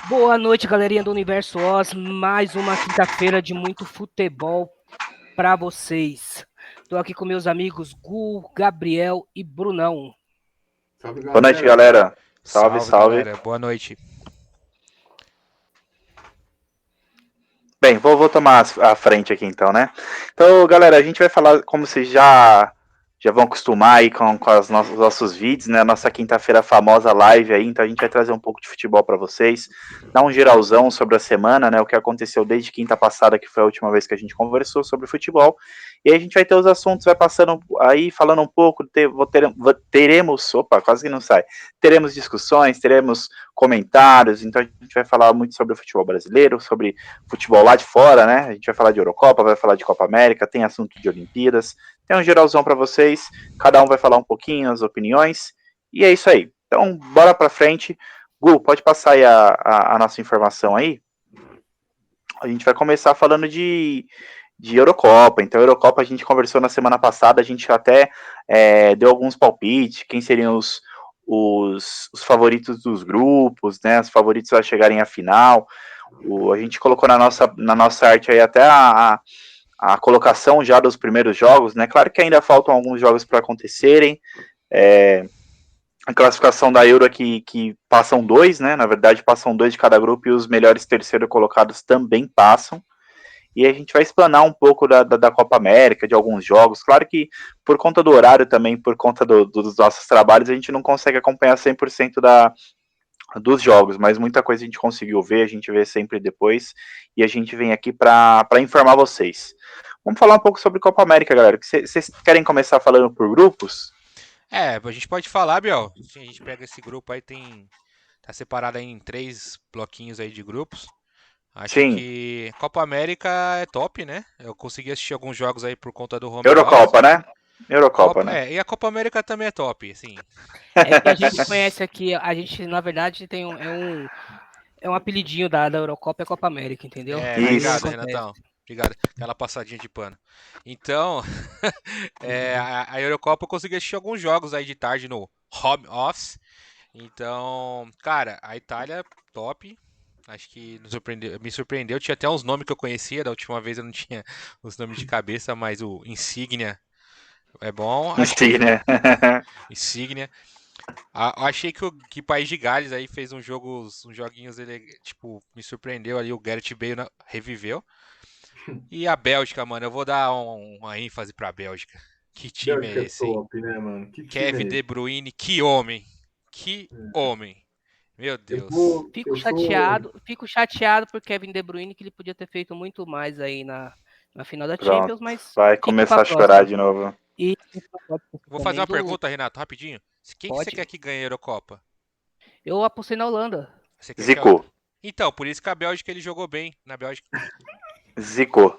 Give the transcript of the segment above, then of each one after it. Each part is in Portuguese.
Boa noite, galerinha do Universo Oz. Mais uma quinta-feira de muito futebol para vocês. Estou aqui com meus amigos Gu, Gabriel e Brunão. Salve, Boa noite, galera. galera. Salve, Salve, salve. galera. Boa noite. Bem, vou tomar a frente aqui então, né? Então, galera, a gente vai falar como vocês já vão acostumar aí com os nossos vídeos, né? Nossa quinta-feira famosa live aí, então a gente vai trazer um pouco de futebol para vocês, dar um geralzão sobre a semana, né? O que aconteceu desde quinta passada, que foi a última vez que a gente conversou sobre futebol. E aí a gente vai ter os assuntos, vai passando aí, falando um pouco, teremos, opa, quase que não sai. Teremos discussões, teremos comentários, então a gente vai falar muito sobre o futebol brasileiro, sobre futebol lá de fora, né? A gente vai falar de Eurocopa, vai falar de Copa América, tem assunto de Olimpíadas, tem um geralzão para vocês, cada um vai falar um pouquinho, as opiniões, e é isso aí. Então, bora para frente. Gu, pode passar aí a nossa informação aí? A gente vai começar falando de Eurocopa. Então, Eurocopa a gente conversou na semana passada, a gente até deu alguns palpites, quem seriam os favoritos dos grupos, né? Os favoritos a chegarem à final. A gente colocou na nossa arte aí até a colocação já dos primeiros jogos, né? Claro que ainda faltam alguns jogos para acontecerem. A classificação da Euro que passam dois, né? Na verdade, passam dois de cada grupo e os melhores terceiro colocados também passam. E a gente vai explanar um pouco da Copa América, de alguns jogos. Claro que por conta do horário também, por conta dos nossos trabalhos, a gente não consegue acompanhar 100% dos jogos, mas muita coisa a gente conseguiu ver, a gente vê sempre depois, e a gente vem aqui para informar vocês. Vamos falar um pouco sobre Copa América, galera. Vocês querem começar falando por grupos? A gente pode falar, Biel. A gente pega esse grupo aí, tá separado aí em 3 bloquinhos aí de grupos. Acho Sim, que Copa América é top, né? Eu consegui assistir alguns jogos aí por conta do home office. Eurocopa, né? Eurocopa, né? E a Copa América também é top, assim. É que a gente conhece aqui, a gente, na verdade, tem um apelidinho da Eurocopa, é Copa América, entendeu? Aí Obrigado, Isso. acontece. Renatão. Obrigado. Aquela passadinha de pano. Então, a Eurocopa eu consegui assistir alguns jogos aí de tarde no home office. Então, cara, a Itália, top. Acho que me surpreendeu. Tinha até uns nomes que eu conhecia. Da última vez eu não tinha os nomes de cabeça, mas o Insignia é bom. Em Acho que si, né? Insignia. Achei que o País de Gales aí fez uns joguinhos, ele, tipo, me surpreendeu ali. O Gareth Bale reviveu. E a Bélgica, mano, eu vou dar uma ênfase pra Bélgica. Que time é Bélgica é esse, hein? top, né, mano? Que time Kevin é De esse? Bruyne, que homem. Que homem. Meu Eu Deus. vou. Eu sou. Fico chateado por Kevin De Bruyne, que ele podia ter feito muito mais aí na final da Pronto. Champions, mas Vai fica para começar a a chorar próxima. de novo. E fica pra próxima Vou fazer também uma do. pergunta, Renato, rapidinho. Quem que você Pode. quer que ganhe a Eurocopa? Eu apostei na Holanda. Você quer que a... Zico. Então, por isso que a Bélgica ele jogou bem na Bélgica. Zico.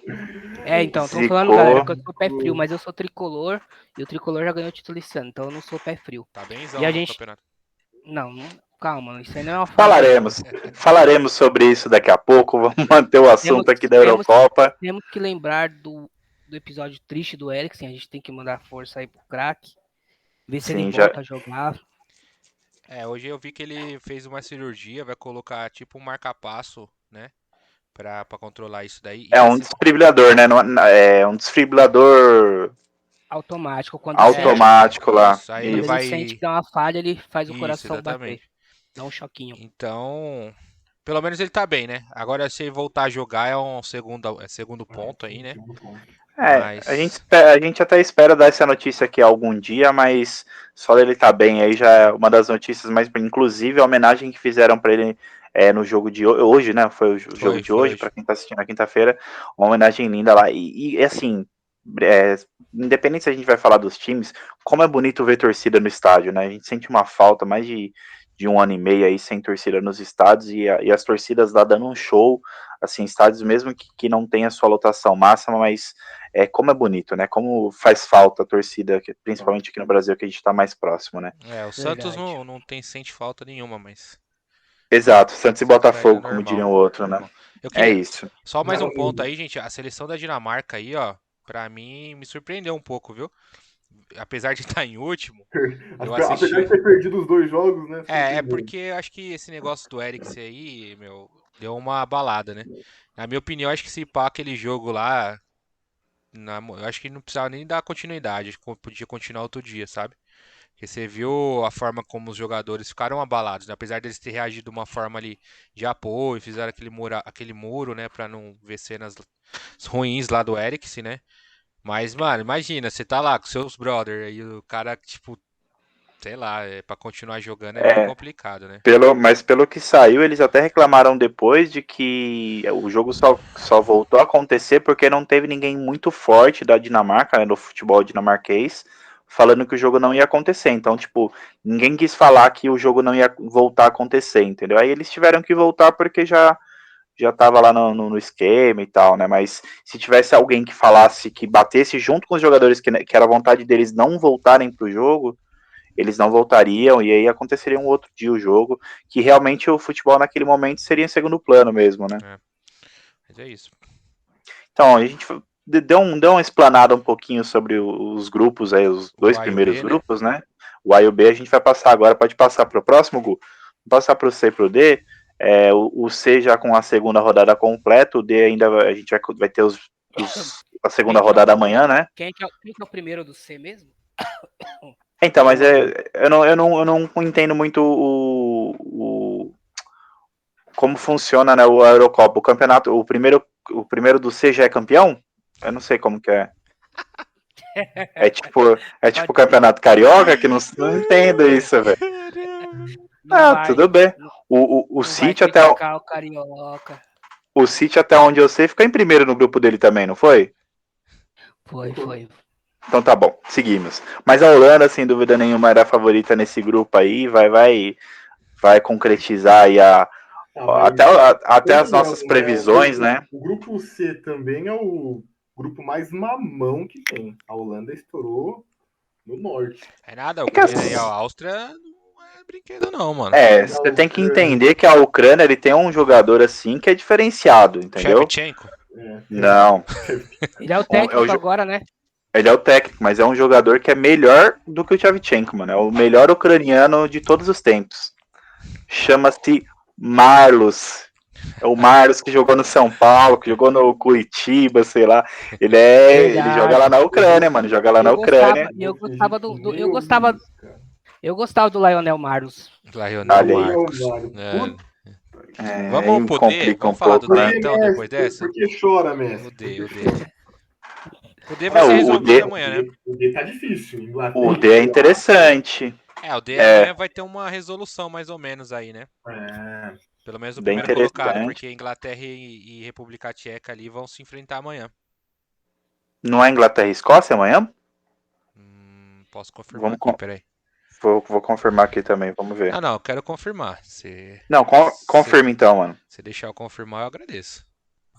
Então, tô falando, galera, Zico. que eu sou pé frio, mas eu sou tricolor e o tricolor já ganhou o título esse ano, então eu não sou pé frio. Tá E benzão a no gente. campeonato. Não, calma, isso aí não é uma fase, não. Falaremos sobre isso daqui a pouco. Vamos manter o Temos, assunto aqui da temos, Eurocopa. temos que lembrar do episódio triste do Eriksen, a gente tem que mandar força aí pro craque, ver se ele Sim, já volta a jogar. Hoje eu vi que ele fez uma cirurgia, vai colocar tipo um marca-passo, né? Pra controlar isso daí. é um desfibrilador, né? É um desfibrilador Automático, automático lá. Isso, aí ele quando Isso. ele sente que vai. dá uma falha, ele faz o Isso, coração bater, exatamente. dá um choquinho. Então, pelo menos ele tá bem, né? Agora, se ele voltar a jogar, segundo ponto aí, né? Segundo ponto. Mas. A gente até espera dar essa notícia aqui algum dia, mas só ele tá bem aí já é uma das notícias mais. Inclusive, a homenagem que fizeram para ele no jogo de hoje, né? Foi o jogo de Foi hoje, hoje. para quem tá assistindo na quinta-feira, uma homenagem linda lá. Assim, é, independente se a gente vai falar dos times, como é bonito ver torcida no estádio, né? A gente sente uma falta mais de um ano e meio aí sem torcida nos estádios e as torcidas lá dando um show, assim, estádios mesmo que não tem a sua lotação máxima, mas como é bonito, né? Como faz falta a torcida, principalmente aqui no Brasil, que a gente está mais próximo, né? O Santos Verdade. não sente falta nenhuma, mas. Exato, Santos e Santos é Botafogo, como normal. diriam o outro, né? Normal. Eu É queria. isso. Só mais Não, um ponto aí, gente. A seleção da Dinamarca aí, ó. Pra mim, me surpreendeu um pouco, viu? apesar de estar em último, eu Apesar assisti. de ter perdido os 2 jogos, né? É porque eu acho que esse negócio do Eriksen aí, meu, deu uma abalada, né? Na minha opinião, acho que se pá aquele jogo lá, eu acho que não precisava nem dar continuidade, acho que podia continuar outro dia, sabe? Porque você viu a forma como os jogadores ficaram abalados, né? Apesar deles ter reagido de uma forma ali de apoio, fizeram aquele muro, né, pra não ver cenas ruins lá do Eriksen, né? Mas, mano, imagina, você tá lá com seus brother, aí o cara, tipo, sei lá, pra continuar jogando é meio complicado, né? Mas pelo que saiu, eles até reclamaram depois de que o jogo só voltou a acontecer porque não teve ninguém muito forte da Dinamarca, né, do futebol dinamarquês, falando que o jogo não ia acontecer. Então, tipo, ninguém quis falar que o jogo não ia voltar a acontecer, entendeu? Aí eles tiveram que voltar porque já tava lá no esquema e tal, né? Mas se tivesse alguém que falasse, que batesse junto com os jogadores, que era a vontade deles não voltarem pro jogo, eles não voltariam e aí aconteceria um outro dia o jogo, que realmente o futebol naquele momento seria em segundo plano mesmo, né? Mas é isso. Então, a gente deu uma explanada um pouquinho sobre os grupos aí, os dois A e o primeiros B, grupos, né? O A e o B a gente vai passar agora, pode passar para o próximo, Gu? Vou passar para o C e para o D. O C já com a segunda rodada completa, o D ainda a gente vai ter a segunda rodada amanhã, né? Quem que é o primeiro do C mesmo? Então, mas eu não entendo muito como funciona, né, a Eurocopa. O campeonato, o primeiro do C já é campeão? Eu não sei como que é. É tipo o campeonato carioca, que não entendo isso, velho. Tudo bem. O City até o Carioca. O City, até onde eu sei, fica em primeiro no grupo dele também, não foi? Foi. Então tá bom, seguimos. Mas a Holanda, sem dúvida nenhuma, era a favorita nesse grupo aí, vai concretizar aí até as nossas previsões, né? O grupo C também é o grupo mais mamão que tem. A Holanda estourou no norte. É nada, a Áustria não é brinquedo não, mano. Você tem que entender que a Ucrânia, ele tem um jogador assim que é diferenciado, entendeu? Shevchenko? Não. Ele é o técnico agora, né? Ele é o técnico, mas é um jogador que é melhor do que o Shevchenko, mano. É o melhor ucraniano de todos os tempos. Chama-se Marlos. É o Marlos que jogou no São Paulo, que jogou no Curitiba, sei lá. Ele joga lá na Ucrânia, mano. Joga lá na Ucrânia. Eu gostava do Lionel Marlos. Lionel Marcos. Vamos falar do D então, depois dessa? Por que chora, Messi? O D. O D vai ser resolvido amanhã, né? O D tá difícil. O D é interessante. O D amanhã vai ter uma resolução mais ou menos aí, né? Pelo menos o bem primeiro colocado, porque Inglaterra e República Tcheca ali vão se enfrentar amanhã. Não é Inglaterra e Escócia amanhã? Posso confirmar aqui, peraí. Vou confirmar aqui também, vamos ver. Não, eu quero confirmar. Não, confirma então, mano. Se deixar eu confirmar, eu agradeço.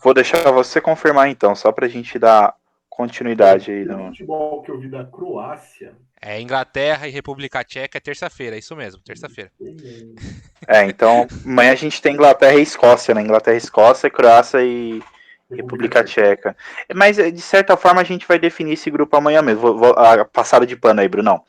Vou deixar você confirmar então, só pra gente dar continuidade aí. O futebol que eu vi da Croácia. Inglaterra e República Tcheca é terça-feira, é isso mesmo, terça-feira. Então amanhã a gente tem Inglaterra e Escócia, né? Inglaterra e Escócia, Croácia e República Tcheca. Mas de certa forma a gente vai definir esse grupo amanhã mesmo. Vou passada de pano aí, Brunão.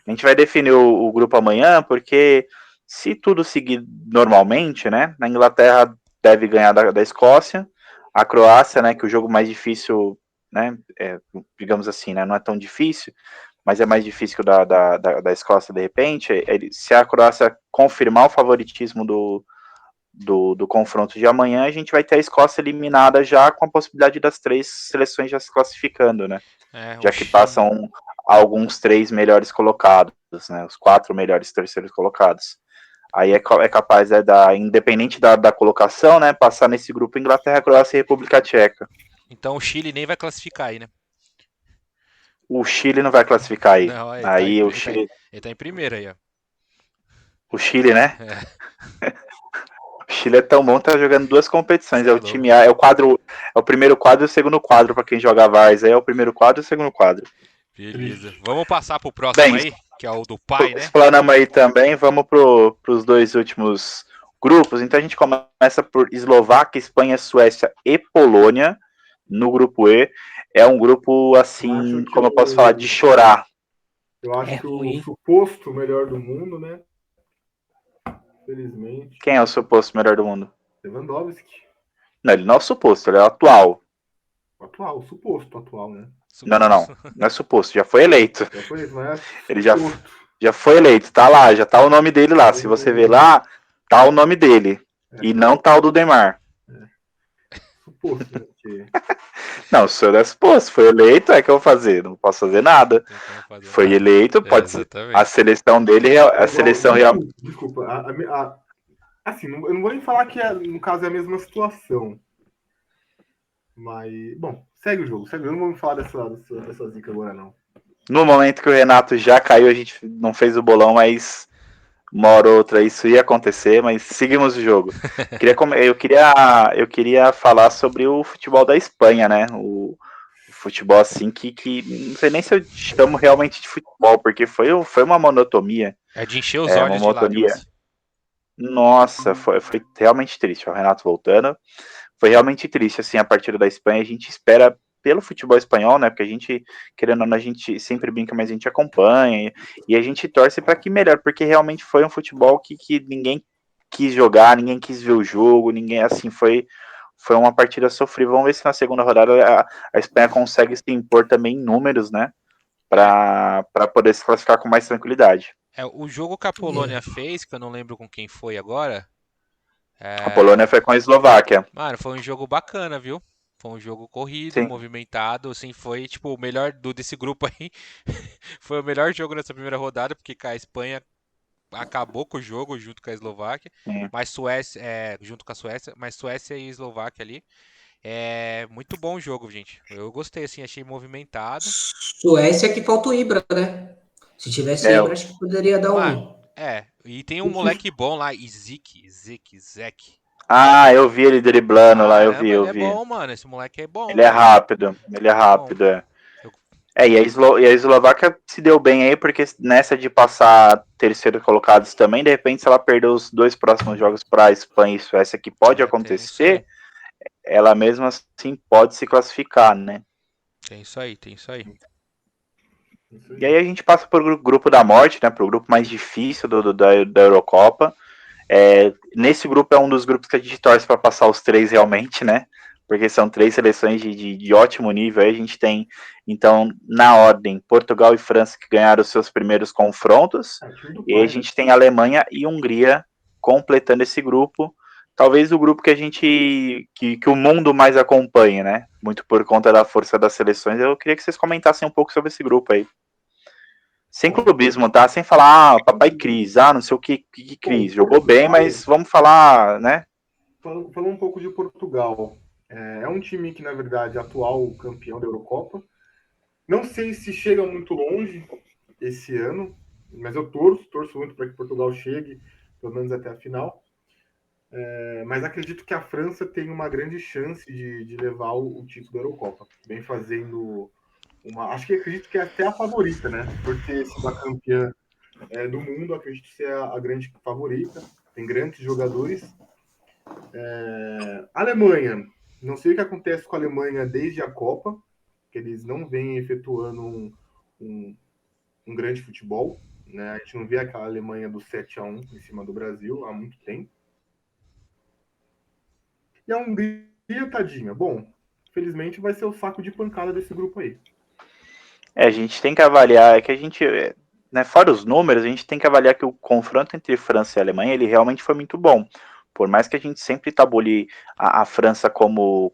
A gente vai definir o grupo amanhã, porque se tudo seguir normalmente, né? A Inglaterra deve ganhar da Escócia, a Croácia, né? Que o jogo mais difícil, né? Digamos assim, né? Não é tão difícil, mas é mais difícil que o da Escócia de repente. Se a Croácia confirmar o favoritismo do confronto de amanhã, a gente vai ter a Escócia eliminada já com a possibilidade das 3 seleções já se classificando, né? Já que passam alguns 3 melhores colocados, né? Os 4 melhores terceiros colocados. Aí é capaz independente da colocação, né? Passar nesse grupo Inglaterra, Croácia e República Tcheca. Então o Chile nem vai classificar aí, né? O Chile não vai classificar aí. Não, o Chile. Ele tá em primeiro aí, ó. O Chile, né? O Chile é tão bom, tá jogando 2 competições. É o time A, é o primeiro quadro e o segundo quadro para quem joga Vars. É o primeiro quadro e o segundo quadro. Beleza. Vamos passar pro próximo aí, que é o do pai, né? Explanamos aí também, vamos pros 2 últimos grupos. Então a gente começa por Eslováquia, Espanha, Suécia e Polônia no grupo E. É um grupo assim, como eu posso falar, de chorar. Eu acho É que ruim. o suposto melhor do mundo, né? Felizmente. Quem é o suposto melhor do mundo? Lewandowski. Não, ele não é o suposto, ele é o atual. O atual, o suposto atual, né? Não, não, não. Não é suposto, já foi eleito. Já foi isso, mas é Ele já, suposto. já foi eleito, tá lá, já tá o nome dele lá. Se você ver lá, tá o nome dele. E não tá o do Neymar. Suposto, né? Porque Não, o senhor é suposto, foi eleito, é que eu vou fazer. Não posso fazer nada. Tem como fazer Foi nada. eleito, pode ser. Exatamente. A seleção dele, a seleção real. Desculpa. Assim, eu não vou nem falar que no caso é a mesma situação. Mas, bom, segue o jogo. Eu não vou falar dessa zica agora, não. No momento que o Renato já caiu, a gente não fez o bolão, mas uma hora ou outra isso ia acontecer, mas seguimos o jogo. Eu queria falar sobre o futebol da Espanha, né? O futebol assim que não sei nem se eu chamo realmente de futebol, porque foi uma monotonia. É de encher os Uma olhos de monotonia. lágrimas. Nossa, foi realmente triste. O Renato voltando. Foi realmente triste, assim, a partida da Espanha. A gente espera pelo futebol espanhol, né? Porque a gente, querendo ou não, a gente sempre brinca, mas a gente acompanha e a gente torce para que melhore, porque realmente foi um futebol que ninguém quis jogar, ninguém quis ver o jogo, ninguém, assim, foi uma partida sofrível. Vamos ver se na segunda rodada a Espanha consegue se impor também em números, né? Para poder se classificar com mais tranquilidade. O jogo que a Polônia fez, que eu não lembro com quem foi agora. A Polônia foi com a Eslováquia. Mano, foi um jogo bacana, viu? Foi um jogo corrido, Sim. movimentado, assim, foi tipo o melhor desse grupo aí. Foi o melhor jogo nessa primeira rodada, porque a Espanha acabou com o jogo junto com a Eslováquia, Sim. mas Suécia, junto com a Suécia, mas Suécia e Eslováquia ali. É muito bom o jogo, gente. Eu gostei, assim, achei movimentado. Suécia que falta o Ibra, né? Se tivesse Ibra, acho que poderia dar Mano, um. e tem um moleque bom lá, Zeke. Ah, eu vi ele driblando lá, eu Caramba, ele é vi. bom, mano. Esse moleque é bom. Ele é rápido, é. E a Eslováquia se deu bem aí, porque nessa de passar terceiro colocados também, de repente, se ela perder os 2 próximos jogos para a Espanha e Suécia, que pode acontecer, ela mesma assim pode se classificar, né? Tem isso aí. E aí a gente passa pro grupo da morte, né? Pro grupo mais difícil da Eurocopa. Nesse grupo é um dos grupos que a gente torce para passar os 3 realmente, né? Porque são 3 seleções de ótimo nível. Aí a gente tem, então, na ordem, Portugal e França que ganharam os seus primeiros confrontos. E aí a gente tem Alemanha e Hungria completando esse grupo. Talvez o grupo que a gente. que o mundo mais acompanha, né? Muito por conta da força das seleções. Eu queria que vocês comentassem um pouco sobre esse grupo aí. Sem clubismo, tá? Sem falar, papai Cris, não sei o que Cris. Jogou bem, mas vamos falar, né? Falando um pouco de Portugal. É um time que, na verdade, é atual campeão da Eurocopa. Não sei se chega muito longe esse ano, mas eu torço muito para que Portugal chegue, pelo menos até a final. Mas acredito que a França tem uma grande chance de levar o título da Eurocopa. Vem fazendo acredito que é até a favorita, né? Por ter sido a campeã do mundo, acredito ser a grande favorita. Tem grandes jogadores. Alemanha. Não sei o que acontece com a Alemanha desde a Copa, que eles não vêm efetuando um grande futebol. Né? A gente não vê aquela Alemanha do 7-1 em cima do Brasil há muito tempo. E a Hungria, tadinha. Bom, felizmente vai ser o saco de pancada desse grupo aí. A gente tem que avaliar, né, fora os números, a gente tem que avaliar que o confronto entre França e Alemanha, ele realmente foi muito bom. Por mais que a gente sempre tabule a França como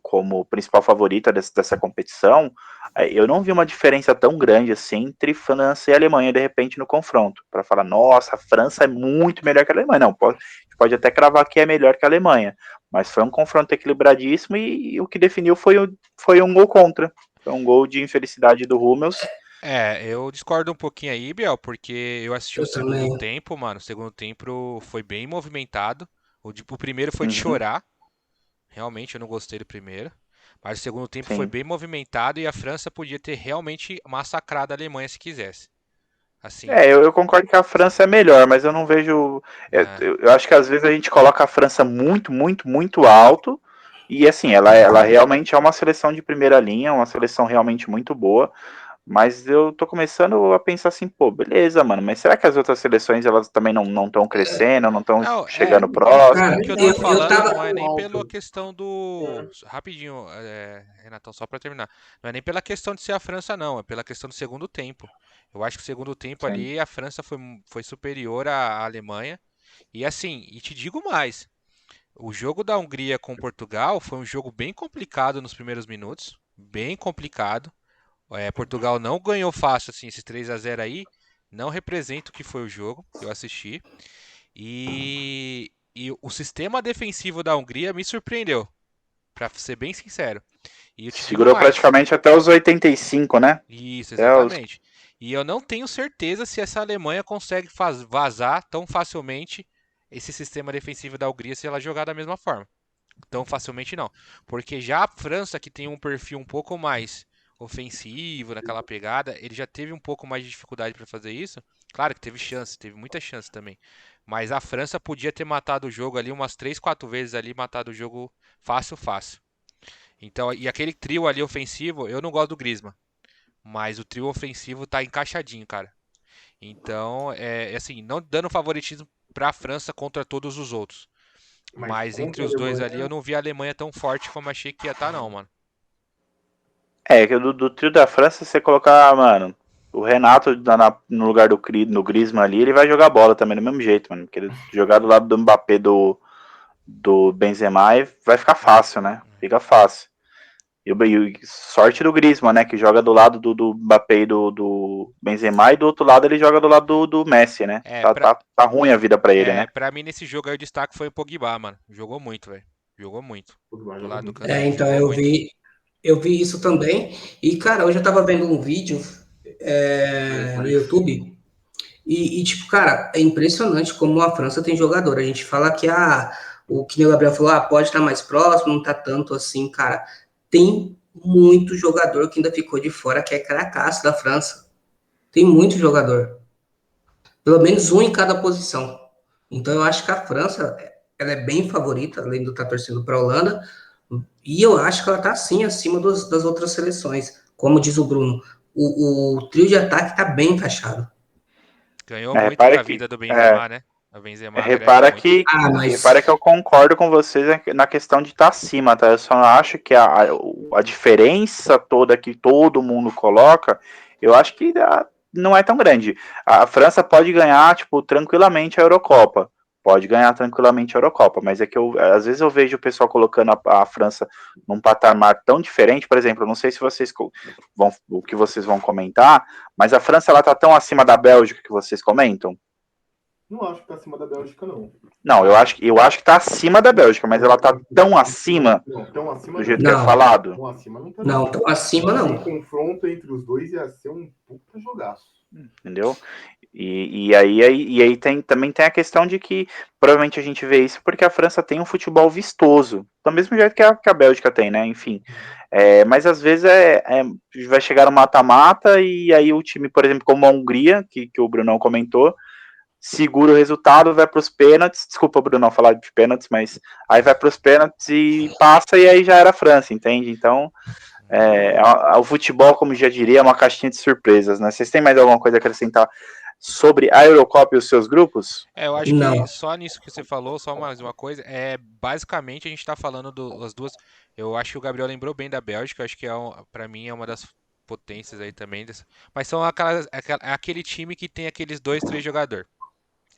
principal favorita dessa competição, eu não vi uma diferença tão grande assim entre França e Alemanha, de repente, no confronto. Para falar, nossa, a França é muito melhor que a Alemanha. Não, pode até cravar que é melhor que a Alemanha. Mas foi um confronto equilibradíssimo e o que definiu foi um gol contra. Foi um gol de infelicidade do Hummels. Eu discordo um pouquinho aí, Biel, porque eu assisti o segundo tempo, mano. O segundo tempo foi bem movimentado. O primeiro foi de chorar. Realmente, eu não gostei do primeiro. Mas o segundo tempo foi bem movimentado e a França podia ter realmente massacrado a Alemanha se quisesse. Assim. Eu concordo que a França é melhor, mas eu não vejo. Eu acho que às vezes a gente coloca a França muito, muito, muito alto. E assim, ela realmente é uma seleção de primeira linha, uma seleção realmente muito boa. Mas eu tô começando a pensar assim, pô, beleza, mano, mas será que as outras seleções elas também não estão crescendo, não estão Não, chegando Cara, próximo? o que eu tô eu falando tava. não é nem pela alto. questão do. Rapidinho, Renatão, só pra terminar. Não é nem pela questão de ser a França, não. É pela questão do segundo tempo. Eu acho que o segundo tempo Sim. ali a França foi superior à Alemanha. E assim, e te digo mais. O jogo da Hungria com Portugal foi um jogo bem complicado nos primeiros minutos. Bem complicado. Portugal não ganhou fácil, assim, esse 3-0 aí. Não representa o que foi o jogo. Eu assisti. E o sistema defensivo da Hungria me surpreendeu, pra ser bem sincero. E eu te digo Segurou mais. praticamente até os 85, né? Isso, Até os... exatamente. E eu não tenho certeza se essa Alemanha consegue vazar tão facilmente esse sistema defensivo da Hungria se ela jogar da mesma forma. Tão facilmente não. Porque já a França, que tem um perfil um pouco mais ofensivo, naquela pegada, ele já teve um pouco mais de dificuldade para fazer isso. Claro que teve chance, teve muita chance também. Mas a França podia ter matado o jogo ali umas 3, 4 vezes ali, matado o jogo fácil, fácil. Então, e aquele trio ali ofensivo, eu não gosto do Griezmann, mas o trio ofensivo tá encaixadinho, cara. Então, assim, não dando favoritismo para a França contra todos os outros. Mas Mas entre contra a os dois ali, eu Alemanha, não vi a Alemanha tão forte como achei que ia estar, não, mano. Que do trio da França, você colocar, mano, o Renato no lugar do Griezmann ali, ele vai jogar bola também do mesmo jeito, mano. Porque ele jogar do lado do Mbappé do Benzema vai ficar fácil, né? Fica fácil. E sorte do Griezmann, né? Que joga do lado do Mbappé e do Benzema, e do outro lado ele joga do lado do Messi, né? É, Tá ruim a vida pra ele, né? pra mim nesse jogo aí o destaque foi o Pogba, mano. Jogou muito, velho. Jogou muito. Uruguai Do joga lado do muito. Casemiro, Então jogou muito. eu vi isso também. E, cara, hoje eu tava vendo um vídeo no YouTube. Tipo, cara, é impressionante como a França tem jogador. A gente fala que o que o Gabriel falou, pode estar mais próximo, não tá tanto assim, cara. Tem muito jogador que ainda ficou de fora, que é cracaço da França. Tem muito jogador. Pelo menos um em cada posição. Então eu acho que a França, ela é bem favorita, além de estar torcendo para a Holanda. E eu acho que ela está sim acima das outras seleções. Como diz o Bruno, o trio de ataque está bem encaixado. Ganhou É, muito da vida do Benzema, né? O Benzema agrega repara muito. que Mas repara que eu concordo com vocês na questão de estar acima, tá? Eu só acho que a diferença toda que todo mundo coloca, eu acho que não é tão grande. A França pode ganhar, tipo, tranquilamente a Eurocopa. Pode ganhar tranquilamente a Eurocopa, mas é que às vezes eu vejo o pessoal colocando a França num patamar tão diferente, por exemplo, eu não sei se vocês o que vocês vão comentar, mas a França ela tá tão acima da Bélgica que vocês comentam? Não acho que tá acima da Bélgica, não. Não, eu acho que tá acima da Bélgica, mas ela tá tão acima Não, tão acima do não. jeito que é não, falado, Tão acima não tá, não. não, tão acima Esse não. confronto entre os dois ia ser um puta jogaço. entendeu? E aí também tem a questão de que provavelmente a gente vê isso porque a França tem um futebol vistoso, do mesmo jeito que a Bélgica tem, né? Enfim. Mas às vezes vai chegar no mata-mata e aí o time, por exemplo, como a Hungria, que o Brunão comentou, segura o resultado, vai para os pênaltis. Desculpa, Bruno, falar de pênaltis, mas aí vai para os pênaltis e passa, e aí já era a França, entende? Então, o futebol, como já diria, é uma caixinha de surpresas, né? Vocês têm mais alguma coisa a acrescentar sobre a Eurocopa e os seus grupos? Eu acho que Não. só nisso que você falou, só mais uma coisa, basicamente a gente tá falando das duas. Eu acho que o Gabriel lembrou bem da Bélgica, eu acho que pra mim é uma das potências aí também. Mas são aquele time que tem aqueles dois, três jogadores.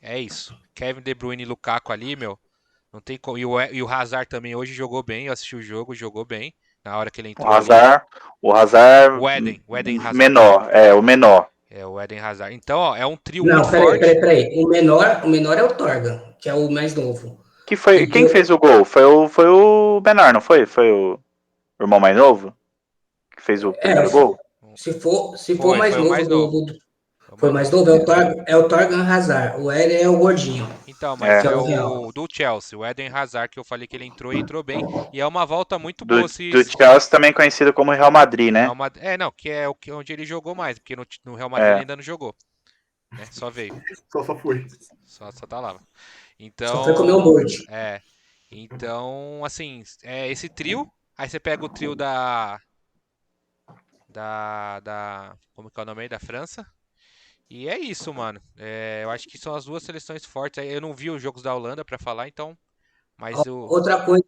É isso. Kevin De Bruyne e Lukaku ali, meu. Não tem como. E o Hazard também hoje jogou bem. Eu assisti o jogo, jogou bem. Na hora que ele O entrou ali. Hazard, o Hazard O Eden Hazard. menor, o menor. É, o Eden Hazard. Então, ó, é um trio muito Não, forte. peraí. O menor é o Torgan, que é o mais novo. Quem fez o gol? Foi o Menor, não foi? Foi o irmão mais novo que fez o É, primeiro gol? se for mais Foi o novo mais novo. Foi o foi mais mais novo. novo, é o Torgan Hazard. O L é o gordinho, Então, mas É. que é é o real. o do Chelsea, o Eden Hazard, que eu falei que ele entrou e entrou bem. E é uma volta muito Do boa Chelsea, também conhecido como Real Madrid, né? Real Madrid. Não, que é onde ele jogou mais, porque no Real Madrid ele É. ainda não jogou. Né? Só veio. Só foi. Só tá lá. Só foi comer um Então, hambúrguer. Então, assim, esse trio. Aí você pega o trio da como que é o nome aí? Da França. E é isso, mano. Eu acho que são as duas seleções fortes. Eu não vi os jogos da Holanda pra falar, então. Mas o. Outra coisa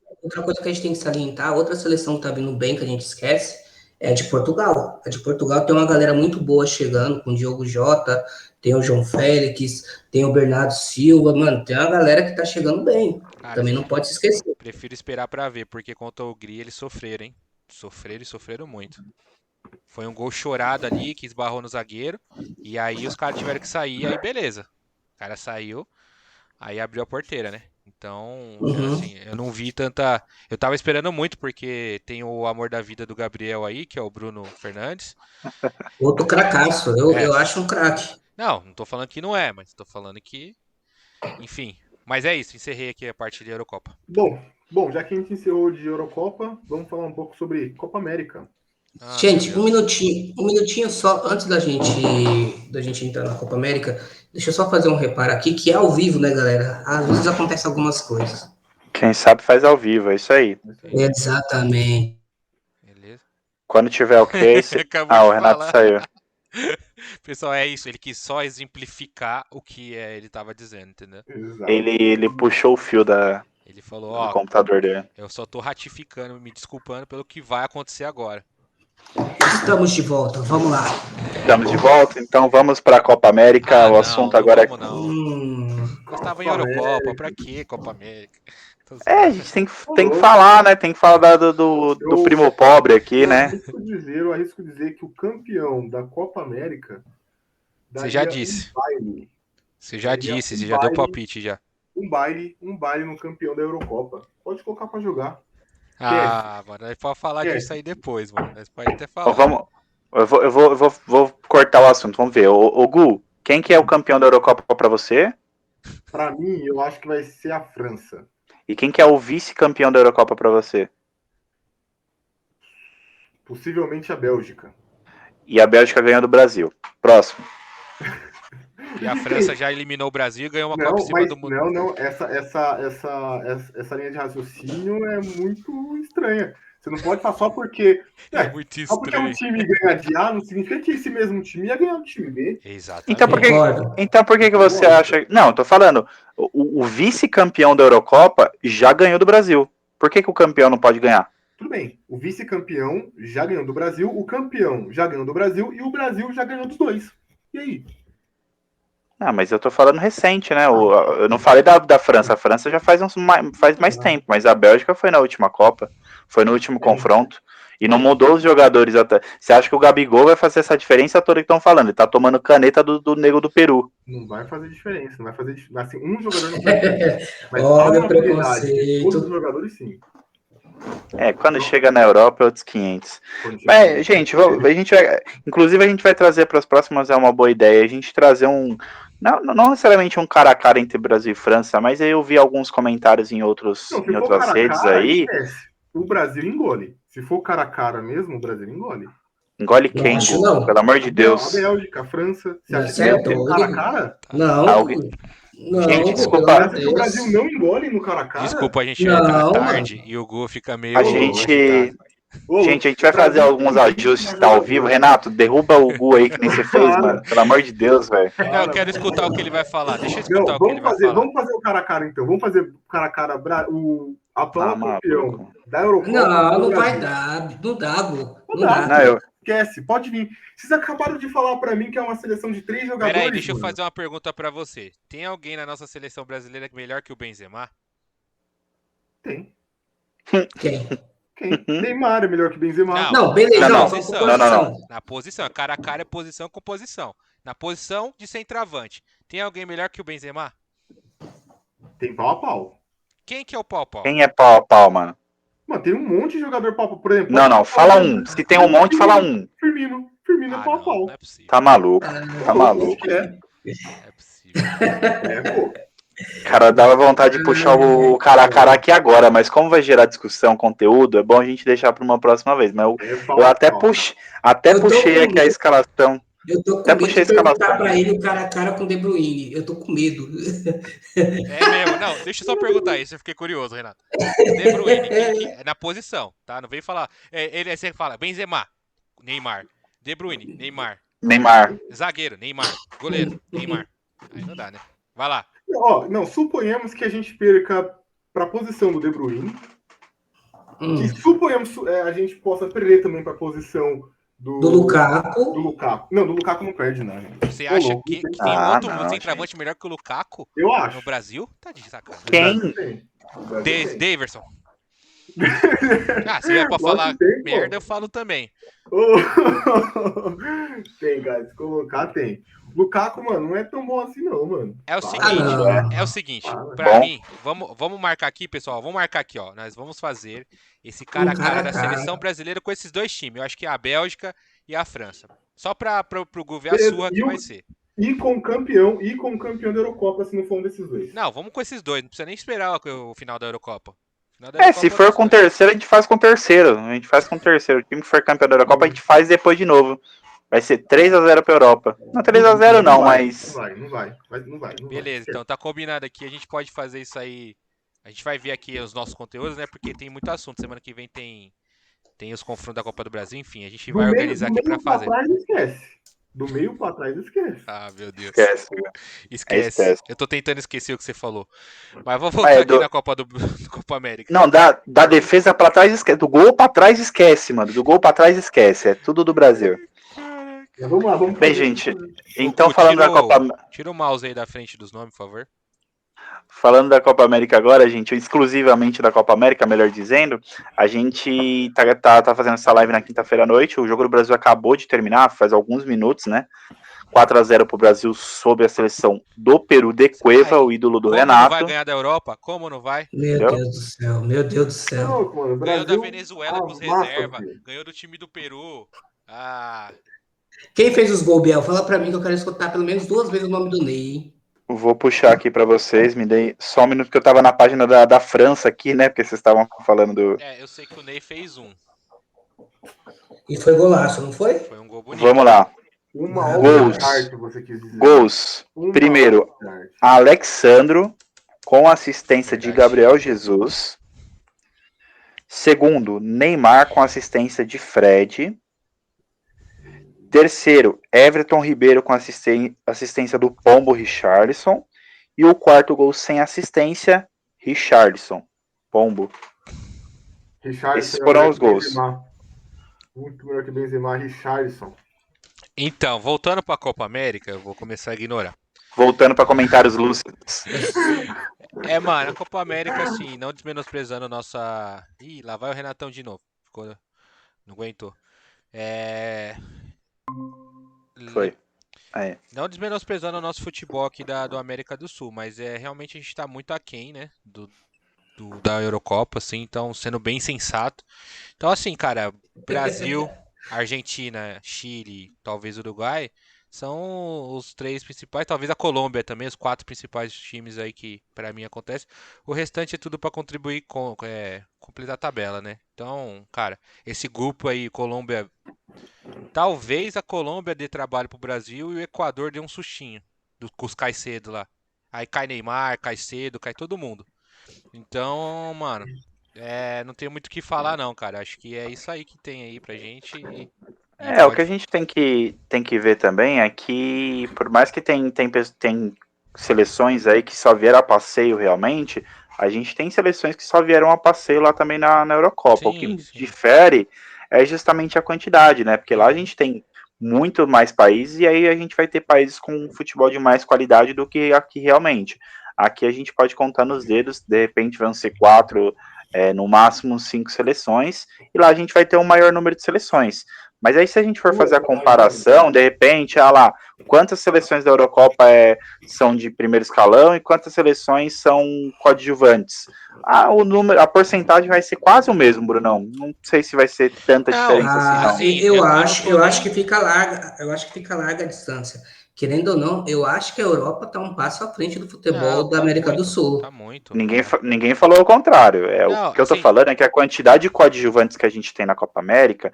que a gente tem que salientar, outra seleção que tá vindo bem, que a gente esquece, é a de Portugal. A de Portugal tem uma galera muito boa chegando, com o Diogo Jota, tem o João Félix, tem o Bernardo Silva, mano, tem uma galera que tá chegando bem. Cara, Também não pode se esquecer. prefiro esperar pra ver, porque contra o Gri eles sofreram, hein? Sofreram e sofreram muito. Foi um gol chorado ali, que esbarrou no zagueiro. E aí os caras tiveram que sair, aí beleza. O cara saiu, aí abriu a porteira, né? Então, assim, eu não vi tanta. Eu tava esperando muito, porque tem o amor da vida do Gabriel aí, que é o Bruno Fernandes. Outro cracaço, eu acho um craque. Não tô falando que não é, mas tô falando que. Enfim. Mas é isso, encerrei aqui a parte de Eurocopa. Bom, já que a gente encerrou de Eurocopa, vamos falar um pouco sobre Copa América. Gente, um minutinho só antes da gente entrar na Copa América. Deixa eu só fazer um reparo aqui, que é ao vivo, né, galera? Às vezes acontecem algumas coisas. Quem sabe faz ao vivo, é isso aí. Exatamente. Beleza. Quando tiver o case. O Renato saiu. Pessoal, é isso. Ele quis só exemplificar o que ele tava dizendo, entendeu? Exato. Ele puxou o fio Ele falou, do computador dele. Eu só tô ratificando, me desculpando pelo que vai acontecer agora. Estamos de volta, vamos lá. Estamos de volta, então vamos para a Copa América. O assunto agora é. Nós tava em Eurocopa, pra que Copa América? A gente tem que falar, né? Tem que falar do primo pobre aqui, né? Eu arrisco dizer que o campeão da Copa América. Você já disse. Você já deu palpite já. Um baile no campeão da Eurocopa. Pode colocar pra jogar. Mano, nós pode falar disso aí depois, mano. Nós pode até falar. Eu vou cortar o assunto, vamos ver. Ô Gu, quem que é o campeão da Eurocopa pra você? Pra mim, eu acho que vai ser a França. E quem que é o vice-campeão da Eurocopa pra você? Possivelmente a Bélgica. E a Bélgica ganhou do Brasil. Próximo. E a França já eliminou o Brasil e ganhou uma Copa em cima do mundo. Não, essa linha de raciocínio é muito estranha. Você não pode falar só porque. Muito estranho. Só porque um time ganha de A, não significa que esse mesmo time ia ganhar do time B. Exatamente. Então por que você acha. Não, eu tô falando. O vice-campeão da Eurocopa já ganhou do Brasil. Por que o campeão não pode ganhar? Tudo bem. O vice-campeão já ganhou do Brasil, o campeão já ganhou do Brasil e o Brasil já ganhou dos dois. E aí? Mas eu tô falando recente, né? Eu não falei da França. A França já faz mais tempo, mas a Bélgica foi na última Copa, foi no último confronto. E não mudou os jogadores até. Você acha que o Gabigol vai fazer essa diferença toda que estão falando? Ele tá tomando caneta do nego do Peru. Não vai fazer diferença, não vai fazer diferença. Assim, um jogador não vai fazer. Mas olha o preconceito. Todos os jogadores sim. Quando chega na Europa é outros 500. Mas, gente, inclusive a gente vai trazer para as próximas, é uma boa ideia, a gente trazer não necessariamente um cara a cara entre Brasil e França, mas aí eu vi alguns comentários em outras redes aí. O Brasil engole. Se for cara a cara mesmo, o Brasil engole. Engole quem? Pelo amor de Deus. A Bélgica, a França. Você acha certo, que é cara a cara? Não. Gente, desculpa. O Brasil não engole no cara a cara? Desculpa, a gente entra tarde e o Gu fica meio. A gente vai fazer alguns ajustes ao vivo. Renato, derruba o Gu aí que nem você fez, mano. Pelo amor de Deus, velho. Eu quero escutar o que ele vai falar. Deixa eu escutar o que ele vai falar. Vamos fazer o cara a cara, então. Vamos fazer o cara a cara. O atual campeão da Eurocopa. Não vai dar. Não dá, Gu. Não dá. Esquece, pode vir. Vocês acabaram de falar pra mim que é uma seleção de 3 jogadores. Peraí, deixa eu fazer uma pergunta pra você. Tem alguém na nossa seleção brasileira melhor que o Benzema? Tem. Quem? Neymar é melhor que Benzema. Não, beleza. Não. Na posição. Cara a cara é posição com posição. Na posição de centroavante. Tem alguém melhor que o Benzema? Tem pau a pau. Quem que é o pau a pau? Quem é pau a pau, mano? Mano, tem um monte de jogador pau a pau, por exemplo. Não, fala um. Se tem um monte, fala um. Firmino é pau a pau. Não é possível. Tá maluco. Tá maluco. É possível. Pô. Cara, dava vontade de puxar o cara a cara aqui agora, mas como vai gerar discussão, conteúdo, é bom a gente deixar para uma próxima vez. Mas eu até puxei aqui a escalação. Eu tô com medo de perguntar pra ele o cara a cara com o De Bruyne. Eu tô com medo. É mesmo. Não, deixa eu só perguntar isso. Eu fiquei curioso, Renato. De Bruyne, na posição, tá? Não vem falar. Você fala Benzema, Neymar. De Bruyne, Neymar. Neymar. Zagueiro, Neymar. Goleiro, Neymar. Aí não dá, né? Vai lá. Ó, não, suponhamos que a gente perca para a posição do De Bruyne, que suponhamos a gente possa perder também para a posição Do Lukaku. do Lukaku. Não, do Lukaku não perde, não. Gente. Você acha que tem Ah, outro não, centroavante melhor que o Lukaku Eu acho. no Brasil? Tá de sacanagem. Quem? O Brasil tem. Daverson. Ah, se vier pra falar tem, merda, eu falo também. Tem, cara. Se colocar, tem. Lukaku, mano, não é tão bom assim, não, mano. É o Fala. seguinte, é o seguinte. Pra Bom. mim, vamos marcar aqui, pessoal. Vamos marcar aqui, ó. Nós vamos fazer esse cara a cara da seleção brasileira com esses dois times. Eu acho que é a Bélgica e a França. Só pro Gu ver a surra que vai ser. E com campeão da Eurocopa, se não for um desses dois. Não, vamos com esses dois. Não precisa nem esperar o final da Eurocopa. Se for com o terceiro, a gente faz com o terceiro. A gente faz com o terceiro. O time que for campeão da Eurocopa, a gente faz depois de novo. Vai ser 3-0 pra Europa. Não 3-0 não, mas... Não vai. Beleza, então tá combinado aqui. A gente pode fazer isso aí. A gente vai ver aqui os nossos conteúdos, né? Porque tem muito assunto. Semana que vem tem os confrontos da Copa do Brasil. Enfim, a gente vai organizar aqui pra fazer. Do meio pra trás, esquece. Ah, meu Deus. Esquece. Eu tô tentando esquecer o que você falou. Mas vamos voltar aqui na Copa Copa América. Não, da defesa pra trás esquece. Do gol pra trás esquece, mano. Do gol pra trás esquece. É tudo do Brasil. Vamos lá, vamos Bem, gente, então falando da Copa... Tira o mouse aí da frente dos nomes, por favor. Falando da Copa América agora, gente, exclusivamente da Copa América, melhor dizendo, a gente tá fazendo essa live na quinta-feira à noite. O jogo do Brasil acabou de terminar, faz alguns minutos, né? 4-0 pro Brasil sob a seleção do Peru de Cueva, o ídolo do Renato. Como não vai ganhar da Europa? Como não vai? Meu Deus do céu. Não, mano, ganhou da Venezuela com os reservas, ganhou do time do Peru. Quem fez os gols, Biel? Fala pra mim que eu quero escutar pelo menos 2 vezes o nome do Ney, hein? Vou puxar aqui pra vocês, me dei só um minuto que eu tava na página da França aqui, né? Porque vocês estavam falando do... eu sei que o Ney fez um. E foi golaço, não foi? Foi um gol bonito. Vamos lá. Gols. Gols. Primeiro, Alexandro, com assistência de Gabriel Jesus. Segundo, Neymar, com assistência de Fred. Terceiro, Everton Ribeiro com assistência do Pombo Richarlison. E o quarto gol sem assistência, Richarlison. Pombo. Esses foram os gols. Muito melhor que Benzema, Richarlison. Então, voltando para a Copa América, eu vou começar a ignorar. Voltando para comentários lúcidos. Mano, a Copa América, assim, não desmenosprezando nossa... Ih, lá vai o Renatão de novo. Não aguentou. Foi. Não desmenosprezando o nosso futebol aqui do América do Sul, mas realmente a gente tá muito aquém, né, da Eurocopa, assim, então sendo bem sensato. Então, assim, cara, Brasil, Argentina, Chile, talvez Uruguai, são os 3 principais, talvez a Colômbia também, os 4 principais times aí que pra mim acontece. O restante é tudo pra contribuir completar a tabela, né? Então, cara, esse grupo aí, Colômbia, talvez a Colômbia dê trabalho pro Brasil e o Equador dê um sustinho com os Caicedo lá. Aí cai Neymar, Caicedo, cai todo mundo. Então, mano, não tenho muito o que falar não, cara. Acho que é isso aí que tem aí pra gente. O que a gente tem que ver também é que, por mais que tem seleções aí que só vieram a passeio realmente, a gente tem seleções que só vieram a passeio lá também na Eurocopa. Sim, o que difere é justamente a quantidade, né? Porque lá a gente tem muito mais países e aí a gente vai ter países com futebol de mais qualidade do que aqui realmente. Aqui a gente pode contar nos dedos, de repente vão ser 4, no máximo 5 seleções, e lá a gente vai ter um maior número de seleções. Mas aí se a gente for fazer a comparação, de repente, lá, quantas seleções da Eurocopa são de primeiro escalão e quantas seleções são coadjuvantes? A porcentagem vai ser quase o mesmo, Brunão. Não sei se vai ser tanta diferença assim, não. Sim, eu acho que fica larga a distância. Querendo ou não, eu acho que a Europa está um passo à frente do futebol da América do Sul. Tá muito. Ninguém falou o contrário. O que eu tô sim. falando é que a quantidade de coadjuvantes que a gente tem na Copa América,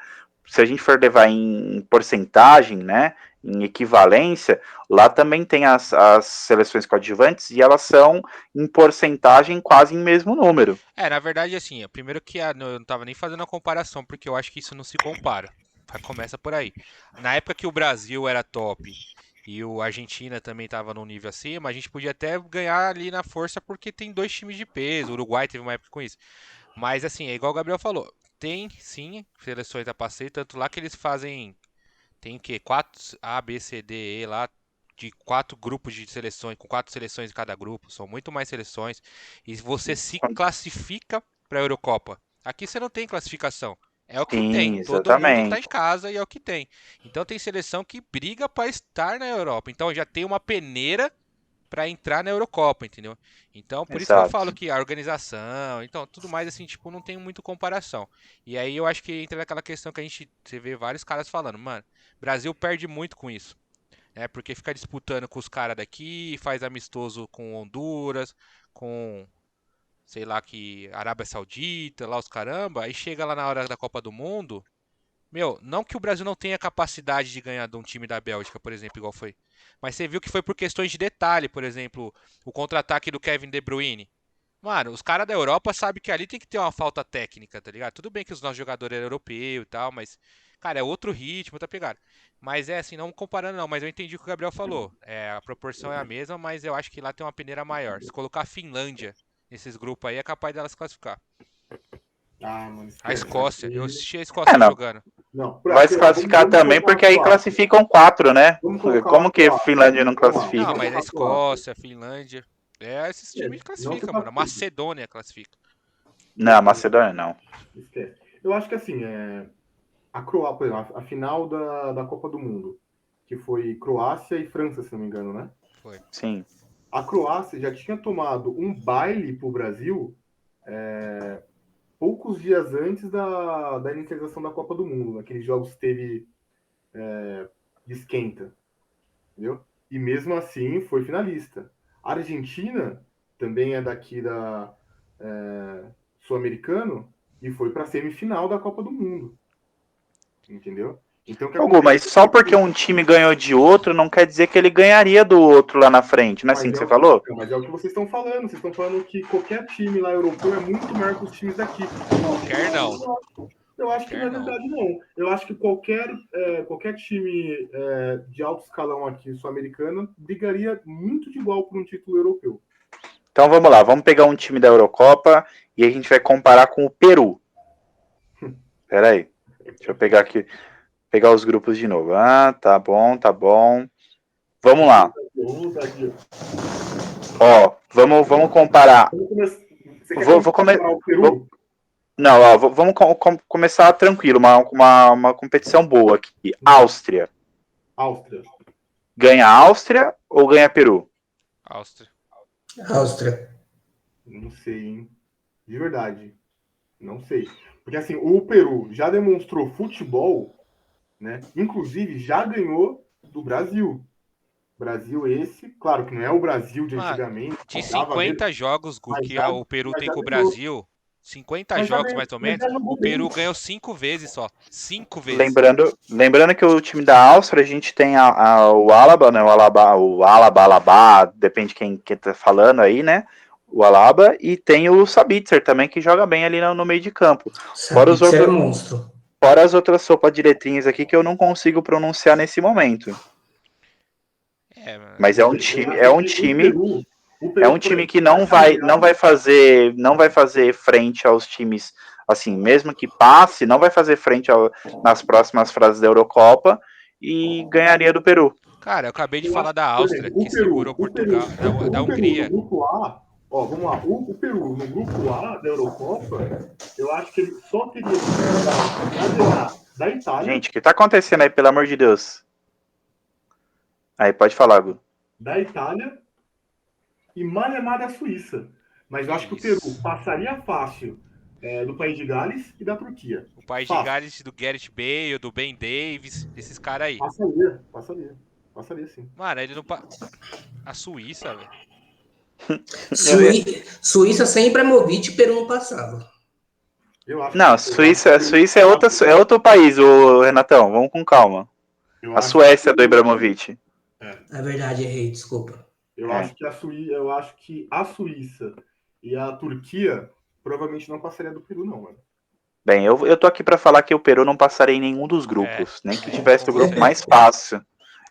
se a gente for levar em porcentagem, né, em equivalência, lá também tem as seleções coadjuvantes e elas são em porcentagem quase em mesmo número. Na verdade, assim, primeiro que eu não tava nem fazendo a comparação, porque eu acho que isso não se compara. Começa por aí. Na época que o Brasil era top e a Argentina também estava num nível acima, a gente podia até ganhar ali na força porque tem 2 times de peso. O Uruguai teve uma época com isso. Mas assim, é igual o Gabriel falou. Tem sim seleções da passeio, tanto lá que eles fazem. Tem o quê? 4 A, B, C, D, E lá. De 4 grupos de seleções, com 4 seleções em cada grupo. São muito mais seleções. E você se classifica para a Eurocopa. Aqui você não tem classificação. É o que tem. Sim, Todo mundo tá em exatamente. casa e é o que tem. Então tem seleção que briga para estar na Europa. Então já tem uma peneira para entrar na Eurocopa, entendeu? Então por isso que eu falo Exato. que a organização, então tudo mais assim, tipo, não tem muito comparação. E aí eu acho que entra naquela questão que você vê vários caras falando, mano, Brasil perde muito com isso. Porque fica disputando com os caras daqui, faz amistoso com Honduras, com sei lá que Arábia Saudita, lá os caramba, aí chega lá na hora da Copa do Mundo. Meu, não que o Brasil não tenha capacidade de ganhar de um time da Bélgica, por exemplo, igual foi. Mas você viu que foi por questões de detalhe, por exemplo, o contra-ataque do Kevin De Bruyne. Mano, os caras da Europa sabem que ali tem que ter uma falta técnica, tá ligado? Tudo bem que os nossos jogadores eram europeus e tal, mas, cara, é outro ritmo, tá pegado? Mas é assim, não comparando não, mas eu entendi o que o Gabriel falou. A proporção é a mesma, mas eu acho que lá tem uma peneira maior. Se colocar a Finlândia nesses grupos aí, é capaz dela se classificar. Ah, mano, A esquece. Escócia, eu Aqui... assisti a É, Escócia não. jogando. Não, Vai se classificar vamos também, colocar porque aí quatro. classificam 4, né? Vamos colocar lá Como que quatro. Finlândia não Vamos lá, Não, classifica? vamos mas a colocar quatro. Escócia, a Finlândia. Esses É, times não se classificam, mano. A classifica. Macedônia classifica. Não, Macedônia não. Esquece. Eu acho que assim, a Croácia, por exemplo, a final da Copa do Mundo, que foi Croácia e França, se não me engano, né? Foi. Sim. A Croácia já tinha tomado um baile pro Brasil poucos dias antes da inicialização da Copa do Mundo, naqueles jogos que teve de esquenta, entendeu? E mesmo assim foi finalista. A Argentina também é daqui da sul-americano e foi para a semifinal da Copa do Mundo, entendeu? Então o que Ô, Gu, acontece? mas só porque um time ganhou de outro não quer dizer que ele ganharia do outro lá na frente, não é assim que você falou? Mas é o que vocês estão falando. Vocês estão falando que qualquer time lá europeu é muito maior que os times daqui. Qualquer não. Eu acho que não Qualquer é não. verdade, não. Eu acho que qualquer time de alto escalão aqui sul-americano brigaria muito de igual por um título europeu. Então vamos lá, vamos pegar um time da Eurocopa e a gente vai comparar com o Peru. Pera aí, deixa eu pegar aqui, pegar os grupos de novo. Ah, tá bom, tá bom. Vamos lá. Vamos botar aqui. Ó, vamos comparar. Você quer Vou comparar o Peru? Não, ó, vamos começar tranquilo, uma competição boa aqui. Áustria. Áustria. Ganha Áustria ou ganha Peru? Áustria. Áustria. Não sei, hein? De verdade. Não sei. Porque assim, o Peru já demonstrou futebol, né? Inclusive já ganhou do Brasil. Brasil esse, claro que não é o Brasil de Mano, antigamente, de dava mesmo, 50 jogos, Gu, mas que já, o Peru mas tem já com o ganhou. Brasil, 50 Mas já, jogos ganhou, mais ou mas menos, já o jogou Peru bem. ganhou 5 vezes só. 5 vezes. Lembrando que o time da Áustria, a gente tem o Alaba, né? O Alaba, depende de quem tá falando aí, né? O Alaba, e tem o Sabitzer também, que joga bem ali no meio de campo. Sabitzer é monstro. Fora as outras sopas de letrinhas aqui que eu não consigo pronunciar nesse momento. Mas é um time, que não vai fazer frente aos times, assim, mesmo que passe, não vai fazer frente nas próximas fases da Eurocopa e ganharia do Peru. Cara, eu acabei de falar da Áustria, que segurou Portugal, da Peru Hungria. no grupo A, ó, vamos lá, o Peru no grupo A da Eurocopa, eu acho que ele só teria que ganhar da Itália. Gente, o que tá acontecendo aí, pelo amor de Deus? Aí, pode falar, Gu. Da Itália e Malemar da Suíça. Mas eu acho que o Peru passaria fácil do País de Gales e da Turquia. O País de Gales, do Gareth Bale, do Ben Davies, esses caras aí. Passaria sim. Mano, ele não... A Suíça, velho. Suíça sem Ibrahimovic, Peru não passava. Não, Suíça é outro país, o Renatão. Vamos com calma. A Suécia do Ibrahimovic. É verdade, errei, desculpa. Eu acho que a Suíça e a Turquia provavelmente não passaria do Peru, não, mano. Bem, eu tô aqui para falar que o Peru não passaria em nenhum dos grupos, nem que tivesse o grupo você. mais fácil.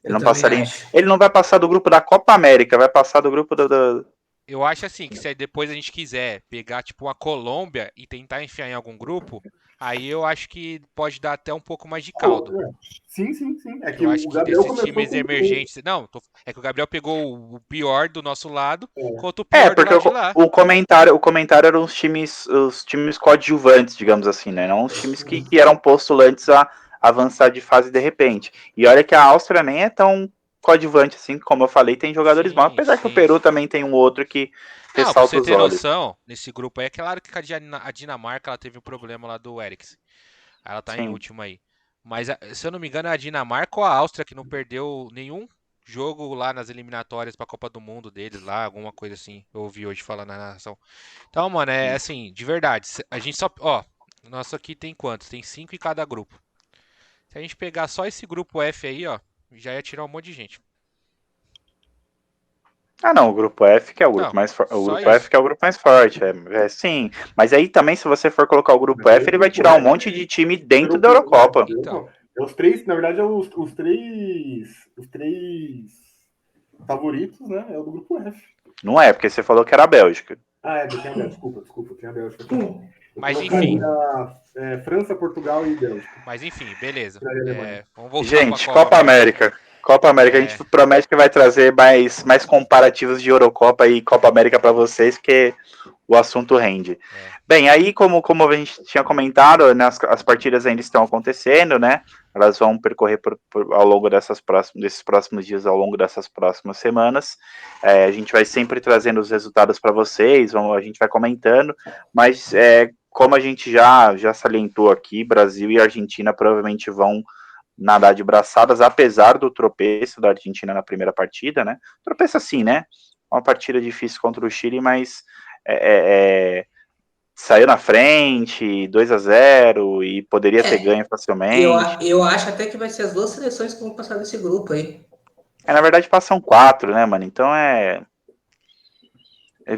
Ele não passaria. Ele não vai passar do grupo da Copa América, vai passar do grupo do. Eu acho assim, que se depois a gente quiser pegar, tipo, uma Colômbia e tentar enfiar em algum grupo, aí eu acho que pode dar até um pouco mais de caldo. Sim. É que Eu acho o que Gabriel desses começou times com o Peru. emergentes. Não, é que o Gabriel pegou o pior do nosso lado contra o É, pior do porque lado de lá. o comentário eram os times coadjuvantes, digamos assim, né? Não os times que eram postulantes a avançar de fase de repente. E olha que a Áustria nem é tão coadjuvante assim, como eu falei, tem jogadores bons, apesar que o Peru também tem um outro que Não, pra ressalta você os ter olhos. noção, nesse grupo aí, é claro que a Dinamarca ela teve um problema lá do Eriksen. Ela tá em Sim. último aí. Mas, se eu não me engano, é a Dinamarca ou a Áustria que não perdeu nenhum jogo lá nas eliminatórias pra Copa do Mundo deles lá, alguma coisa assim. Eu ouvi hoje falar na narração. Então, mano, é assim, de verdade. A gente só. Ó, nosso aqui tem quantos? Tem 5 em cada grupo. Se a gente pegar só esse grupo F aí, ó, já ia tirar um monte de gente. Ah, não, o grupo F que é o grupo Não, mais forte. O só grupo F isso. que é o grupo mais forte, sim. Mas aí também, se você for colocar o grupo Mas aí F, o ele vai grupo tirar um F monte de time dentro da europeu, Eurocopa. Então. É os três, na verdade, os três favoritos, né? É o do grupo F. Não é, porque você falou que era a Bélgica. Ah, tem a Bélgica, desculpa, tem a Bélgica também. Eu Mas enfim. colocaria França, Portugal e Bélgica. Mas enfim, beleza. Tiraria a Alemanha. Vamos voltar pra Gente, Copa Copa América. Copa América, a gente promete que vai trazer mais comparativos de Eurocopa e Copa América para vocês, porque o assunto rende. Bem, aí como a gente tinha comentado, né, as partidas ainda estão acontecendo, né? Elas vão percorrer ao longo desses próximos dias, ao longo dessas próximas semanas. A gente vai sempre trazendo os resultados para vocês, a gente vai comentando, mas como a gente já salientou aqui, Brasil e Argentina provavelmente vão nadar de braçadas, apesar do tropeço da Argentina na primeira partida, né? Tropeço assim, né? Uma partida difícil contra o Chile, mas saiu na frente, 2-0 e poderia ter ganho facilmente. Eu acho até que vai ser as duas seleções que vão passar desse grupo aí. Na verdade, passam 4, né, mano? Então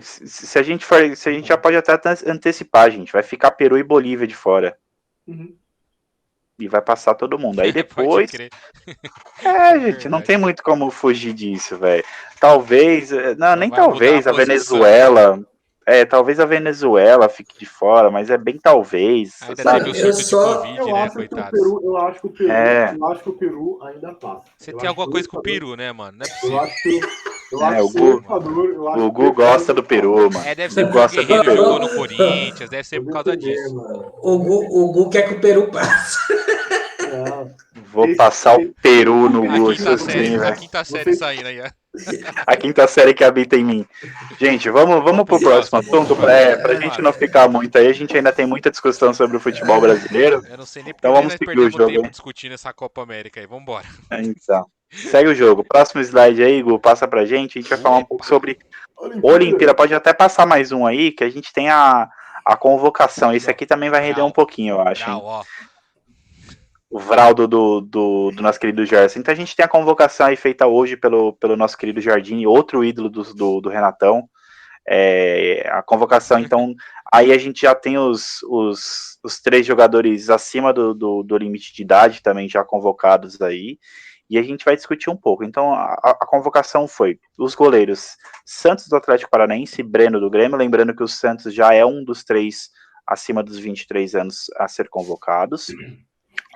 se a gente já pode até antecipar, gente. Vai ficar Peru e Bolívia de fora. Uhum. E vai passar todo mundo. Aí depois. Pode crer. Gente, não tem muito como fugir disso, velho. Talvez. Não, nem vai mudar talvez. a A posição. Venezuela. Talvez a Venezuela fique de fora, mas é bem talvez. Ainda Sabe? teve o surto de Covid, Eu né, acho que coitados. eu acho que o Peru ainda passa. Você tem alguma coisa com o Peru, né, mano? Não é Eu possível. acho que o Equador. O Gu gosta do Peru, mano. Deve ser porque o Gosta do Guerreiro Peru. jogou no Corinthians, deve ser por causa disso. O Gu quer que o Peru passe. Vou passar o Peru no Gu, A velho. quinta série saindo aí, ó. A quinta série que habita em mim. Gente, vamos pro próximo assunto, pra gente não ficar muito aí. A gente ainda tem muita discussão sobre o futebol brasileiro. Eu não sei nem porque Então vamos nós seguir perdemos o jogo tempo aí. discutindo essa Copa América aí. Vambora. Então, segue o jogo. Próximo slide aí, Gu, passa pra gente. A gente vai falar um pouco sobre Olimpíada. Pode até passar mais um aí, que a gente tem a convocação. Esse aqui também vai render um pouquinho, eu acho, hein? O Vraldo do nosso querido Gerson. Então a gente tem a convocação aí feita hoje pelo nosso querido Jardim, outro ídolo do Renatão. A convocação, então, aí a gente já tem os 3 jogadores acima do limite de idade também já convocados aí, e a gente vai discutir um pouco. Então, a convocação foi os goleiros Santos do Atlético Paranaense e Breno do Grêmio, lembrando que o Santos já é um dos 3 acima dos 23 anos a ser convocados.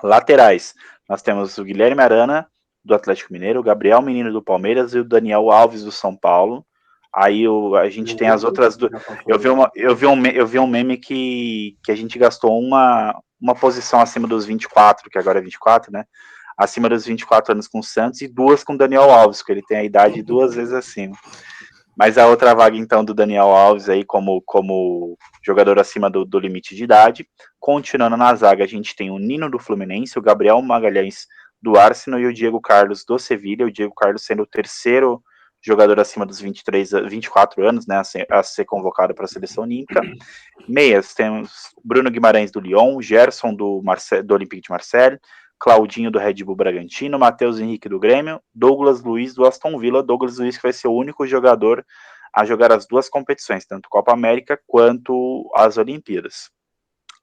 Laterais, nós temos o Guilherme Arana, do Atlético Mineiro, o Gabriel Menino do Palmeiras e o Daniel Alves do São Paulo. Aí a gente tem as outras duas. Eu vi um meme que a gente gastou uma posição acima dos 24, que agora é 24, né? Acima dos 24 anos com o Santos e 2 com o Daniel Alves, que ele tem a idade 2 vezes acima. Mas a outra vaga, então, do Daniel Alves aí como jogador acima do limite de idade. Continuando na zaga, a gente tem o Nino do Fluminense, o Gabriel Magalhães do Arsenal e o Diego Carlos do Sevilha. O Diego Carlos sendo o terceiro jogador acima dos 24 anos, né, a ser convocado para a seleção olímpica. Meias, temos Bruno Guimarães do Lyon, Gerson do Olympique de Marseille, Claudinho do Red Bull Bragantino, Matheus Henrique do Grêmio, Douglas Luiz do Aston Villa. Douglas Luiz que vai ser o único jogador a jogar as duas competições, tanto Copa América quanto as Olimpíadas.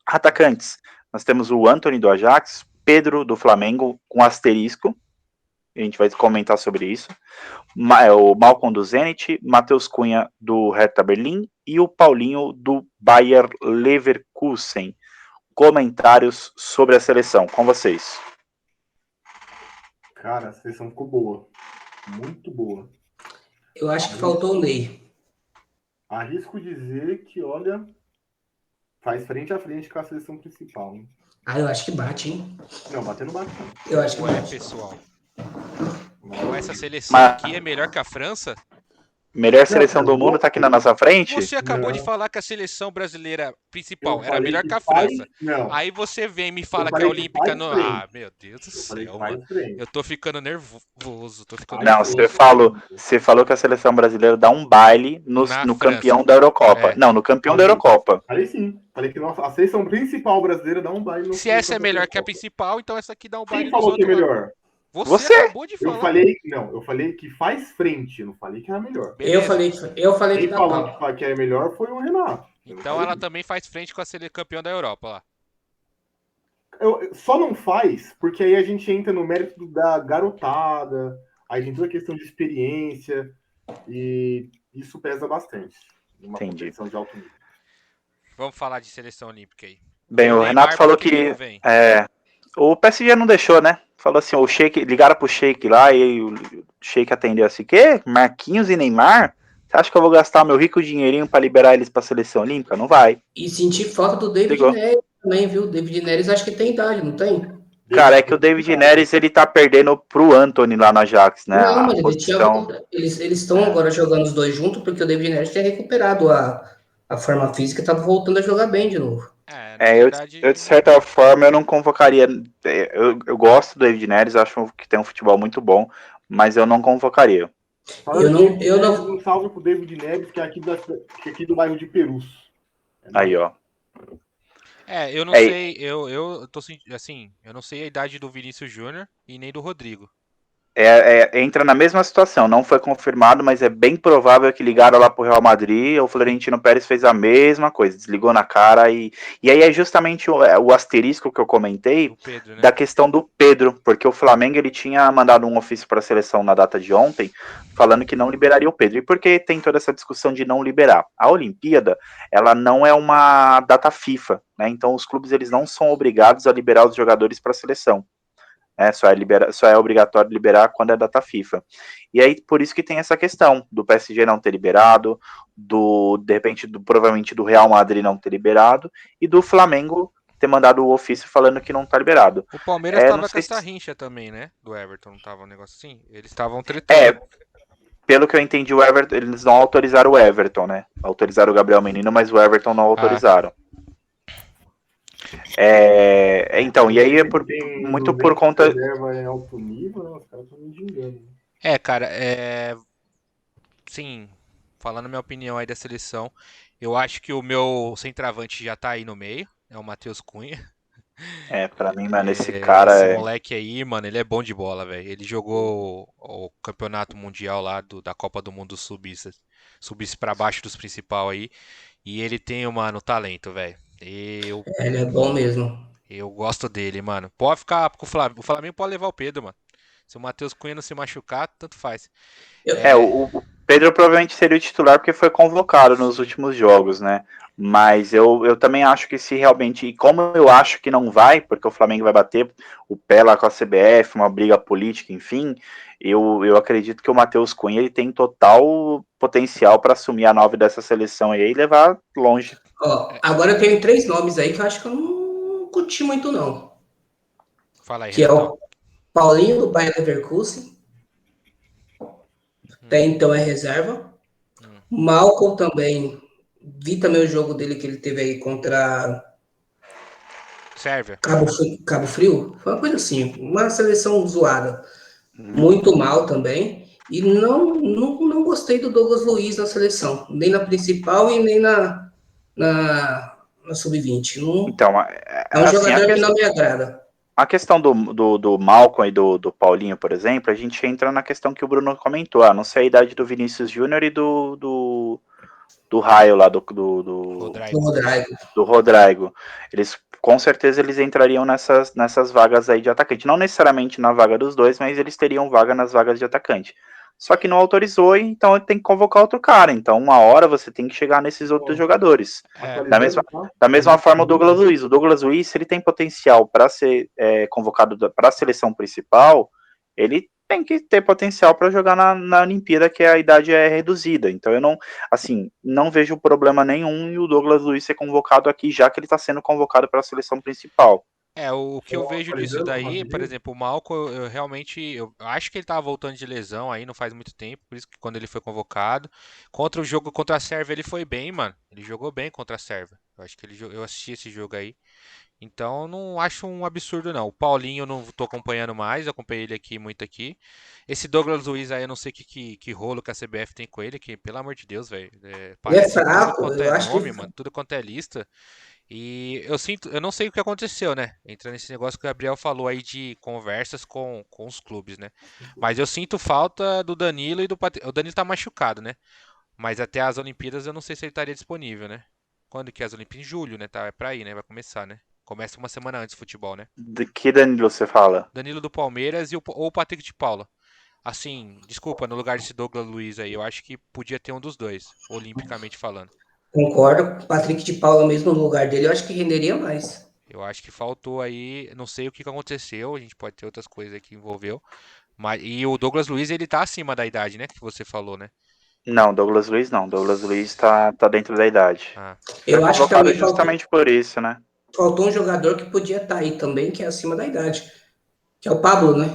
Atacantes, nós temos o Antony do Ajax, Pedro do Flamengo, com asterisco, a gente vai comentar sobre isso, o Malcom do Zenit, Matheus Cunha do Hertha Berlim e o Paulinho do Bayer Leverkusen. Comentários sobre a seleção, com vocês. Cara, a seleção ficou boa. Muito boa. Eu acho que faltou o Ney. Arrisco dizer que, olha, faz frente a frente com a seleção principal, hein? Eu acho que bate, hein? Não, batendo bate. Eu acho que Ué, bate. pessoal. Então essa seleção aqui é melhor que a França? Melhor seleção do mundo tá aqui na nossa frente? Você acabou de falar que a seleção brasileira principal era melhor que a França. Aí você vem e me fala que a Olímpica não. Ah, meu Deus do céu, mano. Eu tô ficando nervoso. Não, você falou que a seleção brasileira dá um baile no campeão da Eurocopa. Não, no campeão da Eurocopa. Falei sim. Falei que a seleção principal brasileira dá um baile no. Se essa é melhor que a principal, então essa aqui dá um baile. Quem falou que é melhor? Você acabou de falar. Eu falei que faz frente, eu não falei que era melhor. Beleza. Eu falei que quem falou que é melhor foi o Renato. Então ela também faz frente com a seleção campeã da Europa lá. Só não faz porque aí a gente entra no mérito da garotada, aí tem toda a questão de experiência e isso pesa bastante. Numa competição de alto nível. Vamos falar de seleção olímpica aí. Bem, o Renato falou que o PSG não deixou, né? Falou assim, o Sheik, ligaram pro Sheik lá e o Sheik atendeu assim, quê? Marquinhos e Neymar? Você acha que eu vou gastar meu rico dinheirinho pra liberar eles pra seleção olímpica? Não vai. E senti falta do David Neres também, viu? David Neres acho que tem idade, não tem? Cara, é que o David Neres, ele tá perdendo pro Antony lá no Ajax, né? Não, mas eles estão agora jogando os dois juntos porque o David Neres tem recuperado a forma física e tá voltando a jogar bem de novo. Eu de certa forma, eu não convocaria. Eu gosto do David Neres, acho que tem um futebol muito bom, mas eu não convocaria. Eu não. Um salve pro David Neres, que é aqui do bairro de Perus. Aí, ó. Eu não sei, eu tô assim, eu não sei a idade do Vinícius Júnior e nem do Rodrigo. Entra na mesma situação, não foi confirmado, mas é bem provável que ligaram lá pro Real Madrid, o Florentino Pérez fez a mesma coisa, desligou na cara e aí é justamente o asterisco que eu comentei Pedro, né? Da questão do Pedro, porque o Flamengo ele tinha mandado um ofício para a seleção na data de ontem, falando que não liberaria o Pedro, e por que tem toda essa discussão de não liberar? A Olimpíada, ela não é uma data FIFA, né? Então os clubes eles não são obrigados a liberar os jogadores para a seleção. Só é obrigatório liberar quando é data FIFA. E aí, por isso que tem essa questão do PSG não ter liberado, de repente, provavelmente do Real Madrid não ter liberado, e do Flamengo ter mandado o ofício falando que não tá liberado. O Palmeiras tava com essa rincha também, né? Do Everton, não tava um negócio assim? Eles estavam tretando. Pelo que eu entendi, o Everton, eles não autorizaram o Everton, né? Autorizaram o Gabriel Menino, mas o Everton não autorizaram. Então, e aí é muito por conta. Alto nível, os caras estão me engano. Cara, sim, falando minha opinião aí da seleção, eu acho que o meu centroavante já tá aí no meio, é o Matheus Cunha. Pra mim, mano, esse cara esse moleque aí, mano, ele é bom de bola, velho. Ele jogou o campeonato mundial lá da Copa do Mundo subisse pra baixo dos principal aí, e ele tem, mano, talento, velho. Ele é bom mesmo. Eu gosto dele, mano. Pode ficar com o Flamengo. O Flamengo pode levar o Pedro, mano. Se o Matheus Cunha não se machucar, tanto faz. O Pedro provavelmente seria o titular porque foi convocado nos últimos jogos, né? Mas eu também acho que se realmente... E como eu acho que não vai, porque o Flamengo vai bater o pé lá com a CBF, uma briga política, enfim... Eu acredito que o Matheus Cunha ele tem total potencial para assumir a 9 dessa seleção aí e levar longe. Agora eu tenho 3 nomes aí que eu acho que eu não curti muito, não. Fala aí, que Renato. É o Paulinho do Bayer Leverkusen. Até então é reserva. Malcom também. Vi também o jogo dele que ele teve aí contra Sérvia. Cabo Frio. Foi uma coisa assim, uma seleção zoada. Muito mal também. E não gostei do Douglas Luiz na seleção. Nem na principal e nem na Sub-20. Então, é um jogador que não me agrada. A questão do Malcom e do Paulinho, por exemplo, a gente entra na questão que o Bruno comentou. Não sei a idade do Vinícius Júnior e do do Raio lá Rodrigo. No Rodrigo. do Rodrigo. Eles com certeza eles entrariam nessas vagas aí de atacante. Não necessariamente na vaga dos dois, mas eles teriam vaga nas vagas de atacante. Só que não autorizou, então tem que convocar outro cara. Então, uma hora você tem que chegar nesses outros jogadores. É, Da mesma forma, o Douglas Luiz. O Douglas Luiz, se ele tem potencial para ser convocado para a seleção principal, ele tem que ter potencial para jogar na Olimpíada, que a idade é reduzida. Então, eu não vejo problema nenhum em o Douglas Luiz ser convocado aqui, já que ele está sendo convocado para a seleção principal. o que eu vejo disso atualizando daí, rapidinho. por exemplo, o Malcom, eu realmente, eu acho que ele tava voltando de lesão aí, não faz muito tempo, por isso que quando ele foi convocado, contra o jogo contra a Sérvia ele foi bem, mano, ele jogou bem contra a Sérvia, eu acho que eu assisti esse jogo aí, então eu não acho um absurdo não, o Paulinho eu não tô acompanhando mais, eu acompanhei ele aqui, muito aqui, esse Douglas Luiz aí eu não sei que rolo que a CBF tem com ele, que pelo amor de Deus, velho, Ele é parece tudo fraco, quanto eu é acho nome, que mano, tudo quanto é lista, e eu não sei o que aconteceu, né? Entrando nesse negócio que o Gabriel falou aí de conversas com os clubes, né? Mas eu sinto falta do Danilo e do Patrick. O Danilo tá machucado, né? Mas até as Olimpíadas eu não sei se ele estaria disponível, né? Quando que é as Olimpíadas? Em julho, né? Tá, é pra ir, né? Vai começar, né? Começa uma semana antes do futebol, né? De que Danilo você fala? Danilo do Palmeiras ou o Patrick de Paula. Assim, desculpa, no lugar desse Douglas Luiz aí, eu acho que podia ter um dos dois, olimpicamente falando. concordo. Patrick de Paula mesmo no lugar dele, eu acho que renderia mais. Eu acho que faltou aí, não sei o que aconteceu, a gente pode ter outras coisas aí que envolveu, mas e o Douglas Luiz ele tá acima da idade, né, que você falou, né? Não, Douglas Luiz não. Douglas Luiz tá dentro da idade. Ah, Foi Eu acho que convocado também faltou, justamente por isso, né? faltou um jogador que podia estar aí também, que é acima da idade, que é o Pablo, né?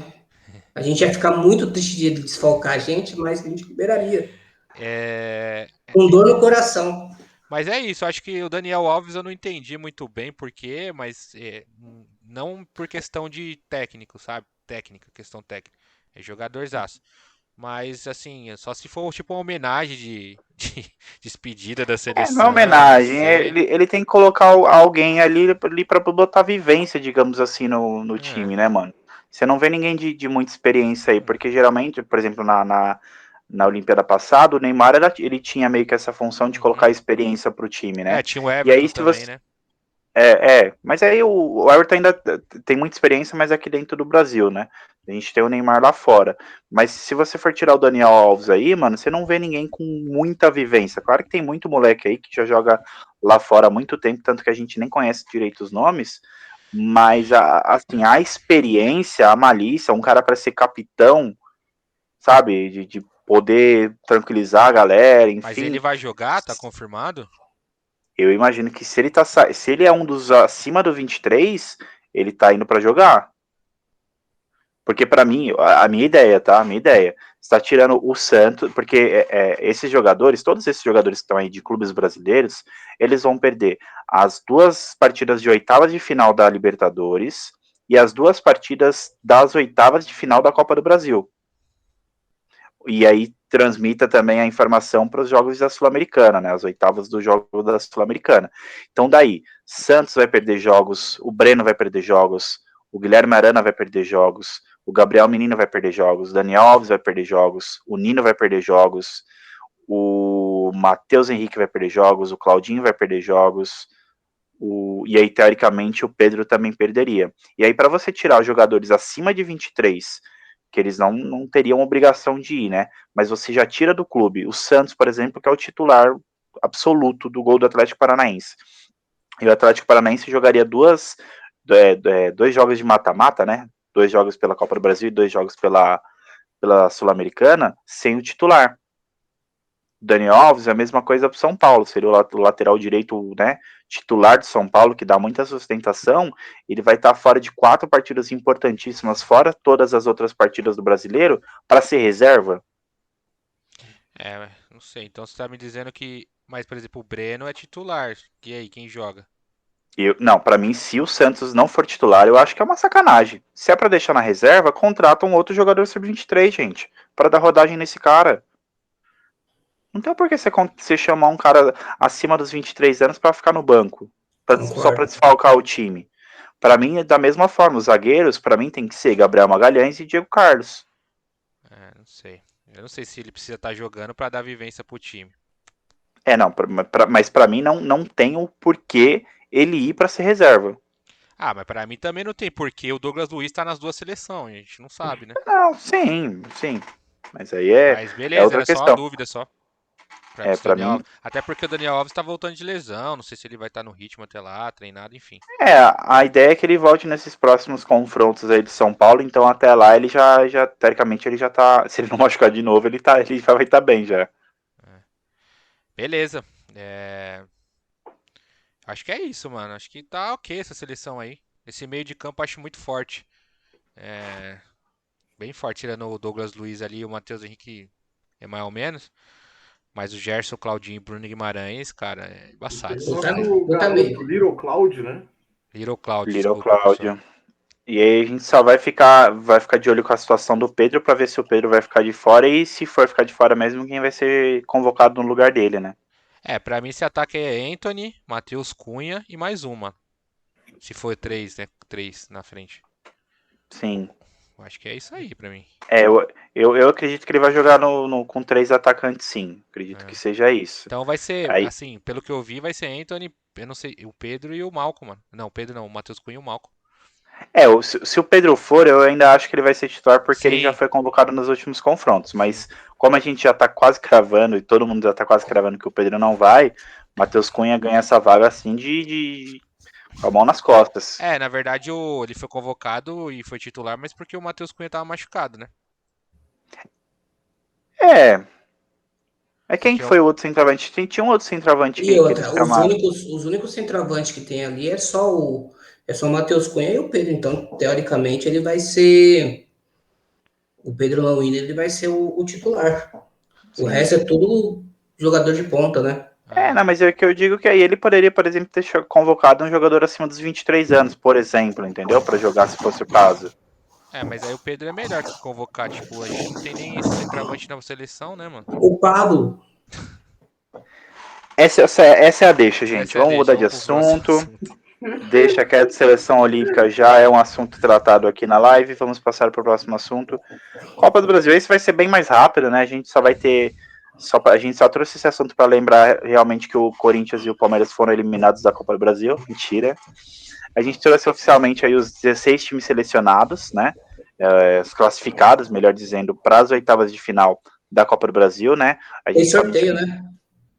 A gente ia ficar muito triste de desfalcar a gente, mas a gente liberaria. é, Com dor no coração. mas é isso, acho que o Daniel Alves eu não entendi muito bem por quê, mas não por questão de técnico, sabe? Técnica, questão técnica. É jogadorzaço. Mas assim, só se for tipo uma homenagem de despedida da Não é seleção, não homenagem. sei. Ele tem que colocar alguém ali pra botar vivência, digamos assim, no É. time, né, mano? Você não vê ninguém de muita experiência aí, porque geralmente, por exemplo, na Olimpíada passada, o Neymar ele tinha meio que essa função de colocar Uhum. experiência pro time, É, né? tinha o E aí, Everton se também, você. né? Mas aí o Everton ainda tem muita experiência, mas aqui dentro do Brasil, né? A gente tem o Neymar lá fora. Mas se você for tirar o Daniel Alves aí, mano, você não vê ninguém com muita vivência. Claro que tem muito moleque aí que já joga lá fora há muito tempo, tanto que a gente nem conhece direito os nomes. Mas assim, a experiência, a malícia, um cara para ser capitão, sabe? De poder tranquilizar a galera, Mas ele enfim. vai jogar, tá confirmado? Eu imagino que se ele é um dos acima do 23, ele tá indo para jogar. Porque para mim, a minha ideia, tá? A minha ideia, está tirando o Santos, porque esses jogadores, todos esses jogadores que estão aí de clubes brasileiros, eles vão perder as duas partidas de oitavas de final da Libertadores e as duas partidas das oitavas de final da Copa do Brasil. E aí transmita também a informação para os jogos da Sul-Americana, né? As oitavas do jogo da Sul-Americana. Então daí, Santos vai perder jogos, o Breno vai perder jogos, o Guilherme Arana vai perder jogos, o Gabriel Menino vai perder jogos, o Daniel Alves vai perder jogos, o Nino vai perder jogos, o Matheus Henrique vai perder jogos, o Claudinho vai perder jogos, e aí, teoricamente, o Pedro também perderia. E aí, para você tirar os jogadores acima de 23, que eles não teriam obrigação de ir, né? Mas você já tira do clube o Santos, por exemplo, que é o titular absoluto do gol do Atlético Paranaense. E o Atlético Paranaense jogaria dois jogos de mata-mata, né? 2 jogos pela Copa do Brasil e 2 jogos pela Sul-Americana, sem o titular. Daniel Alves é a mesma coisa para São Paulo, seria o lateral direito, né, titular de São Paulo, que dá muita sustentação. Ele vai estar fora de 4 partidas importantíssimas, fora todas as outras partidas do Brasileiro, para ser reserva. Não sei. Então você tá me dizendo que, mas por exemplo, o Breno é titular. E aí, quem joga? Não, para mim, se o Santos não for titular, eu acho que é uma sacanagem. Se é para deixar na reserva, contrata um outro jogador sub-23, gente, para dar rodagem nesse cara. Não tem por que você chamar um cara acima dos 23 anos para ficar no banco, só para Concordo. desfalcar o time. Para mim, da mesma forma, os zagueiros, para mim, tem que ser Gabriel Magalhães e Diego Carlos. Não sei. Eu não sei se ele precisa estar jogando para dar vivência pro time. Não, mas pra mim não tem o porquê ele ir pra ser reserva. Ah, mas pra mim também não tem, porque o Douglas Luiz tá nas duas seleções, a gente não sabe, né? Não, sim. Mas aí Mas é beleza, outra era só uma questão. dúvida só. Pra se o Pra Daniel mim, Alves. Até porque o Daniel Alves tá voltando de lesão, não sei se ele vai estar no ritmo até lá, treinado, enfim. a ideia é que ele volte nesses próximos confrontos aí de São Paulo, então até lá ele já teoricamente, ele já tá, se ele não machucar de novo, ele já vai estar bem já. Beleza. Acho que é isso, mano. Acho que tá ok essa seleção aí. Esse meio de campo eu acho muito forte. Bem forte, tirando o Douglas Luiz ali, o Matheus Henrique é mais ou menos. Mas o Gerson, o Claudinho e Bruno Guimarães, cara, é embaçado essa Coloca seleção. o garoto Little Cloud, né? Little Claudio, Little desculpa, pessoal. Cláudio. E aí a gente só vai ficar de olho com a situação do Pedro pra ver se o Pedro vai ficar de fora e se for ficar de fora mesmo, quem vai ser convocado no lugar dele, né? Pra mim esse ataque é Anthony, Matheus Cunha e mais uma. Se for três, né? Três na frente. Sim. Eu acho que é isso aí pra mim. Eu acredito que ele vai jogar com 3 atacantes, sim. Acredito que seja isso. Então vai ser, Aí, assim, pelo que eu vi, vai ser Anthony, eu não sei, o Pedro e o Malcom, mano. Não, o Pedro não, o Matheus Cunha e o Malcom. se o Pedro for, eu ainda acho que ele vai ser titular porque ele já Sim, foi convocado nos últimos confrontos. sim. Mas como a gente já tá quase cravando e todo mundo já tá quase cravando que o Pedro não vai, Matheus Cunha ganha essa vaga assim com a mão nas costas. Na verdade ele foi convocado e foi titular, mas porque o Matheus Cunha tava machucado, né? É. Quem Porque que foi o outro centroavante? Tinha um outro centroavante E que eles outra, chamaram. os únicos centroavantes que tem ali é só o Matheus Cunha e o Pedro. Então, teoricamente, ele vai ser. O Pedro não indo, ele vai ser o titular. O Sim. resto é tudo jogador de ponta, né? Não, mas é que eu digo que aí ele poderia, por exemplo, ter convocado um jogador acima dos 23 anos, por exemplo, entendeu? Pra jogar se fosse o caso. Mas aí o Pedro é melhor que convocar, tipo, a gente não tem nem esse centroavante na seleção, né, mano? O Pablo. Essa é a deixa, gente. Essa é a Vamos deixa, mudar de vamos pro próximo assunto. assunto. Deixa que a seleção olímpica já é um assunto tratado aqui na live. Vamos passar para o próximo assunto. Copa do Brasil, esse vai ser bem mais rápido, né? A gente só vai ter. A gente só trouxe esse assunto para lembrar realmente que o Corinthians e o Palmeiras foram eliminados da Copa do Brasil. Mentira. A gente trouxe oficialmente aí os 16 times selecionados, né? Os classificados, melhor dizendo, para as oitavas de final da Copa do Brasil, né? A Tem gente sabe sorteio, que. né?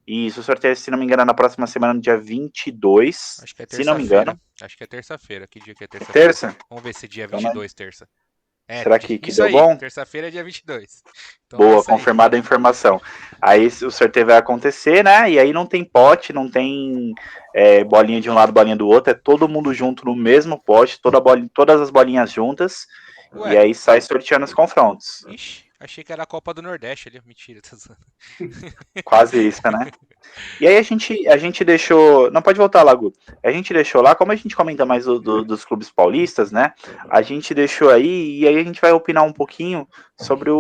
Isso, o sorteio, se não me engano, na próxima semana, no dia 22. Acho que é Se não me engano. terça-feira. Acho que é terça-feira. Que dia que é terça-feira? Terça? Vamos ver se é dia Então, 22, terça. será que Isso deu aí. bom? Terça-feira é dia 22. Então é Boa, isso aí. confirmada a informação. Aí o sorteio vai acontecer, né? E aí não tem pote, não tem bolinha de um lado, bolinha do outro. É todo mundo junto no mesmo pote, todas as bolinhas juntas. Ué, E aí sai sorteando os confrontos. ixi, achei que era a Copa do Nordeste ali. Mentira, tô zoando. Quase isso, né? E aí a gente deixou. Não pode voltar, Lago. A gente deixou lá, como a gente comenta mais dos clubes paulistas, né? A gente deixou aí, e aí a gente vai opinar um pouquinho sobre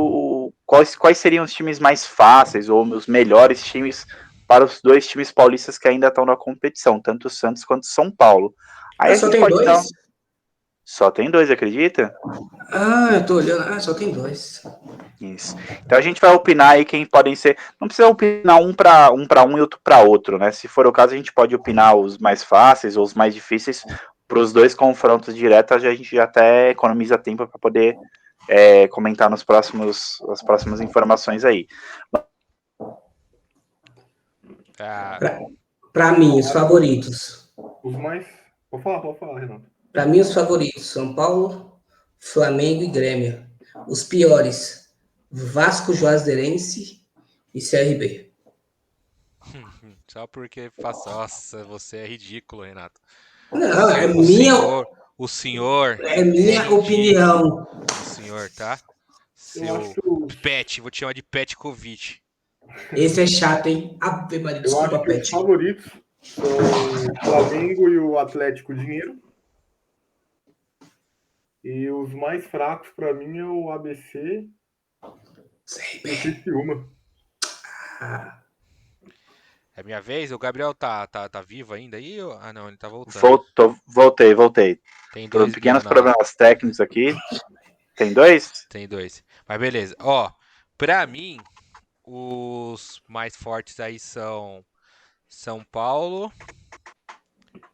quais seriam os times mais fáceis ou os melhores times para os dois times paulistas que ainda estão na competição, tanto o Santos quanto o São Paulo. Aí Ah, a só gente tem pode dar. dois? Só tem dois, acredita? Ah, eu tô olhando. Ah, só tem dois. Isso. Então a gente vai opinar aí quem podem ser. Não precisa opinar um e outro para outro, né? Se for o caso, a gente pode opinar os mais fáceis ou os mais difíceis para os dois confrontos diretos. A gente já até economiza tempo para poder comentar as próximas informações aí. Ah, Pra mim, os favoritos. Os mais. Pode falar, Renato. Pra mim, os favoritos: São Paulo, Flamengo e Grêmio. Os piores: Vasco, Juazeirense e CRB. só porque faço. Nossa, você é ridículo, Renato. Não, O senhor é minha ridículo. opinião. O senhor, tá? Eu Seu acho, pet, vou te chamar de pet Covid. Esse é chato, hein? Ave Maria, eu acho desculpa, que os Pet. favoritos são o Flamengo e o Atlético Dinheiro. E os mais fracos para mim é o ABC e o Criciúma. Ah, É minha vez? O Gabriel tá vivo ainda aí? Ah, não, ele tá voltando. Voltei. Tem Por dois pequenos na live. problemas técnicos aqui. Tem dois? Tem dois. Mas beleza. Ó, pra mim, os mais fortes aí são São Paulo,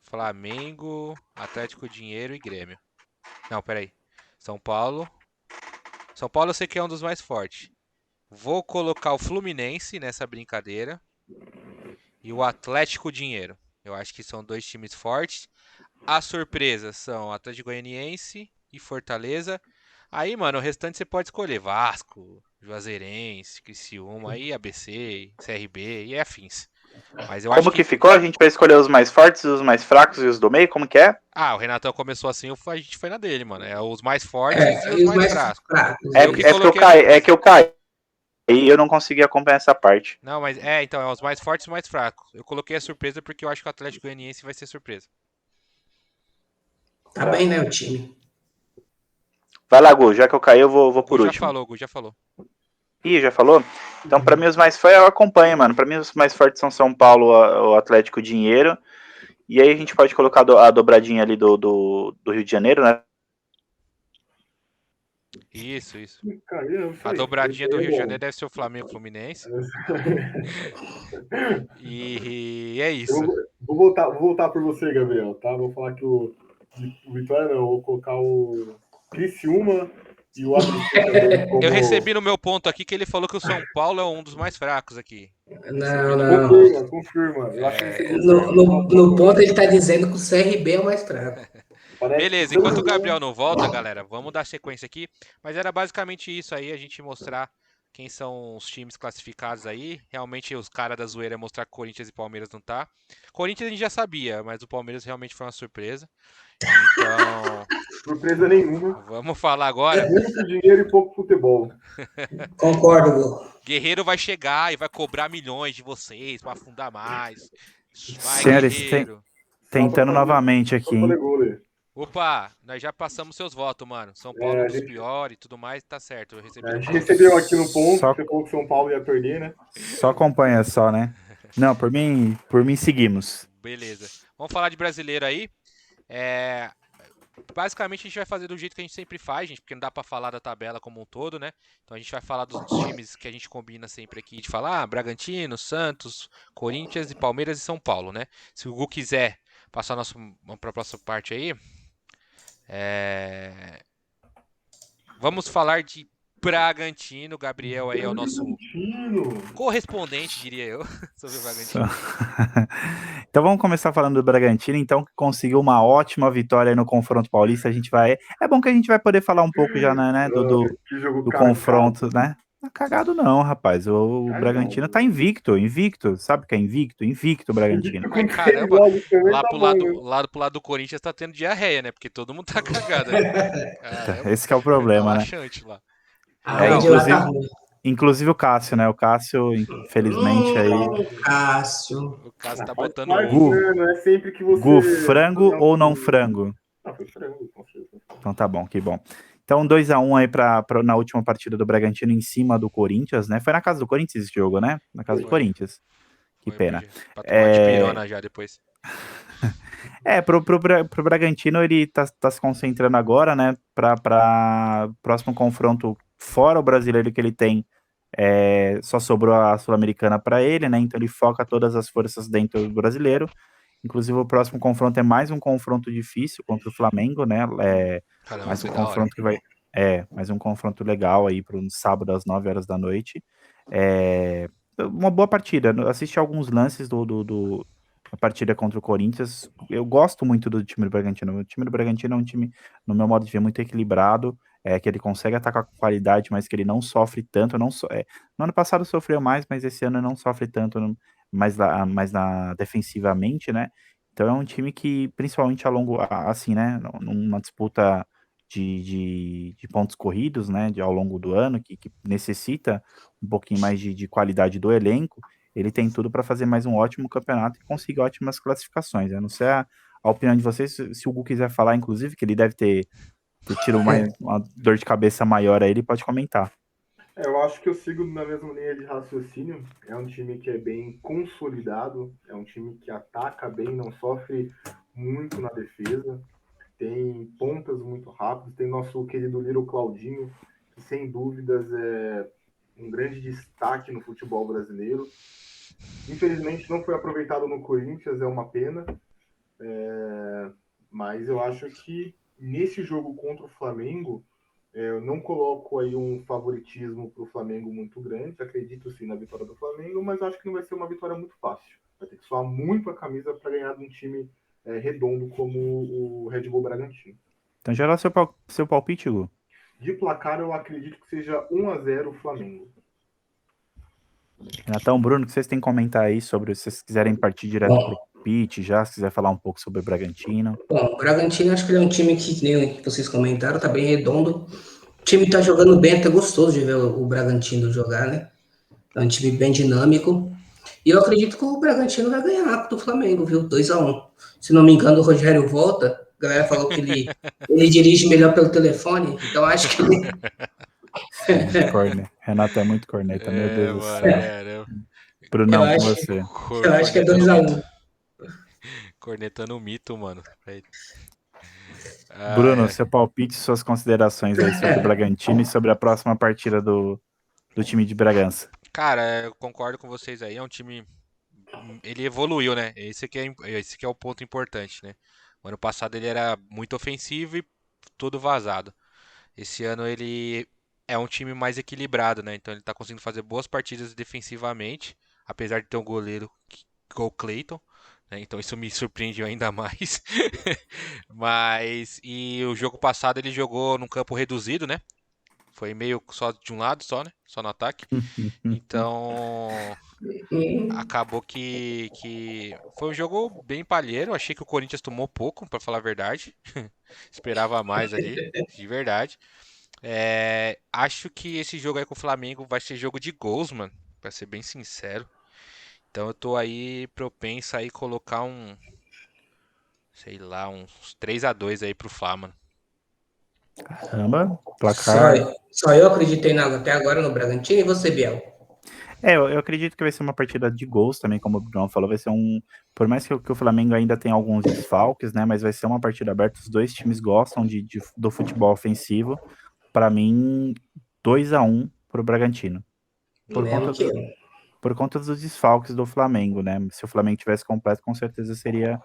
Flamengo, Atlético Dinheiro e Grêmio. Não, peraí. São Paulo. São Paulo eu sei que é um dos mais fortes. Vou colocar o Fluminense nessa brincadeira. E o Atlético Dinheiro. Eu acho que são 2 times fortes. As surpresas são Atlético Goianiense e Fortaleza. Aí, mano, o restante você pode escolher. Vasco, Juazeirense, Criciúma, aí ABC, CRB e afins. Mas eu acho Como que... que ficou? A gente vai escolher os mais fortes, os mais fracos e os do meio? Como que é? Ah, o Renatão começou assim, a gente foi na dele, mano. É os mais fortes e os E os mais mais fracos. fracos. É, Eu que é porque eu coloquei a caí, é surpresa. que eu caí. E eu não consegui acompanhar essa parte. Não, mas então, é os mais fortes e os mais fracos. Eu coloquei a surpresa porque eu acho que o Atlético Goianiense vai ser surpresa. Tá bem, né, o time. Vai lá, Gu, já que eu caí, eu vou por último. O Gu já falou. Ih, já falou? Então, pra mim, os mais fortes, eu acompanho, mano. Pra mim, os mais fortes são São Paulo, o Atlético Dinheiro. E aí a gente pode colocar a dobradinha ali do Rio de Janeiro, né? Isso. Cara, isso A aí. dobradinha Esse do aí é Rio de bom. Janeiro deve ser o Flamengo e o Fluminense. E é Eu isso. vou voltar por você, Gabriel, tá? Vou falar que o Vitória não, eu vou colocar o Criciúma e o ABC também Eu como. recebi no meu ponto aqui que ele falou que o São Paulo é um dos mais fracos aqui. Recebi Não, no meu não. ponto. Confirma. Eu acho que você No, confirma no, São no Paulo. ponto ele tá dizendo que o CRB é o mais fraco. Parece que Beleza, enquanto o Gabriel não volta, galera, vamos dar sequência aqui. Mas era basicamente isso aí, a gente mostrar quem são os times classificados aí. Realmente os caras da zoeira é mostrar que Corinthians e Palmeiras não tá. Corinthians a gente já sabia, mas o Palmeiras realmente foi uma surpresa. Então, surpresa nenhuma. vamos falar agora. Muito dinheiro e pouco futebol. Concordo, Gu. Guerreiro vai chegar e vai cobrar milhões de vocês para afundar mais. Vai, Senhores, Guerreiro. tentando novamente Só aqui, pra hein? gol, né? Opa, nós já passamos seus votos, mano. São Paulo é um dos piores e tudo mais, tá certo. Eu recebi A no gente ponto. recebeu aqui no ponto Só, que você falou que São Paulo ia perder, né? só acompanha só, né? Não, por mim seguimos. Beleza. Vamos falar de brasileiro aí. É, basicamente a gente vai fazer do jeito que a gente sempre faz, gente, porque não dá pra falar da tabela como um todo, né? Então a gente vai falar dos times que a gente combina sempre aqui de falar, Bragantino, Santos, Corinthians e Palmeiras e São Paulo, né? Se o Gu quiser passar para a próxima parte aí, vamos falar de Bragantino. Gabriel aí é o nosso correspondente, diria eu, sobre o Bragantino. Então vamos começar falando do Bragantino, então, que conseguiu uma ótima vitória aí no confronto paulista. A gente vai. É bom que a gente vai poder falar um pouco já, né, Que jogo do cagado. confronto, né? Não é cagado não, rapaz. O Cagado. Bragantino tá invicto. Sabe o que é invicto? Invicto o Bragantino. Mas caramba, também lá tá pro bom, lado, né? pro lado do Corinthians tá tendo diarreia, né? Porque todo mundo tá cagado ali. Caramba, Esse que é o tá problema, né? laxante lá. Além de Então, lá tá ruim. Inclusive o Cássio, né? O Cássio, infelizmente, aí. Cássio. o Cássio tá Faz botando parte, Gu, né? Não é sempre que você. Gu, frango ou não frango? Foi frango, com certeza. Então tá bom, que bom. Então 2-1 aí na última partida do Bragantino em cima do Corinthians, né? Foi na casa do Corinthians esse jogo, né? Na casa do Foi. Corinthians. Que Foi, pena. pra tomar de pirona já depois. Pro Bragantino ele tá se concentrando agora, né? Pra próximo confronto fora o brasileiro que ele tem. Só sobrou a Sul-Americana para ele, né? Então ele foca todas as forças dentro do brasileiro. Inclusive o próximo confronto é mais um confronto difícil contra o Flamengo, né? Caramba, Mais um foi da hora. confronto que vai. Mais um confronto legal aí para um sábado às 9 horas da noite. Uma boa partida. Eu assisti alguns lances da partida contra o Corinthians. Eu gosto muito do time do Bragantino. O time do Bragantino é um time, no meu modo de ver, muito equilibrado. Que ele consegue atacar com qualidade, mas que ele não sofre tanto. No ano passado sofreu mais, mas esse ano não sofre tanto, mais defensivamente, né? Então é um time que, principalmente assim, né? Numa disputa de pontos corridos, né? Ao longo do ano, que necessita um pouquinho mais de qualidade do elenco, ele tem tudo para fazer mais um ótimo campeonato e conseguir ótimas classificações. Eu não sei a opinião de vocês, se o Gu quiser falar, inclusive, que ele deve ter tido uma dor de cabeça maior aí, ele pode comentar. Eu acho que eu sigo na mesma linha de raciocínio. É um time que é bem consolidado, é um time que ataca bem, não sofre muito na defesa, tem pontas muito rápidas, tem nosso querido Little Claudinho, que sem dúvidas é um grande destaque no futebol brasileiro. Infelizmente não foi aproveitado no Corinthians, é uma pena. Mas eu acho que nesse jogo contra o Flamengo, eu não coloco aí um favoritismo para o Flamengo muito grande. Acredito sim na vitória do Flamengo, mas acho que não vai ser uma vitória muito fácil. Vai ter que suar muito a camisa para ganhar de um time redondo como o Red Bull Bragantino. Então já dá seu palpite, Gu. De placar, eu acredito que seja 1-0 o Flamengo. Renatão, Bruno, o que vocês têm que comentar aí sobre, se vocês quiserem partir direto pro palpite já, se quiser falar um pouco sobre o Bragantino. Bom, o Bragantino acho que ele é um time que nem vocês comentaram, tá bem redondo. O time tá jogando bem, até gostoso de ver o Bragantino jogar, né? É um time bem dinâmico. E eu acredito que o Bragantino vai ganhar do Flamengo, viu? 2-1. Se não me engano, o Rogério volta. A galera falou que ele dirige melhor pelo telefone, então acho que ele. Renato é muito corneta, meu Deus do mano, céu. Brunão, com você. Eu acho que é 2-1. Cornetando o mito, mano. Bruno, seu palpite e suas considerações aí sobre o Bragantino e sobre a próxima partida do time de Bragança. Cara, eu concordo com vocês aí. É um time. Ele evoluiu, né? Esse que é o ponto importante, né? O ano passado ele era muito ofensivo e todo vazado. Esse ano ele é um time mais equilibrado, né? Então ele tá conseguindo fazer boas partidas defensivamente, apesar de ter um goleiro igual o Clayton, né? Então isso me surpreendeu ainda mais. E o jogo passado ele jogou num campo reduzido, né? Foi meio só de um lado só, né? Só no ataque. Então acabou que foi um jogo bem palheiro. Achei que o Corinthians tomou pouco, pra falar a verdade. Esperava mais ali, de verdade. Acho que esse jogo aí com o Flamengo vai ser jogo de gols, mano. Pra ser bem sincero. Então eu tô aí propenso aí colocar sei lá, uns 3-2 aí pro Fla, mano. Caramba, placar. Só eu acreditei até agora no Bragantino e você, Biel. Eu acredito que vai ser uma partida de gols também, como o Bruno falou, vai ser por mais que o Flamengo ainda tenha alguns desfalques, né, mas vai ser uma partida aberta, os dois times gostam do futebol ofensivo. Para mim, 2-1 pro Bragantino. Por conta dos desfalques do Flamengo, né, se o Flamengo tivesse completo, com certeza seria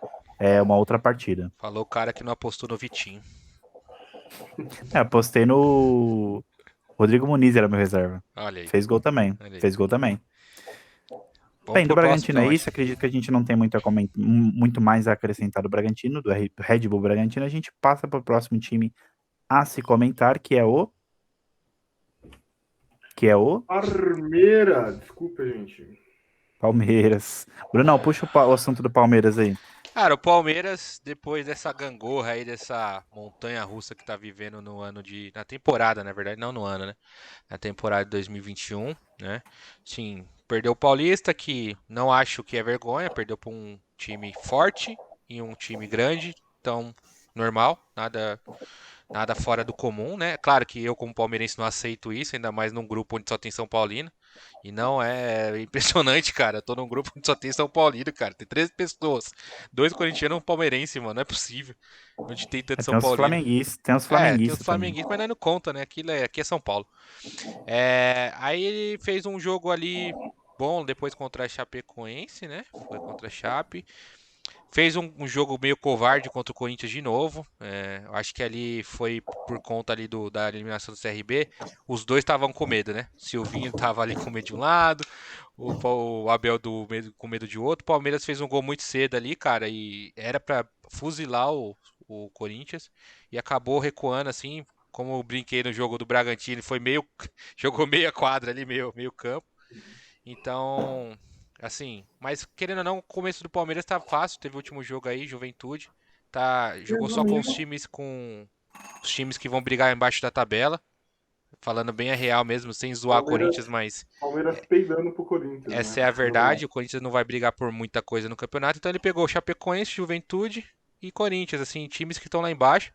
uma outra partida. Falou o cara que não apostou no Vitinho. Apostei no Rodrigo Muniz, era meu reserva. Olha aí. Fez gol também. Bem, do Bragantino é isso. Acredito que a gente não tem muito mais a acrescentar do Bragantino, do Red Bull Bragantino. A gente passa para o próximo time a se comentar, que é o Palmeiras. Desculpa, gente. Palmeiras. Brunão, puxa o assunto do Palmeiras aí. Cara, o Palmeiras, depois dessa gangorra aí, dessa montanha russa que tá vivendo na temporada, na verdade, não no ano, né? Na temporada de 2021, né? Sim, perdeu o Paulista, que não acho que é vergonha, perdeu para um time forte e um time grande, então normal, nada fora do comum, né? Claro que eu, como palmeirense, não aceito isso, ainda mais num grupo onde só tem São Paulino. E não é impressionante, cara. Eu tô num grupo onde só tem São Paulino, cara. Tem 13 pessoas. 2 corintianos e um palmeirense, mano. Não é possível. Onde tem tanto São Paulino. Tem os flamenguistas. Tem os flamenguistas, mas não conta, né? Aqui é São Paulo. Aí ele fez um jogo ali bom depois contra a Chapecoense, né? Foi contra a Chape. Fez um jogo meio covarde contra o Corinthians de novo. Eu acho que ali foi por conta ali da eliminação do CRB. Os dois estavam com medo, né? Silvinho tava ali com medo de um lado, o Abel com medo de outro. O Palmeiras fez um gol muito cedo ali, cara, e era pra fuzilar o Corinthians. E acabou recuando assim, como eu brinquei no jogo do Bragantino, jogou meia quadra ali, meio campo. Então, assim, mas querendo ou não, o começo do Palmeiras tá fácil. Teve o último jogo aí, Juventude. Jogou só com os times que vão brigar embaixo da tabela. Falando bem a real mesmo, sem zoar Corinthians, mas. Palmeiras peidando pro Corinthians. Essa é a verdade. O Corinthians não vai brigar por muita coisa no campeonato. Então ele pegou Chapecoense, Juventude e Corinthians, assim, times que estão lá embaixo.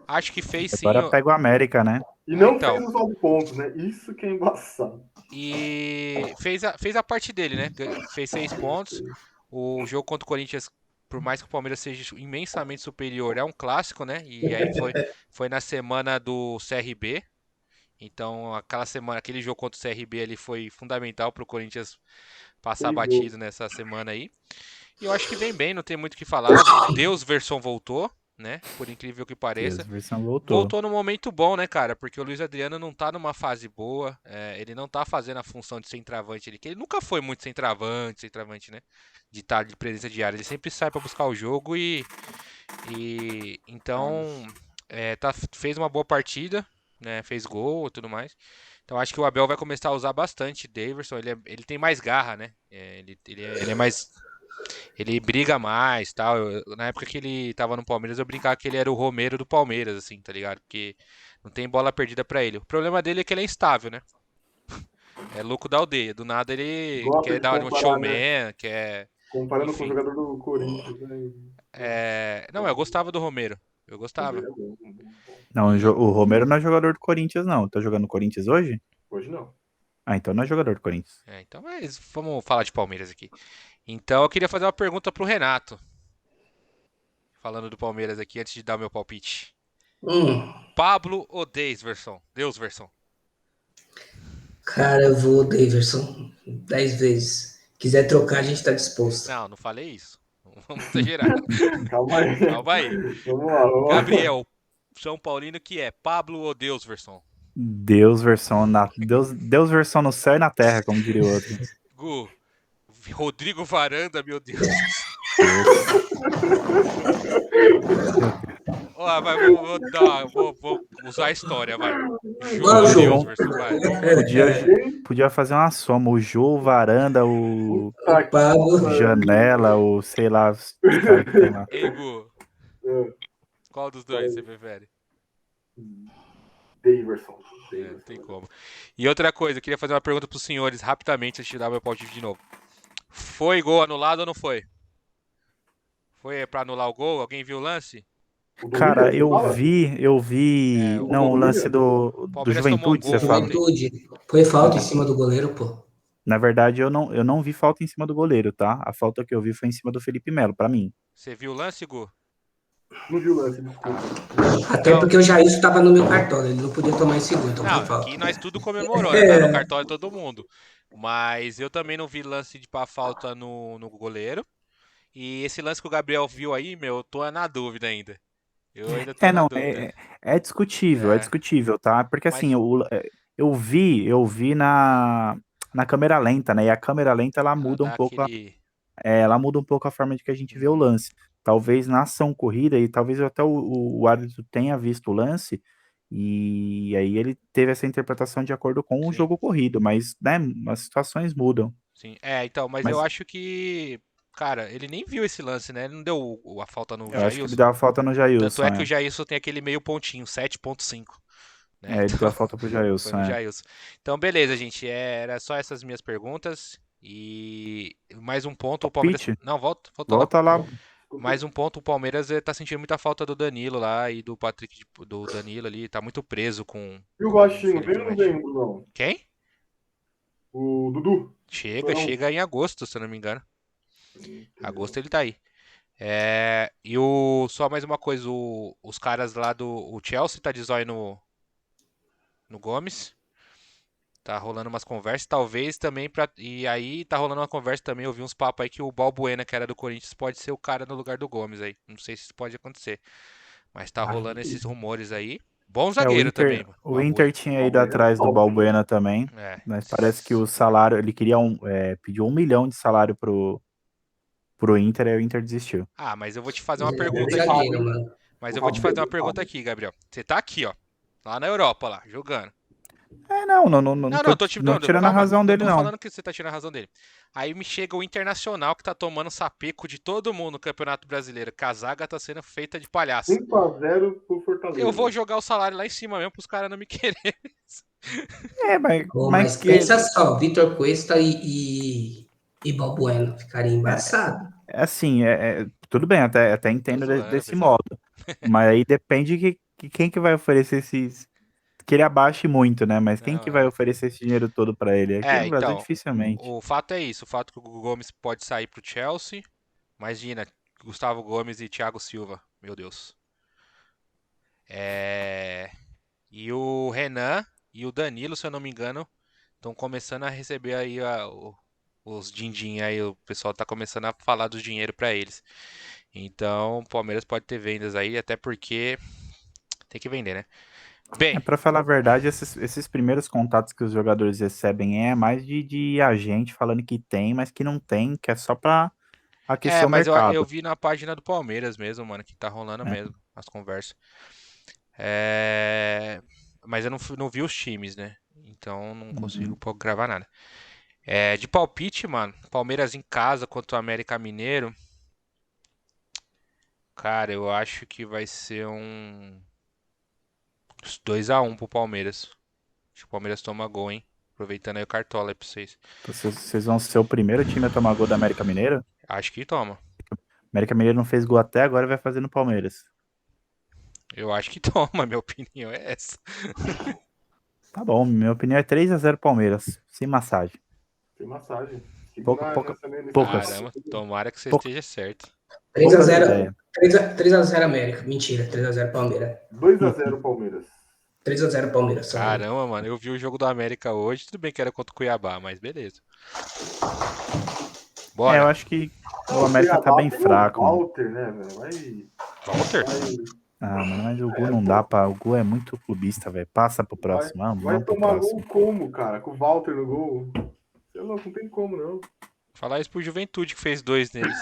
Acho que fez sim. Agora pega o América, né? E não fez os 9 pontos, né? Isso que é embaçado. E fez a parte dele, né? Fez 6 pontos. O jogo contra o Corinthians, por mais que o Palmeiras seja imensamente superior, é um clássico, né? E aí foi na semana do CRB. Então, aquele jogo contra o CRB ali foi fundamental para o Corinthians passar Tem batido nessa semana aí. E eu acho que vem bem, não tem muito o que falar. Deus versão voltou, né? Por incrível que pareça. Deus, a versão voltou. Voltou num momento bom, né, cara? Porque o Luiz Adriano não tá numa fase boa. Ele não tá fazendo a função de centroavante. Que ele nunca foi muito centroavante, né? De presença diária. Ele sempre sai pra buscar o jogo e então fez uma boa partida, né? Fez gol e tudo mais. Então acho que o Abel vai começar a usar bastante Daverson. Ele tem mais garra, né? Ele é mais. Ele briga mais, tal. Na época que ele tava no Palmeiras, eu brincava que ele era o Romero do Palmeiras, assim, tá ligado? Porque não tem bola perdida pra ele. O problema dele é que ele é instável, né? É louco da aldeia. Do nada ele Gosta quer de dar um comparar, né? showman, quer. Comparando com o Enfim. jogador do Corinthians, né? Não, eu gostava do Romero. Eu gostava. Não, E o Romero não é jogador do Corinthians, não. Tá jogando no Corinthians hoje? Hoje não. Ah, então não é jogador do Corinthians. então, mas vamos falar de Palmeiras aqui. Então eu queria fazer uma pergunta pro Renato. Falando do Palmeiras aqui, antes de dar o meu palpite. Pablo ou Deusverson? Cara, eu vou Daverson 10 vezes. Quiser trocar, a gente tá disposto. Não falei isso. Não vamos exagerar. Calma aí. Calma aí. Vamos lá. Gabriel, São Paulino que é Pablo ou Deusverson? Deus versão versão no céu e na terra, como diria o outro. Gu, Rodrigo Varanda, meu Deus. Ó, vai, vou usar a história, vai. João. Deusverson, vai. Podia fazer uma soma. O Jô, o Varanda, o Pablo. Janela, o sei lá, os caras que tem lá. Ei, Gu, qual dos dois você prefere? Daverson. Não tem como. E outra coisa, eu queria fazer uma pergunta pros senhores rapidamente antes de dar meu palpite de novo. Foi gol anulado ou não foi? Foi pra anular o gol? Alguém viu o lance? Cara, eu vi. Não, o lance do Palmeiras tomou um Juventude, gol você fala. ontem. Juventude. Foi falta em cima do goleiro, pô. Na verdade, eu não vi falta em cima do goleiro, tá? A falta que eu vi foi em cima do Felipe Melo, pra mim. Você viu o lance, Gu? Não viu o lance, desculpa. Até porque o Jair estava no meu cartório, ele não podia tomar esse gol, então foi Não, falta. aqui nós tudo comemorou, né? Tá no cartório todo mundo. Mas eu também não vi lance de pra falta no goleiro. E esse lance que o Gabriel viu aí, meu, eu tô na dúvida ainda. Eu ainda tô na Não, dúvida. é discutível, tá? Porque Mas- assim, eu vi na câmera lenta, né? E a câmera lenta ela muda um dá pouco aquele... ela muda um pouco a forma de que a gente vê o lance. Talvez na ação corrida, e talvez até o árbitro tenha visto o lance, e aí ele teve essa interpretação de acordo com o Sim. jogo corrido, mas, né, as situações mudam. Sim, então, mas eu acho que... Cara, ele nem viu esse lance, né? Ele não deu a falta no Eu acho que ele Jailson. deu a falta no Jailson. Tanto é que o Jailson tem aquele meio pontinho, 7.5. Né? Ele deu a falta pro Foi Jailson. no Jailson. Então, beleza, gente. Era só essas minhas perguntas. E mais um ponto, o Palmeiras. Pete, Não, volta volta lá. Mais um ponto, o Palmeiras tá sentindo muita falta do Danilo lá e do Patrick, do Danilo ali. Tá muito preso com. E o com baixinho, Felipe vem ou não Melo. vem, Bruno? Quem? O Dudu. Chega em agosto, se eu não me engano. Agosto ele tá aí. E só mais uma coisa, os caras lá o Chelsea tá de zóio no Gomes. Tá rolando umas conversas, talvez também e aí tá rolando uma conversa também, eu vi uns papos aí que o Balbuena, que era do Corinthians, pode ser o cara no lugar do Gomes aí. Não sei se isso pode acontecer. Mas tá rolando esses rumores aí. Bom zagueiro também. O Inter tinha ido atrás do Balbuena também. Mas parece que o salário, ele queria pediu 1 milhão de salário pro Inter, aí o Inter desistiu. Mas eu vou te fazer uma pergunta É aqui. zagueiro, mano. Mas eu vou te fazer uma pergunta aqui, Gabriel. Você tá aqui, ó. Lá na Europa, lá, jogando. Não tô tirando a razão dele, não. não. Tô falando que você tá tirando a razão dele. Aí me chega o Internacional que tá tomando sapeco de todo mundo no Campeonato Brasileiro. Que a zaga tá sendo feita de palhaço. 5-0 pro Fortaleza. Eu vou jogar o salário lá em cima mesmo pros caras não me quererem. Mas pensa só, Vitor Cuesta e Balbuena ficaria embaçado. Assim, tudo bem, até entendo desse modo. Mas aí depende de quem que vai oferecer esses... Que ele abaixe muito, né? Mas quem que vai oferecer esse dinheiro todo pra ele? Aqui no Brasil, dificilmente. O fato é isso. O fato que o Gomes pode sair pro Chelsea. Imagina, Gustavo Gomes e Thiago Silva. Meu Deus. E o Renan e o Danilo, se eu não me engano, estão começando a receber aí os din-din aí, o pessoal tá começando a falar do dinheiro pra eles. Então, o Palmeiras pode ter vendas aí, até porque tem que vender, né? Bem, Pra falar a verdade, esses primeiros contatos que os jogadores recebem é mais de agente falando que tem, mas que não tem, que é só pra aquecer o mas eu mercado. vi na página do Palmeiras mesmo, mano, que tá rolando É. mesmo as conversas. Mas eu não vi os times, né? Então não consigo gravar nada. De palpite, mano, Palmeiras em casa contra o América Mineiro. Cara, eu acho que vai ser um 2-1 pro Palmeiras. Acho que o Palmeiras toma gol, hein? Aproveitando aí o Cartola aí pra vocês. Então, vocês vão ser o primeiro time a tomar gol da América Mineiro? Acho que toma. América Mineiro não fez gol até agora e vai fazer no Palmeiras. Eu acho que toma, minha opinião é essa. Tá bom, minha opinião é 3-0 Palmeiras, sem massagem. Tem massagem. Poucas. Caramba, tomara que você esteja certo. 3x0 3x0 América. Mentira, 3x0 Palmeiras. 2-0 Palmeiras. 3x0 Palmeiras. Só Caramba, mano, eu vi o jogo do América hoje, tudo bem que era contra o Cuiabá, mas beleza. Bora. Eu acho que o América tá bem fraco. Walter, né, velho? Walter? Mano, mas o Gu não dá pra... O Gu é muito clubista, velho. Passa pro próximo. Vai tomar gol como, cara? Com o Walter no gol? Você é louco, não tem como, não. Falar isso pro Juventude, que fez 2 neles.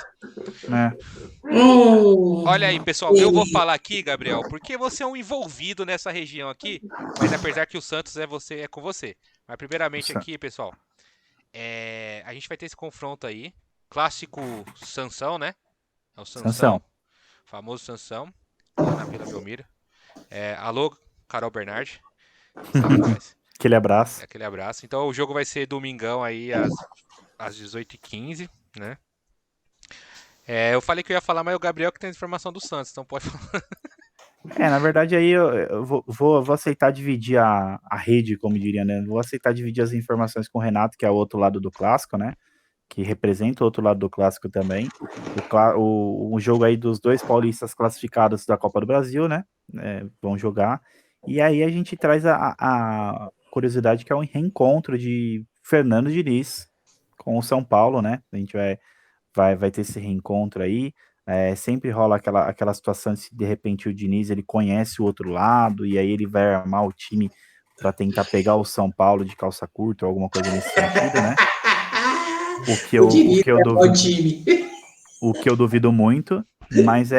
Hum. Olha aí, pessoal, eu vou falar aqui, Gabriel, porque você é um envolvido nessa região aqui, mas apesar que o Santos é com você. Mas primeiramente aqui, pessoal, a gente vai ter esse confronto aí, clássico Sansão, né? É o Sansão. Famoso Sansão, lá na Vila Belmiro. Alô, Carol Bernardi. Aquele abraço. Aquele abraço. Então o jogo vai ser domingão aí às 18h15, né? Eu falei que eu ia falar, mas é o Gabriel que tem a informação do Santos, então pode falar. Na verdade aí eu vou aceitar dividir a rede, como diria, né? Vou aceitar dividir as informações com o Renato, que é o outro lado do clássico, né? Que representa o outro lado do clássico também. O jogo aí dos dois paulistas classificados da Copa do Brasil, né? Vão jogar. E aí a gente traz a curiosidade que é um reencontro de Fernando Diniz com o São Paulo, né? A gente vai ter esse reencontro aí. Sempre rola aquela situação de repente o Diniz ele conhece o outro lado e aí ele vai armar o time para tentar pegar o São Paulo de calça curta ou alguma coisa nesse sentido, né? O que eu duvido muito, mas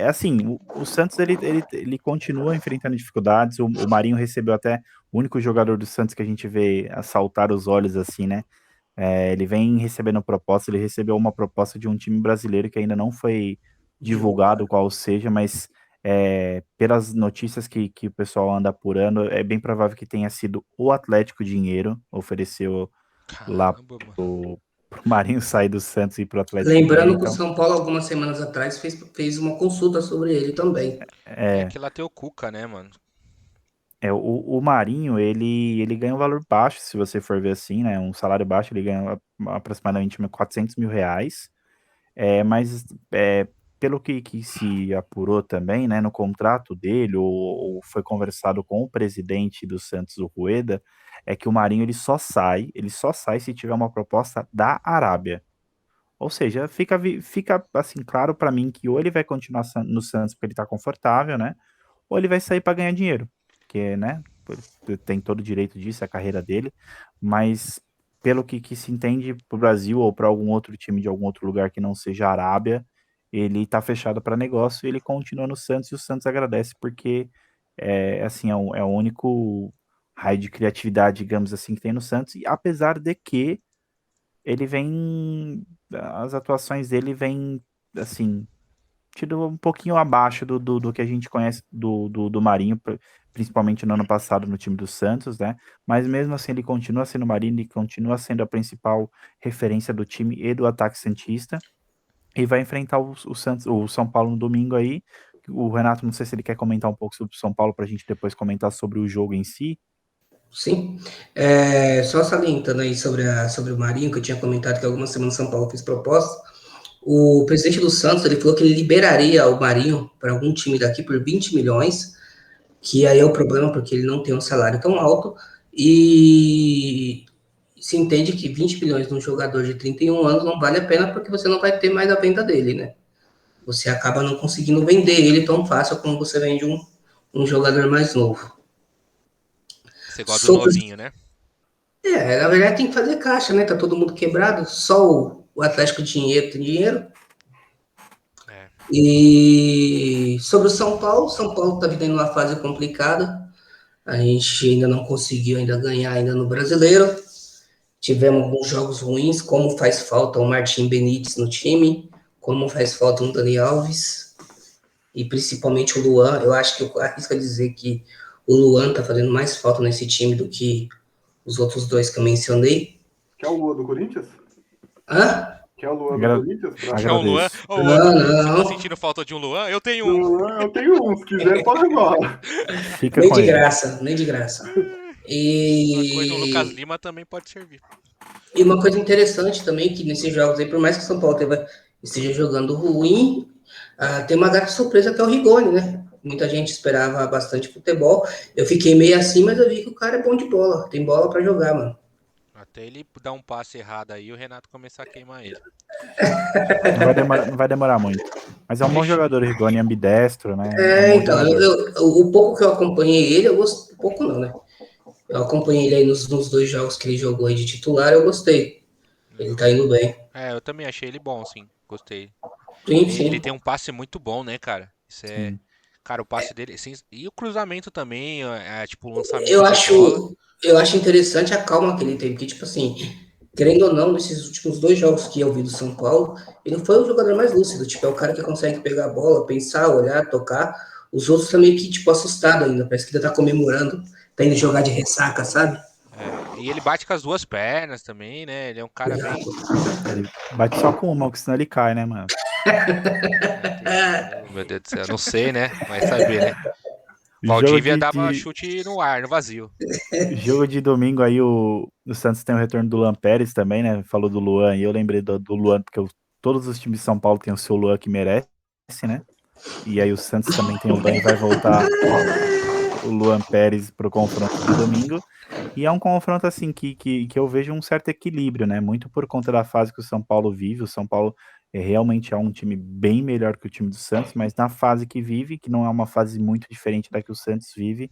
assim, o Santos ele continua enfrentando dificuldades. O Marinho recebeu até o único jogador do Santos que a gente vê saltar os olhos assim, né? Ele vem recebendo proposta, ele recebeu uma proposta de um time brasileiro que ainda não foi divulgado qual seja, mas pelas notícias que o pessoal anda apurando, é bem provável que tenha sido o Atlético Dinheiro, ofereceu lá pro Marinho sair do Santos e ir pro Atlético. Lembrando que o São Paulo, algumas semanas atrás, fez uma consulta sobre ele também. Que lá tem o Cuca, né, mano? O Marinho, ele ganha um valor baixo, se você for ver assim, né? Um salário baixo, ele ganha aproximadamente 400 mil reais. Mas pelo que se apurou também, né, no contrato dele, ou foi conversado com o presidente do Santos, o Rueda, é que o Marinho ele só sai se tiver uma proposta da Arábia. Ou seja, fica assim claro para mim que ou ele vai continuar no Santos porque ele tá confortável, né? Ou ele vai sair para ganhar dinheiro, porque, né, tem todo o direito disso, é a carreira dele, mas pelo que se entende pro Brasil ou para algum outro time de algum outro lugar que não seja a Arábia, ele tá fechado para negócio e ele continua no Santos e o Santos agradece porque assim, é o único raio de criatividade, digamos assim, que tem no Santos, e apesar de que as atuações dele vêm, assim, tido um pouquinho abaixo do que a gente conhece do Marinho, principalmente no ano passado no time do Santos, né? Mas mesmo assim ele continua sendo o Marinho, ele continua sendo a principal referência do time e do ataque santista, e vai enfrentar o São Paulo no domingo aí. O Renato, não sei se ele quer comentar um pouco sobre o São Paulo para a gente depois comentar sobre o jogo em si. Sim, só salientando aí sobre o Marinho, que eu tinha comentado que algumas semanas São Paulo fez proposta. O presidente do Santos, ele falou que ele liberaria o Marinho para algum time daqui por 20 milhões, que aí é o problema, porque ele não tem um salário tão alto, e se entende que 20 milhões num jogador de 31 anos não vale a pena porque você não vai ter mais a venda dele, né? Você acaba não conseguindo vender ele tão fácil como você vende um jogador mais novo. Você gosta do Sobre... novinho, né? Na verdade tem que fazer caixa, né? Tá todo mundo quebrado, só o Atlético Dinheiro tem dinheiro. É. E sobre o São Paulo tá vivendo uma fase complicada. A gente ainda não conseguiu ainda ganhar ainda no Brasileiro. Tivemos alguns jogos ruins, como faz falta o Martim Benítez no time, como faz falta o Dani Alves, e principalmente o Luan. Eu acho que eu arrisco a dizer que o Luan tá fazendo mais falta nesse time do que os outros dois que eu mencionei. Quer o Luan do Corinthians? Hã? Quer o Luan do Agra- Corinthians? Quer um Luan? Agradeço. Ô, Não, você tá não. sentindo falta de um Luan? Eu tenho um. Luan, eu tenho um, se quiser pode agora. Fica Nem com de ele. graça, nem de graça. Uma coisa, o Lucas E, Lima também pode servir. e uma coisa interessante também, que nesses jogos aí, por mais que o São Paulo esteja jogando ruim, tem uma grata surpresa que é o Rigoni, né? Muita gente esperava bastante futebol. Eu fiquei meio assim, mas eu vi que o cara é bom de bola. Tem bola pra jogar, mano. Até ele dar um passe errado aí, o Renato começar a queimar ele. Não vai demorar muito. Mas é um bom jogador, o Rigoni, ambidestro, né? É um bom Então, jogador. o pouco que eu acompanhei ele, eu gostei. Pouco não, né? Eu acompanhei ele aí nos dois jogos que ele jogou aí de titular, eu gostei. Ele tá indo bem. Eu também achei ele bom, sim. Gostei. Sim, Ele sim. tem um passe muito bom, né, cara? Isso é. Sim. Cara, o passe dele. Sim, e o cruzamento também, tipo, o lançamento Eu de bola. acho interessante a calma que ele teve, que, tipo assim, querendo ou não, nesses últimos dois jogos que eu vi do São Paulo, ele foi o jogador mais lúcido, tipo, é o cara que consegue pegar a bola, pensar, olhar, tocar. Os outros também que, tipo, assustado ainda, parece que ainda tá comemorando, tá indo jogar de ressaca, sabe? E ele bate com as duas pernas também, né? Ele é um cara bem. Ele bate só com uma, porque senão ele cai, né, mano? Oh, meu Deus do céu, não sei, né? Vai saber, né? Jogo Valdívia de, dava de, chute no ar, no vazio. jogo de domingo aí, o Santos tem o retorno do Luan Pérez também, né? Falou do Luan, e eu lembrei do Luan, porque todos os times de São Paulo têm o seu Luan que merece, né? E aí o Santos também tem o Luan e vai voltar o Luan Pérez pro confronto de domingo. E é um confronto assim que eu vejo um certo equilíbrio, né? Muito por conta da fase que o São Paulo vive. O São Paulo realmente é um time bem melhor que o time do Santos, mas na fase que vive, que não é uma fase muito diferente da que o Santos vive,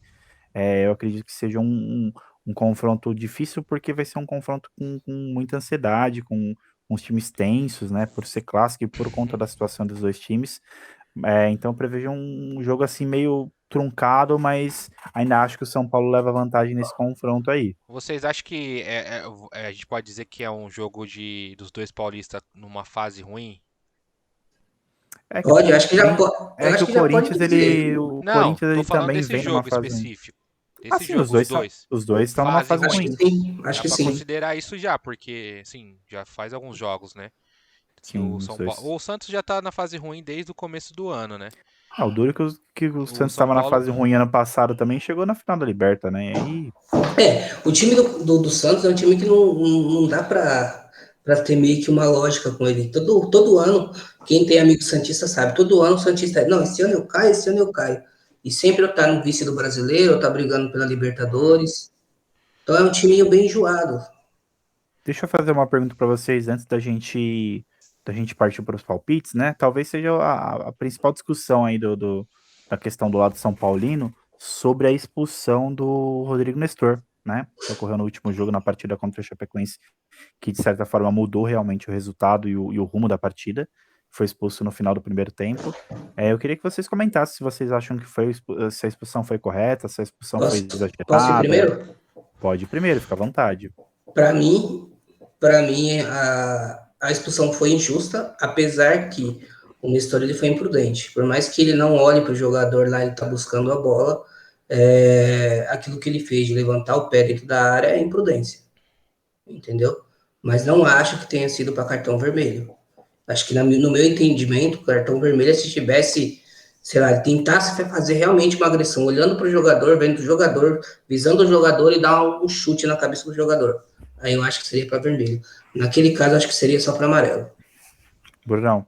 eu acredito que seja um confronto difícil, porque vai ser um confronto com muita ansiedade, com os times tensos, né? Por ser clássico e por conta da situação dos dois times. Então eu prevejo um jogo assim meio truncado, mas ainda acho que o São Paulo leva vantagem nesse confronto aí. Vocês acham que a gente pode dizer que é um jogo dos dois paulistas numa fase ruim? É que o Pode, eu acho que já Corin- pode, eu é que acho o que já pode Corinthians dizer. ele o Não, Corinthians tô ele falando também desse vem numa jogo fase ruim. específico. Desse Assim, jogo, os dois. os dois estão numa Fase fase Acho ruim. que ruim. sim, acho Dá que pra sim. considerar isso já, porque, assim, já faz alguns jogos, né? Que o Sim, os São Paulo. dois. O Santos já tá na fase ruim desde o começo do ano, né? O duro é que o O Santos São estava na Paulo. fase ruim ano passado também, chegou na final da Liberta, né? E aí, O time do Santos é um time que não dá pra ter meio que uma lógica com ele. Todo ano, quem tem amigo Santista sabe, todo ano o Santista, não, esse ano eu caio, esse ano eu caio. E sempre tá no vice do brasileiro, ou tá brigando pela Libertadores. Então é um time bem enjoado. deixa eu fazer uma pergunta para vocês antes da gente partir para os palpites, né? Talvez seja a principal discussão aí da questão do lado São Paulino sobre a expulsão do Rodrigo Nestor, né? Que ocorreu no último jogo, na partida contra o Chapecoense, que de certa forma mudou realmente o resultado e o rumo da partida. Foi expulso no final do primeiro tempo. Eu queria que vocês comentassem se vocês acham que se a expulsão foi correta, se a expulsão foi Posso ir exagerada. primeiro? Pode ir primeiro, fica à vontade. Para mim, a expulsão foi injusta, apesar que o Nestor ele foi imprudente. Por mais que ele não olhe para o jogador lá, ele tá buscando a bola, aquilo que ele fez de levantar o pé dentro da área é imprudência, entendeu? Mas não acho que tenha sido para cartão vermelho. Acho que no meu entendimento, o cartão vermelho é se tivesse, sei lá, ele tentasse fazer realmente uma agressão, olhando para o jogador, vendo o jogador, visando o jogador e dar um chute na cabeça do jogador. Aí eu acho que seria para vermelho. Naquele caso, acho que seria só para amarelo. Brunão.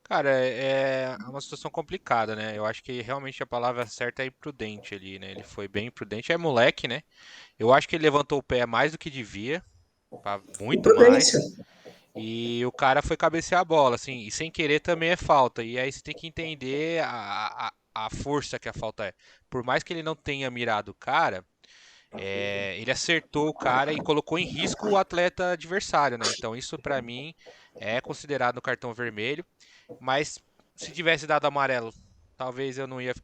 Cara, é uma situação complicada, né? Eu acho que realmente a palavra certa é imprudente ali, né? Ele foi bem imprudente. É moleque, né? Eu acho que ele levantou o pé mais do que devia. Muito mais. Imprudência. E o cara foi cabecear a bola, assim, e sem querer também é falta. E aí você tem que entender a força que a falta é. Por mais que ele não tenha mirado o cara, ele acertou o cara e colocou em risco o atleta adversário, né? Então isso pra mim é considerado cartão vermelho. Mas se tivesse dado amarelo, talvez eu não ia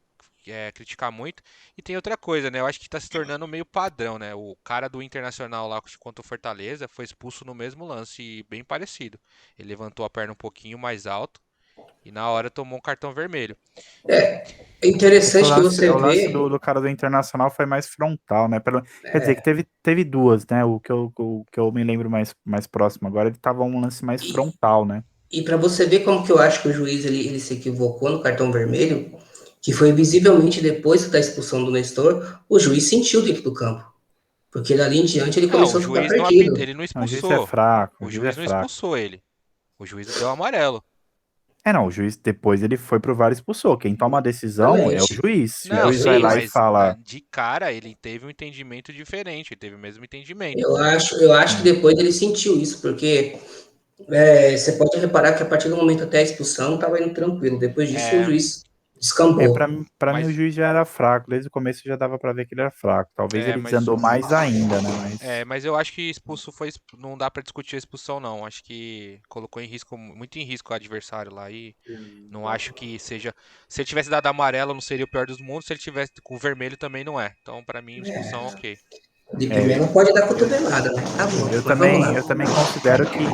criticar muito. E tem outra coisa, né? Eu acho que tá se tornando meio padrão, né? O cara do Internacional lá contra o Fortaleza foi expulso no mesmo lance, bem parecido. Ele levantou a perna um pouquinho mais alto e na hora tomou um cartão vermelho. É É que interessante que você o lance vê. do cara do Internacional foi mais frontal, né? Quer dizer que teve duas, né? O que eu me lembro mais próximo agora, ele tava um lance mais frontal, né? E para você ver como que eu acho que o juiz ele se equivocou no cartão vermelho, que foi visivelmente depois da expulsão do Nestor, o juiz sentiu dentro do campo. Porque dali em diante ele Não, o começou a ficar juiz não perdido. ele não Não, o juiz é expulsou. fraco, o O juiz é juiz não fraco. expulsou ele. O juiz deu amarelo. É, não, o juiz depois ele foi pro VAR e expulsou. Quem toma a decisão é o Exatamente. juiz. Se o É o Não, juiz vai sim, lá e juiz. mas fala. de cara ele teve um entendimento diferente, ele teve o mesmo entendimento. Eu acho que Sim. depois ele sentiu isso, porque você pode reparar que a partir do momento até a expulsão estava indo tranquilo. Depois disso o É, juiz É, descambou. pra mim o mas juiz já era fraco. Desde o começo já dava pra ver que ele era fraco. Talvez É, ele mas, desandou mais ainda, né? mas eu acho que expulso foi. Não dá pra discutir a expulsão, não. Acho que colocou em risco, muito em risco o adversário lá. E não acho que seja. Se ele tivesse dado amarelo, não seria o pior dos mundos. Se ele tivesse com vermelho, também não é. Então, pra mim, expulsão, ok. De É, primeira não pode dar eu, cotovelada, né? Tá bom, mas vamos lá. eu também considero que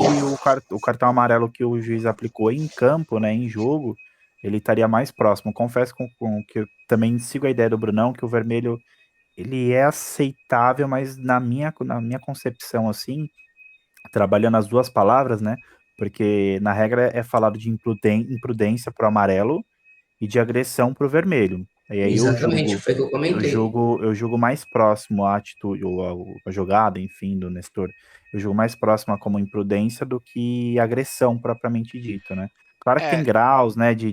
o cartão amarelo que o juiz aplicou em campo, né, em jogo, ele estaria mais próximo. Confesso que eu também sigo a ideia do Brunão, que o vermelho ele é aceitável, mas na minha concepção, assim, trabalhando as duas palavras, né, porque na regra é falado de imprudência para o amarelo e de agressão para o vermelho. E aí Exatamente, foi o que eu comentei. eu julgo mais próximo à atitude, ou a jogada, enfim, do Nestor, eu julgo mais próximo a como imprudência do que agressão propriamente dita, né? Claro que tem É, graus, né, de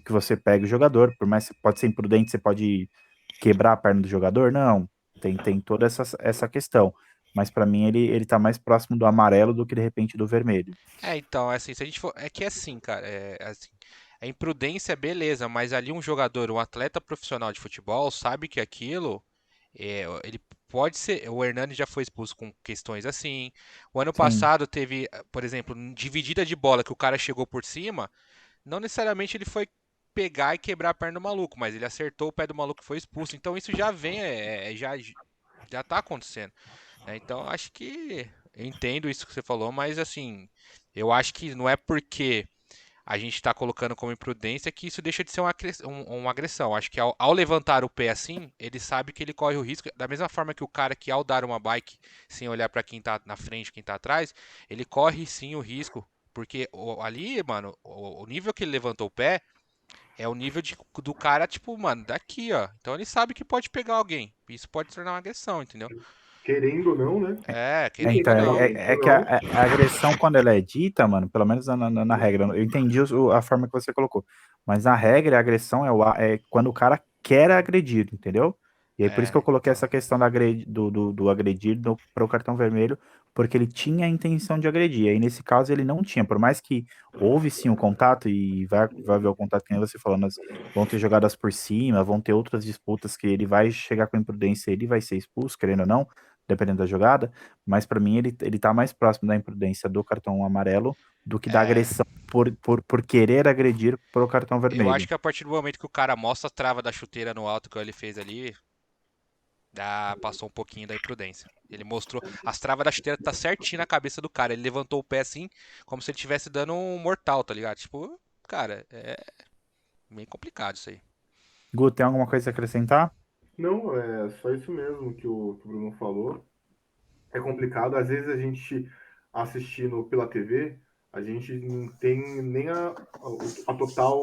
que você pega o jogador, por mais que você pode ser imprudente, você pode quebrar a perna do jogador, não, tem toda essa questão. Mas para mim ele tá mais próximo do amarelo do que de repente do vermelho. então, assim, se a gente for. É que é assim, cara. Assim, a imprudência, beleza, mas ali um jogador, um atleta profissional de futebol, sabe que aquilo. Ele pode ser. O Hernani já foi expulso com questões assim. O ano Sim. passado teve, por exemplo, dividida de bola que o cara chegou por cima. Não necessariamente ele foi pegar e quebrar a perna do maluco, mas ele acertou o pé do maluco e foi expulso. Então isso já vem, já tá acontecendo, né? Então acho que eu entendo isso que você falou, mas assim, eu acho que não é porque a gente está colocando como imprudência que isso deixa de ser uma agressão. Acho que ao levantar o pé assim, ele sabe que ele corre o risco, da mesma forma que o cara que ao dar uma bike sem olhar para quem tá na frente, quem tá atrás, ele corre sim o risco, porque ali, mano, o nível que ele levantou o pé é o nível do cara, tipo, mano, daqui, ó. Então ele sabe que pode pegar alguém. Isso pode se tornar uma agressão, entendeu? Querendo ou não, né? Querendo Então, ou não. Querendo é ou que não, a agressão, quando ela é dita, mano, pelo menos na regra, eu entendi a forma que você colocou, mas na regra, a agressão é quando o cara quer agredir, entendeu? E aí, por isso que É, eu coloquei essa questão do agredir para o cartão vermelho, porque ele tinha a intenção de agredir. E aí, nesse caso, ele não tinha, por mais que houve sim o contato, e vai haver o contato, que nem você falou, mas vão ter jogadas por cima, vão ter outras disputas que ele vai chegar com imprudência, ele vai ser expulso, querendo ou não, dependendo da jogada, mas para mim ele tá mais próximo da imprudência do cartão amarelo do que da é. agressão por querer agredir pro cartão Eu acho vermelho. que a partir do momento que o cara mostra a trava da chuteira no alto que ele fez ali, passou um pouquinho da imprudência. Ele mostrou. As travas da chuteira tá certinho na cabeça do cara. Ele levantou o pé assim, como se ele estivesse dando um mortal, tá ligado? Tipo, cara, é meio complicado isso aí. Gu, tem alguma coisa a acrescentar? não, é só isso mesmo que o Bruno falou. É complicado. Às vezes a gente assistindo pela TV, a gente não tem nem a total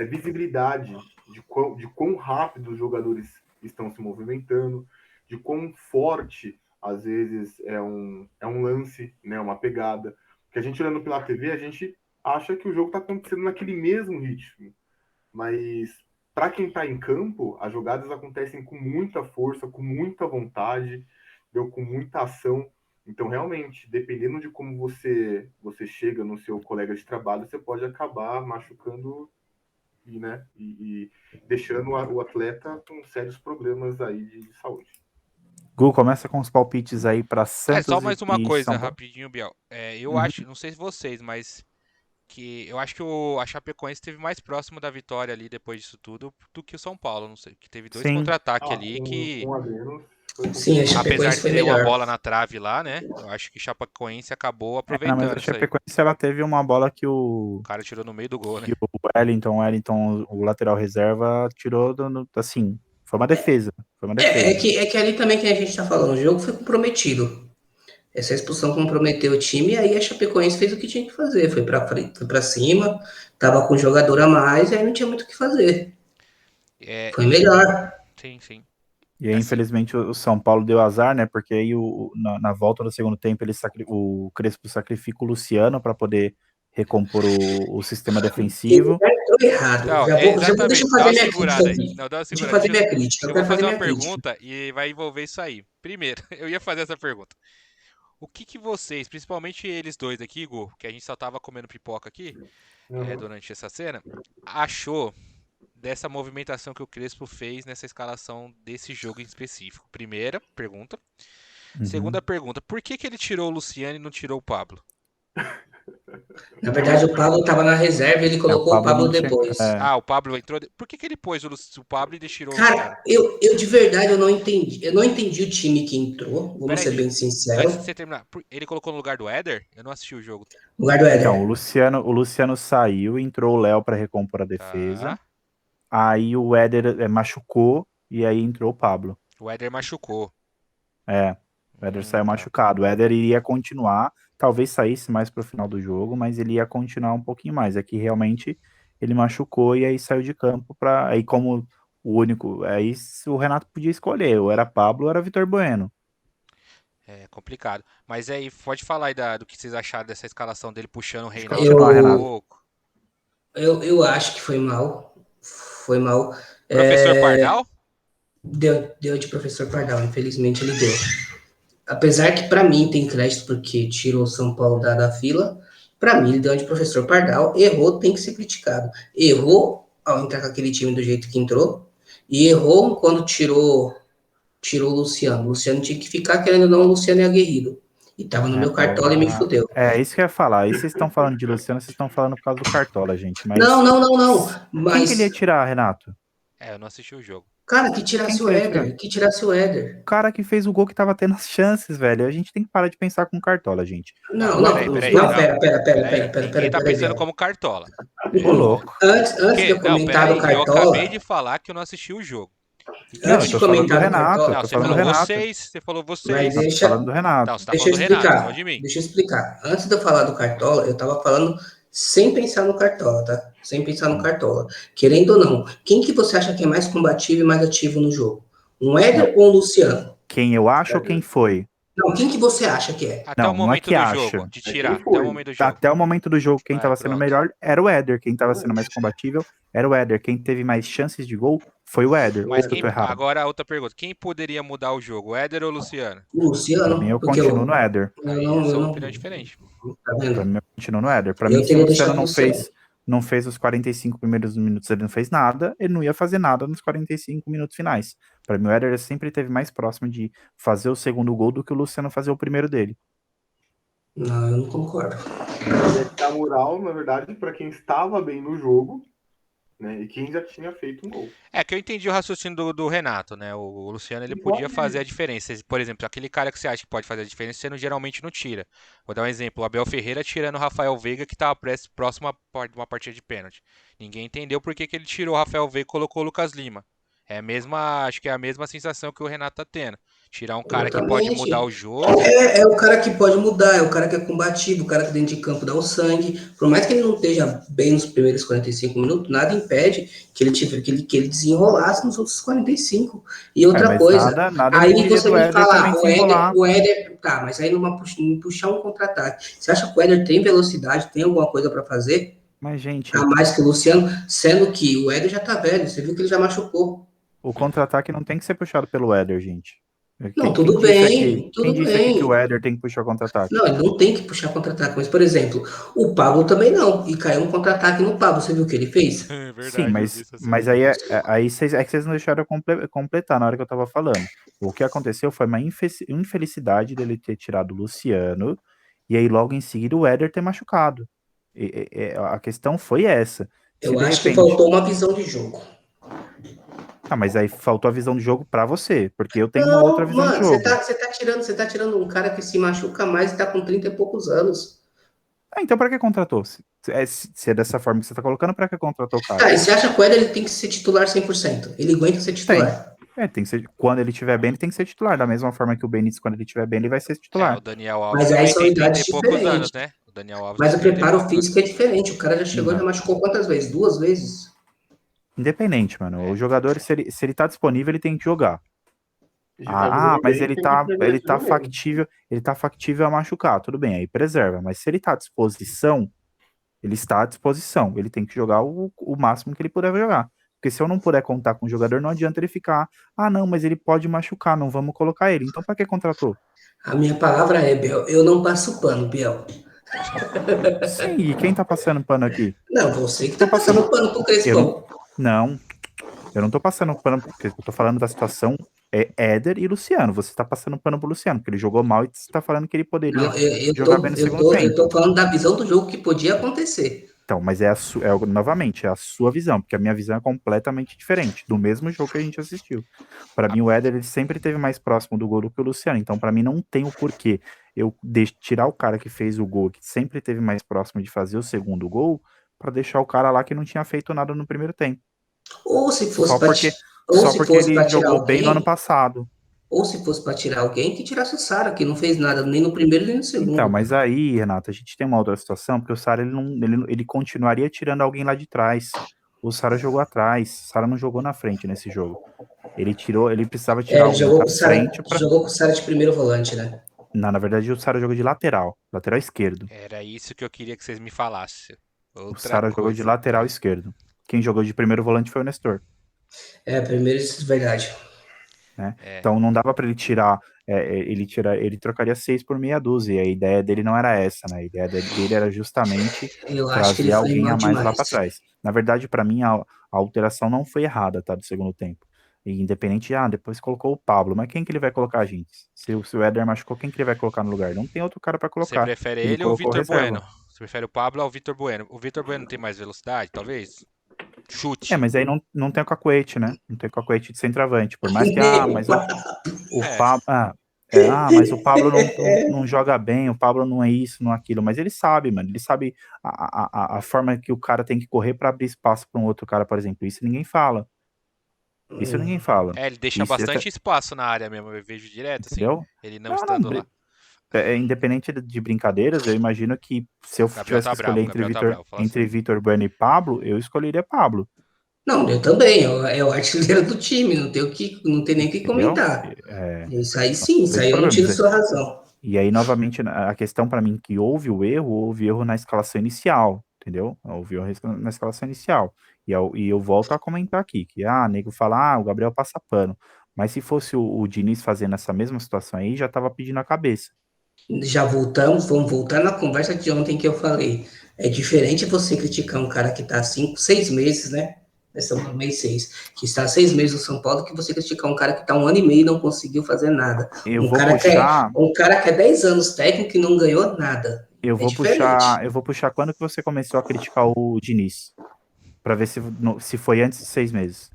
visibilidade de quão rápido os jogadores estão se movimentando, de quão forte às vezes é um lance, né, uma pegada. Porque a gente olhando pela TV, a gente acha que o jogo está acontecendo naquele mesmo ritmo. Mas para quem está em campo, as jogadas acontecem com muita força, com muita vontade. europeu com muita ação. Então, realmente, dependendo de como você chega no seu colega de trabalho, você pode acabar machucando e deixando o atleta com sérios problemas aí de saúde. Gu, começa com os palpites aí para Santos só mais uma e coisa, São Paulo. rapidinho, Biel. Eu acho, não sei se vocês, mas que eu acho que a Chapecoense esteve mais próximo da vitória ali depois disso tudo do que o São Paulo, não sei, que teve 2 Sim. contra-ataques ali que, Com a menos, foi Sim, a apesar Chapecoense de foi ter uma melhor. bola na trave lá, né? Eu acho que Chapecoense acabou Não, mas aproveitando a isso aí. Chapecoense ela teve uma bola que O cara tirou no meio do gol, né? que o Wellington, o lateral reserva, tirou assim. Foi uma defesa. É que ali também que a gente tá falando, o jogo foi comprometido. Essa expulsão comprometeu o time, e aí a Chapecoense fez o que tinha que fazer. Foi pra frente, foi pra cima, tava com um jogador a mais, aí não tinha muito o que fazer. Foi melhor. Sim. E aí, infelizmente, o São Paulo deu azar, né? Porque aí na volta do segundo tempo o Crespo sacrifica o Luciano para poder recompor o sistema defensivo. Ele entrou errado. Então, Deixa eu dá fazer uma minha segurada crítica aí. aqui. Não, dá uma Deixa eu segurada. fazer minha crítica. Eu vou fazer uma pergunta e vai envolver isso aí. Primeiro, eu ia fazer essa pergunta. O que vocês, principalmente eles dois aqui, Igor, que a gente só tava comendo pipoca aqui durante essa cena, achou dessa movimentação que o Crespo fez nessa escalação desse jogo em específico? Primeira pergunta. Segunda pergunta, por que ele tirou o Luciano e não tirou o Pablo? Na verdade, o Pablo estava na reserva e ele colocou o Pablo depois. O Pablo entrou. Por que ele pôs o Pablo e tirou o Luciano? Cara, eu de verdade eu não entendi. Eu não entendi o time que entrou, vamos ser bem sinceros. Antes de você terminar, ele colocou no lugar do Éder? Eu não assisti o jogo. No lugar do Éder. Então, o Luciano saiu, entrou o Léo para recompor a defesa. Tá. Aí o Éder machucou e aí entrou o Pablo. O Éder machucou. O Éder saiu machucado. O Éder iria continuar, talvez saísse mais pro final do jogo, mas ele ia continuar um pouquinho mais. É que realmente ele machucou e aí saiu de campo aí como o único, aí o Renato podia escolher, ou era Pablo ou era Vitor Bueno. É complicado. Mas aí, pode falar aí do que vocês acharam dessa escalação dele puxando o Reinaldo um pouco. Eu acho que foi mal. Foi mal. Professor Pardal? Deu de professor Pardal, infelizmente ele deu. Apesar que para mim tem crédito porque tirou o São Paulo da fila, para mim ele deu de professor Pardal, errou, tem que ser criticado. Errou ao entrar com aquele time do jeito que entrou, e errou quando tirou o Luciano. O Luciano tinha que ficar, querendo ou não, o Luciano é aguerrido. E tava no meu Cartola e me fudeu. Isso que eu ia falar. Aí vocês estão falando de Luciano, vocês estão falando por causa do Cartola, gente. Mas... Não. Mas... Quem que ele ia tirar, Renato? Eu não assisti o jogo. Cara, que tirasse o Éder. O cara que fez o gol que tava tendo as chances, velho. A gente tem que parar de pensar com Cartola, gente. Pera. Ninguém tá pensando como Cartola. Ô, louco. Antes de eu comentar do Cartola... Eu acabei de falar que eu não assisti o jogo. Antes de comentar do Renato... Não, você falou vocês. Mas deixa... falando do Renato. Não, você tá deixa eu falando do explicar. Renato, não de mim. Deixa eu explicar. Antes de eu falar do Cartola, eu tava falando sem pensar no Cartola, tá? Sem pensar no Cartola. Querendo ou não, quem que você acha que é mais combativo e mais ativo no jogo? Um Éder ou um Luciano? Quem eu acho ou quem foi? Não, quem que você acha que é? Até o momento do jogo, de tirar. Até o momento do jogo. Até o momento do jogo, quem estava sendo melhor era o Éder. Quem estava sendo mais combatível era o Éder. Quem teve mais chances de gol foi o Éder. Mas agora outra pergunta. Quem poderia mudar o jogo, Éder ou Luciano? Luciano. Pra mim, eu continuo no Éder. São opiniões diferentes. Tá vendo? Pra mim, eu continuo no Éder. Pra mim, se o Luciano não fez os 45 primeiros minutos, ele não fez nada, ele não ia fazer nada nos 45 minutos finais. Para mim, o Éder sempre esteve mais próximo de fazer o segundo gol do que o Luciano fazer o primeiro dele. Não, eu não concordo. A moral, na verdade, para quem estava bem no jogo, né, e quem já tinha feito um gol. É que eu entendi o raciocínio do Renato, né? O Luciano ele podia fazer a diferença. Por exemplo, aquele cara que você acha que pode fazer a diferença, você geralmente não tira. Vou dar um exemplo: o Abel Ferreira tirando o Rafael Veiga, que estava próximo a uma partida de pênalti. Ninguém entendeu por que ele tirou o Rafael Veiga e colocou o Lucas Lima. Acho que é a mesma sensação que o Renato tá tendo. Tirar um cara que pode mudar o jogo. É o cara que pode mudar, é o cara que é combativo, o cara que dentro de campo dá o sangue. Por mais que ele não esteja bem nos primeiros 45 minutos, nada impede que ele desenrolasse nos outros 45. E outra coisa, nada aí você me fala, o Éder, tá, mas aí numa puxar um contra-ataque. Você acha que o Éder tem velocidade, tem alguma coisa para fazer? Mas, gente... A mais que o Luciano, sendo que o Éder já tá velho, você viu que ele já machucou. O contra-ataque não tem que ser puxado pelo Éder, gente. Não, Quem tudo disse aqui, bem, quem tudo disse aqui que o bem. Éder tem que puxar contra-ataque? Não, ele não tem que puxar contra-ataque, mas, por exemplo, o Pablo também não. E caiu um contra-ataque no Pablo, você viu o que ele fez? É Sim, verdade, eu vi essa cena. mas aí, aí é que vocês não deixaram eu completar na hora que eu tava falando. O que aconteceu foi uma infelicidade dele ter tirado o Luciano e aí logo em seguida o Éder ter machucado. A questão foi essa. Se Eu de acho que repente. faltou uma visão de jogo. Ah, mas aí faltou a visão de jogo pra você, porque eu tenho uma outra Não, visão de mano, jogo. você tá tirando um cara que se machuca mais e tá com 30 e poucos anos. Ah, então pra que contratou? Se é dessa forma que você tá colocando, pra que contratou o cara? Tá, e você acha que o Éder ele tem que ser titular 100%? Ele aguenta ser Tem. titular. Tem que ser. Quando ele estiver bem, ele tem que ser titular. Da mesma forma que o Benítez, quando ele estiver bem, ele vai ser O titular. Daniel Alves Mas aí também são tem 30 idades e poucos diferentes. anos, né? O Daniel Alves Mas tem o 30 e preparo poucos anos. físico é diferente. O cara já chegou e já Não. machucou quantas vezes? 2 vezes? Independente, mano. O jogador, se ele tá disponível, ele tem que jogar. Jogando Mas bem, ele tem que ir tá, ele tá progredindo mesmo. factível, ele tá factível a machucar, tudo bem, aí preserva. Mas se ele tá à disposição, ele está à disposição. Ele tem que jogar o máximo que ele puder jogar. Porque se eu não puder contar com o jogador, não adianta ele ficar. Ah, não, mas ele pode machucar, não vamos colocar ele. Então, pra que contratou? A minha palavra é, Biel, eu não passo pano, Biel. Sim, e quem tá passando pano aqui? Não, você que Tô tá passando. passando pano pro Eu não. Crespão. Não, eu não tô passando pano, porque eu tô falando da situação Éder e Luciano. Você tá passando pano pro Luciano, porque ele jogou mal e você tá falando que ele poderia Não, eu jogar bem tô, no eu segundo tô, eu tô tempo. falando da visão do jogo que podia acontecer. Então, mas novamente, é a sua visão, porque a minha visão é completamente diferente, do mesmo jogo que a gente assistiu. Para mim, o Éder ele sempre teve mais próximo do gol do que o Luciano, então para mim não tem o porquê eu tirar o cara que fez o gol, que sempre teve mais próximo de fazer o segundo gol, para deixar o cara lá que não tinha feito nada no primeiro tempo. Ou se fosse Só para porque, ou só se porque fosse ele para tirar jogou bem no ano alguém, passado. ou se fosse para tirar alguém, que tirasse o Sara, que não fez nada nem no primeiro nem no Então, segundo. mas aí, Renato, a gente tem uma outra situação, porque o Sara ele continuaria tirando alguém lá de trás. O Sara jogou atrás, o Sara não jogou na frente nesse jogo. Ele precisava tirar Ele alguém jogou da com o Sara, frente para. jogou com o Sara de primeiro volante, né? Na verdade, o Sara jogou de lateral esquerdo. Era isso que eu queria que vocês me falassem. O Outra Sara jogou de coisa. lateral esquerdo. Quem jogou de primeiro volante foi o Nestor, É, primeiro isso é verdade. né? É. Então não dava para ele tirar, ele trocaria 6 por meia dúzia. E a ideia dele não era essa, né? A ideia dele era justamente Eu acho que ele trazer foi alguém mal a mais lá demais. para trás. Na verdade, para mim, a alteração não foi errada, tá? Do segundo tempo. E independente, depois colocou o Pablo. Mas quem que ele vai colocar, gente? Se o Éder machucou, quem que ele vai colocar no lugar? Não tem outro cara para Você colocar. prefere Ele ele ou o colocou Vitor reserva. Bueno? Você prefere o Pablo ou o Vitor Bueno? O Vitor Bueno tem mais velocidade, talvez? Chute. Mas aí não tem o Cacuete, né? Não tem o Cacuete de centroavante. Por mais que, Nem o mas o É. Pablo. Mas o Pablo não joga bem, o Pablo não é isso, não é aquilo. Mas ele sabe, mano. Ele sabe a forma que o cara tem que correr para abrir espaço para um outro cara, por exemplo. Isso ninguém fala. Isso ninguém fala. Ele deixa Isso, bastante espaço na área mesmo, eu vejo direto, assim, entendeu? ele não Não. estando lá. Independente de brincadeiras, eu imagino que se eu O Gabriel tivesse tá que bravo, escolher o Gabriel tá bravo, fala entre sério. Vitor Bueno e Pablo, eu escolheria Pablo. Não, eu também. É o artilheiro do time, não tem nem o que Entendeu? comentar. É, Isso aí não sim, isso vejo aí eu não tiro problemas. sua razão. E aí, novamente, a questão para mim que houve erro na escalação inicial, entendeu? Houve erro na escalação inicial. E eu volto a comentar aqui, que, nego fala, o Gabriel passa pano. Mas se fosse o Diniz fazendo essa mesma situação aí, já tava pedindo a cabeça. Já vamos voltar na conversa de ontem que eu falei. É diferente você criticar um cara que está 6 meses, né? Estamos no mês 6, que está há 6 meses no São Paulo, que você criticar um cara que está 1 ano e meio e não conseguiu fazer nada. Eu vou puxar, Um cara que é 10 anos técnico e não ganhou nada. É diferente. eu vou puxar quando que você começou a criticar o Diniz, para ver se foi antes de 6 meses.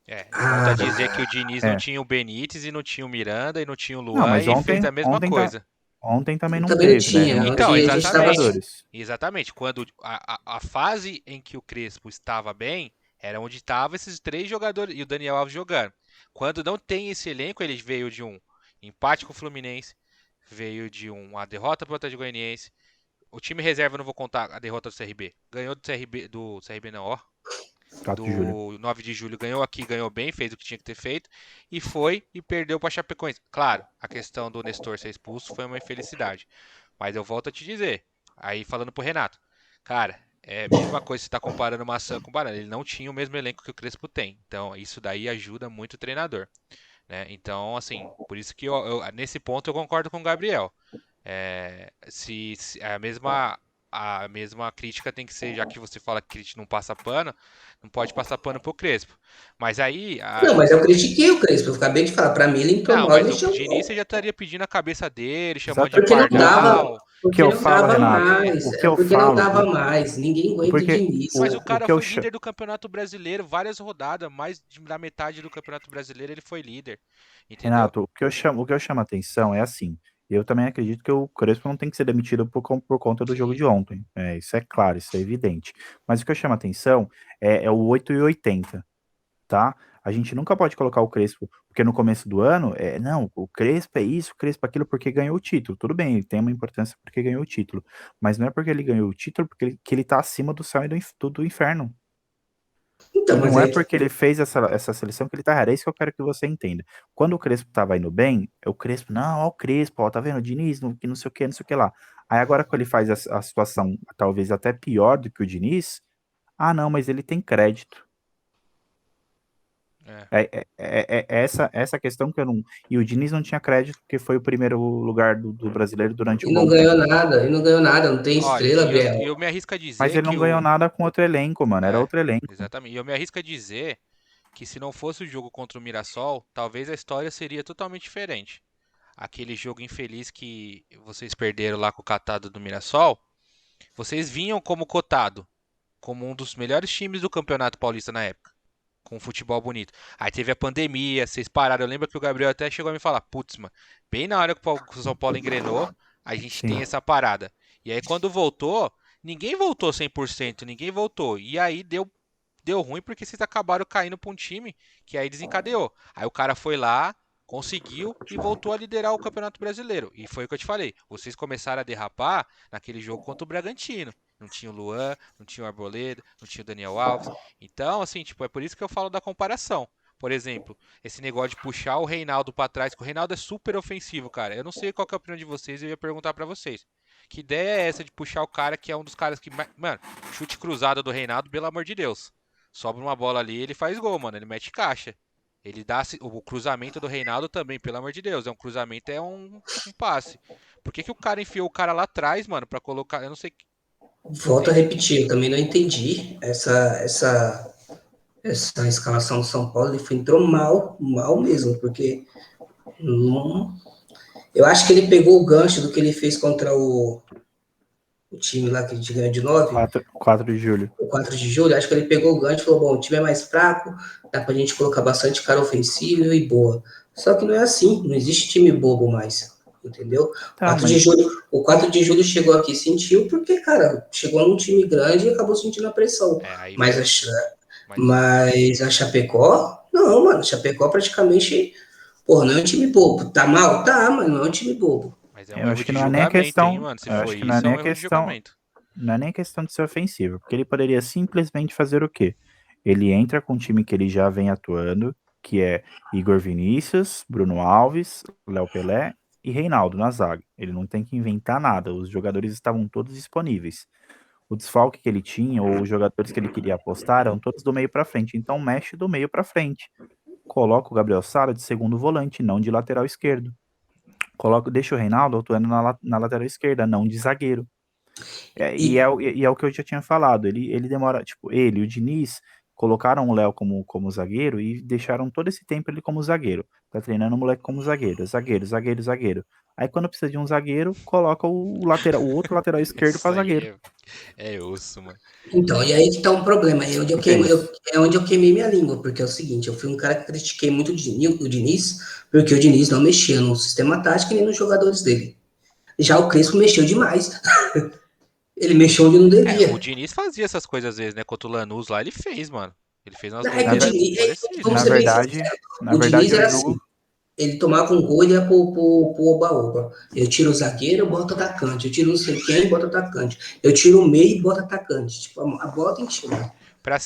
Volta a Ah, dizer que o Diniz não É. tinha o Benítez e não tinha o Miranda e não tinha o Não, Luan mas e fez a mesma coisa. ontem também não também não teve, né? tinha. Não Então, teve A gente esses estava. jogadores. Exatamente. Quando a fase em que o Crespo estava bem, era onde estavam esses três jogadores e o Daniel Alves jogando. Quando não tem esse elenco, ele veio de um empate com o Fluminense, veio de uma derrota para o Atlético Goianiense. O time reserva, eu não vou contar a derrota do CRB. Ganhou do CRB não, ó. 4 de julho. Do 9 de julho ganhou aqui, ganhou bem, fez o que tinha que ter feito e foi e perdeu para Chapecoense. Claro, a questão do Nestor ser expulso foi uma infelicidade, mas eu volto a te dizer, aí falando pro Renato, cara, é a mesma coisa você tá comparando maçã com banana, ele não tinha o mesmo elenco que o Crespo tem, então isso daí ajuda muito o treinador. né? Então, assim, por isso que nesse ponto eu concordo com o Gabriel. Se a mesma crítica tem que ser, já que você fala que Crítico não passa pano, não pode passar pano pro Crespo. Mas aí, Não, mas eu critiquei o Crespo, eu acabei de falar, pra mim ele entrou não, mal e mas o mexeu Diniz mal. você já estaria pedindo a cabeça dele, chamando de Exatamente. Porque não dava, pardal, O que porque eu não falo, dava Renato, mais, o que eu porque não falo, dava mais, ninguém aguenta o porque Diniz, mas cara. o o cara que eu foi chamo. líder do Campeonato Brasileiro, várias rodadas, da metade do Campeonato Brasileiro ele foi líder, entendeu? Renato, o que eu chamo a atenção é assim. Eu também acredito que o Crespo não tem que ser demitido por conta do jogo Sim, de ontem. Isso é claro, isso é evidente. Mas o que eu chamo a atenção é o 8 e 80, tá? A gente nunca pode colocar o Crespo, porque no começo do ano, não, o Crespo é isso, o Crespo é aquilo, porque ganhou o título. Tudo bem, ele tem uma importância porque ganhou o título. Mas não é porque ele ganhou o título que ele tá acima do céu e do inferno. Então, E mas não é aí, porque ele fez essa seleção que ele tá errado. É isso que eu quero que você entenda. Quando o Crespo tava indo bem, o Crespo, não, ó o Crespo, ó, tá vendo? O Diniz, que não sei o que, não sei o que lá. Aí agora que ele faz a situação talvez até pior do que o Diniz, não, mas ele tem crédito. é. É essa questão que eu não. E o Diniz não tinha crédito porque foi o primeiro lugar do brasileiro durante e um não bom ganhou tempo. nada, e não ganhou nada, não tem Olha, estrela, e eu, Biel. eu me arrisco a Mas dizer ele que não ganhou o. nada com outro elenco, mano. Era É, outro elenco. exatamente. E eu me arrisco a dizer que se não fosse o jogo contra o Mirassol, talvez a história seria totalmente diferente. Aquele jogo infeliz que vocês perderam lá com o catado do Mirassol, vocês vinham como cotado, como um dos melhores times do Campeonato Paulista na época, com um futebol bonito. Aí teve a pandemia, vocês pararam. Eu lembro que o Gabriel até chegou a me falar: putz, mano, bem na hora que o São Paulo engrenou, a gente tem Sim. essa parada. E aí quando voltou, ninguém voltou 100%, ninguém voltou. E aí deu ruim porque vocês acabaram caindo para um time que aí desencadeou. Aí o cara foi lá, conseguiu e voltou a liderar o Campeonato Brasileiro. E foi o que eu te falei. Vocês começaram a derrapar naquele jogo contra o Bragantino. Não tinha o Luan, não tinha o Arboleda, não tinha o Daniel Alves. Então, assim, tipo, é por isso que eu falo da comparação. Por exemplo, esse negócio de puxar o Reinaldo pra trás, que o Reinaldo é super ofensivo, cara. Eu não sei qual que é a opinião de vocês, eu ia perguntar pra vocês. Que ideia é essa de puxar o cara que é um dos caras que. Mano, chute cruzado do Reinaldo, pelo amor de Deus. Sobra uma bola ali, ele faz gol, mano. Ele mete caixa. Ele dá o cruzamento do Reinaldo também, pelo amor de Deus. É um cruzamento, é um passe. Por que o cara enfiou o cara lá atrás, mano, pra colocar. Eu não sei. Volto a Entende? repetir, eu também não entendi essa escalação do São Paulo, ele foi, entrou mal, mal mesmo, porque não, eu acho que ele pegou o gancho do que ele fez contra o time lá que a gente ganhou de 9, 4 de julho. o 4 de julho, acho que ele pegou o gancho e falou, bom, o time é mais fraco, dá pra gente colocar bastante cara ofensivo e boa. Só que não é assim, não existe time bobo mais, entendeu? Tá, 4 de mas julho, o 4 de julho chegou aqui, sentiu, porque, cara, chegou num time grande e acabou sentindo a pressão. É, aí Mas foi. a, Mas, mas a Chapecó, não, mano, a Chapecó praticamente, porra, não é um time bobo. Tá mal? Tá, mas não é um time bobo. mas é um eu erro acho que de não é nem a julgamento, hein, questão. mano? Se Eu foi acho que não é isso, é nem um a erro de questão. julgamento. Não é nem questão de ser ofensivo, porque ele poderia simplesmente fazer o quê? Ele entra com um time que ele já vem atuando, que é Igor Vinícius, Bruno Alves, Léo Pelé e Reinaldo na zaga. Ele não tem que inventar nada, os jogadores estavam todos disponíveis. O desfalque que ele tinha, ou os jogadores que ele queria apostar, eram todos do meio para frente, então mexe do meio para frente. Coloca o Gabriel Sara de segundo volante, não de lateral esquerdo. Deixa o Reinaldo atuando na lateral esquerda, não de zagueiro. E, E é o que eu já tinha falado. Ele demora, tipo, ele e o Diniz colocaram o Léo como zagueiro e deixaram todo esse tempo ele como zagueiro. Tá treinando o moleque como zagueiro, zagueiro, zagueiro, zagueiro. Aí quando precisa de um zagueiro, coloca o outro lateral esquerdo Isso para aí zagueiro. é osso, mano. então, e aí que tá um problema, é onde É isso. é onde eu queimei minha língua, porque é o seguinte, eu fui um cara que critiquei muito o Diniz, porque o Diniz não mexia no sistema tático e nem nos jogadores dele. Já o Crespo mexeu demais. Ele mexeu onde não É, o devia. Diniz fazia essas coisas às vezes, né? Contra o Lanús lá, ele fez, mano. Ele fez umas É que Na, o ver- doideiras Diniz, vamos parecidas. na ser bem verdade, sinceros, na o verdade Diniz eu era assim, julgo. ele tomava um gol e ia pro oba-oba. Eu tiro o zagueiro, eu boto atacante. Eu tiro não sei quem e boto atacante. Eu tiro o meio e boto atacante. Tipo, a bola tem time. Pra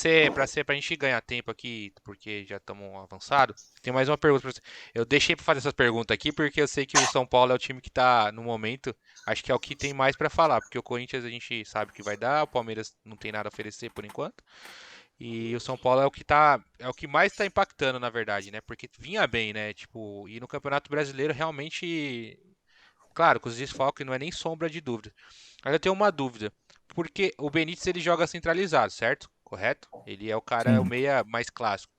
gente ganhar tempo aqui, porque já estamos avançados, tem mais uma pergunta pra você. Eu deixei pra fazer essa pergunta aqui porque eu sei que o São Paulo é o time que tá no momento, acho que é o que tem mais pra falar, porque o Corinthians a gente sabe que vai dar, o Palmeiras não tem nada a oferecer por enquanto. E o São Paulo é o que mais tá impactando, na verdade, né? Porque vinha bem, né? Tipo, e no Campeonato Brasileiro realmente, claro, com os desfalques não é nem sombra de dúvida. Mas eu tenho uma dúvida, porque o Benítez ele joga centralizado, certo? Correto? Ele é o cara, o Sim. meia mais clássico.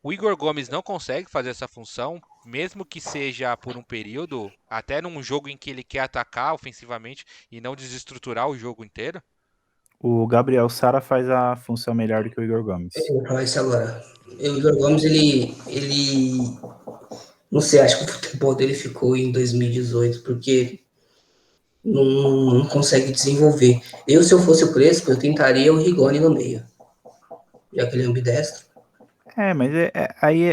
O Igor Gomes não consegue fazer essa função, mesmo que seja por um período, até num jogo em que ele quer atacar ofensivamente e não desestruturar o jogo inteiro? O Gabriel Sara faz a função melhor do que o Igor Gomes. Eu vou falar isso agora. O Igor Gomes, ele. Não sei, acho que o futebol dele ficou em 2018, porque não consegue desenvolver. Se eu fosse o Crespo, eu tentaria o Rigoni no meio, já que ele é ambidestro. Mas aí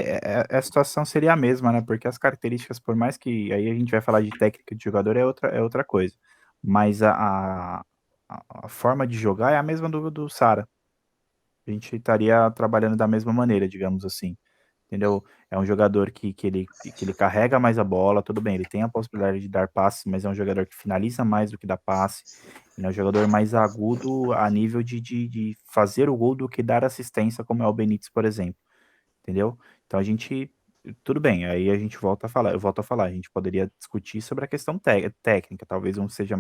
a situação seria a mesma, né? Porque as características, por mais que aí a gente vai falar de técnica de jogador, é outra coisa. Mas a forma de jogar é a mesma do Sara. A gente estaria trabalhando da mesma maneira, digamos assim. Entendeu? É um jogador que ele carrega mais a bola, tudo bem, ele tem a possibilidade de dar passe, mas é um jogador que finaliza mais do que dá passe. Ele é um jogador mais agudo a nível de fazer o gol do que dar assistência, como é o Benítez, por exemplo. Entendeu? Então a gente. Tudo bem, aí a gente volta a falar, eu volto a falar, a gente poderia discutir sobre a questão técnica, talvez um seja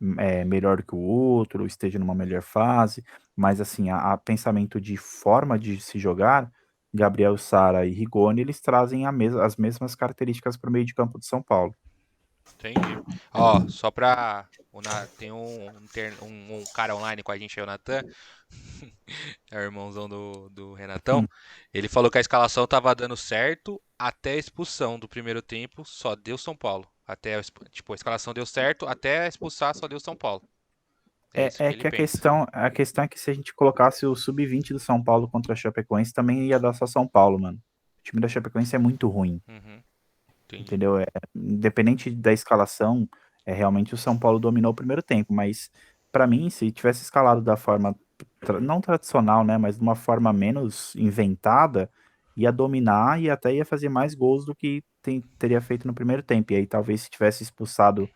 melhor que o outro, esteja numa melhor fase, mas assim, a pensamento de forma de se jogar, Gabriel Sara e Rigoni, eles trazem as mesmas características para o meio de campo de São Paulo. Entendi. Ó, só pra. Tem um cara online com a gente aí, o Natan, é o irmãozão do Renatão. Hum. Ele falou que a escalação tava dando certo até a expulsão do primeiro tempo, só deu São Paulo. Tipo, a escalação deu certo, até expulsar só deu São Paulo. É isso que É ele que a pensa. questão é que se a gente colocasse o sub-20 do São Paulo contra a Chapecoense, também ia dar só São Paulo, mano. O time da Chapecoense é muito ruim. Uhum, entendi. Entendeu? Independente da escalação, realmente o São Paulo dominou o primeiro tempo, mas para mim, se tivesse escalado da forma não tradicional, né, mas de uma forma menos inventada, ia dominar e até ia fazer mais gols do que teria feito no primeiro tempo. E aí talvez se tivesse expulsado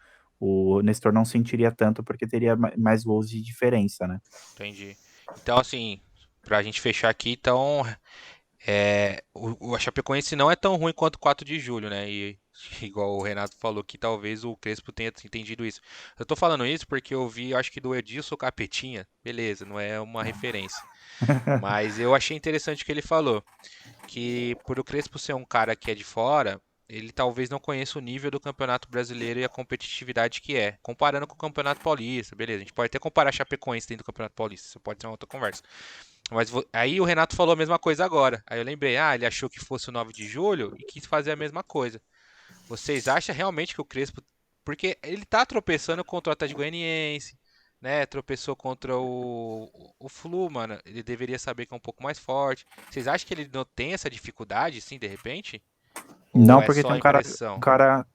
o Nestor não sentiria tanto porque teria mais gols de diferença, né? Entendi. Então, assim, pra gente fechar aqui, então, a Chapecoense não é tão ruim quanto o 4 de julho, né? E igual o Renato falou que talvez o Crespo tenha entendido isso. Eu tô falando isso porque eu vi, acho que do Edilson Capetinha, beleza, não é uma referência. Mas eu achei interessante o que ele falou, que por o Crespo ser um cara que é de fora, ele talvez não conheça o nível do Campeonato Brasileiro e a competitividade que é, comparando com o Campeonato Paulista, beleza? A gente pode até comparar a Chapecoense dentro do Campeonato Paulista, isso pode ser uma outra conversa. Mas aí o Renato falou a mesma coisa agora. Aí eu lembrei, ele achou que fosse o 9 de julho e quis fazer a mesma coisa. Vocês acham realmente que o Crespo. Porque ele tá tropeçando contra o Atlético Goianiense, né? Tropeçou contra o Flu, mano. Ele deveria saber que é um pouco mais forte. Vocês acham que ele não tem essa dificuldade, sim, de repente? Ou Não, é porque só impressão?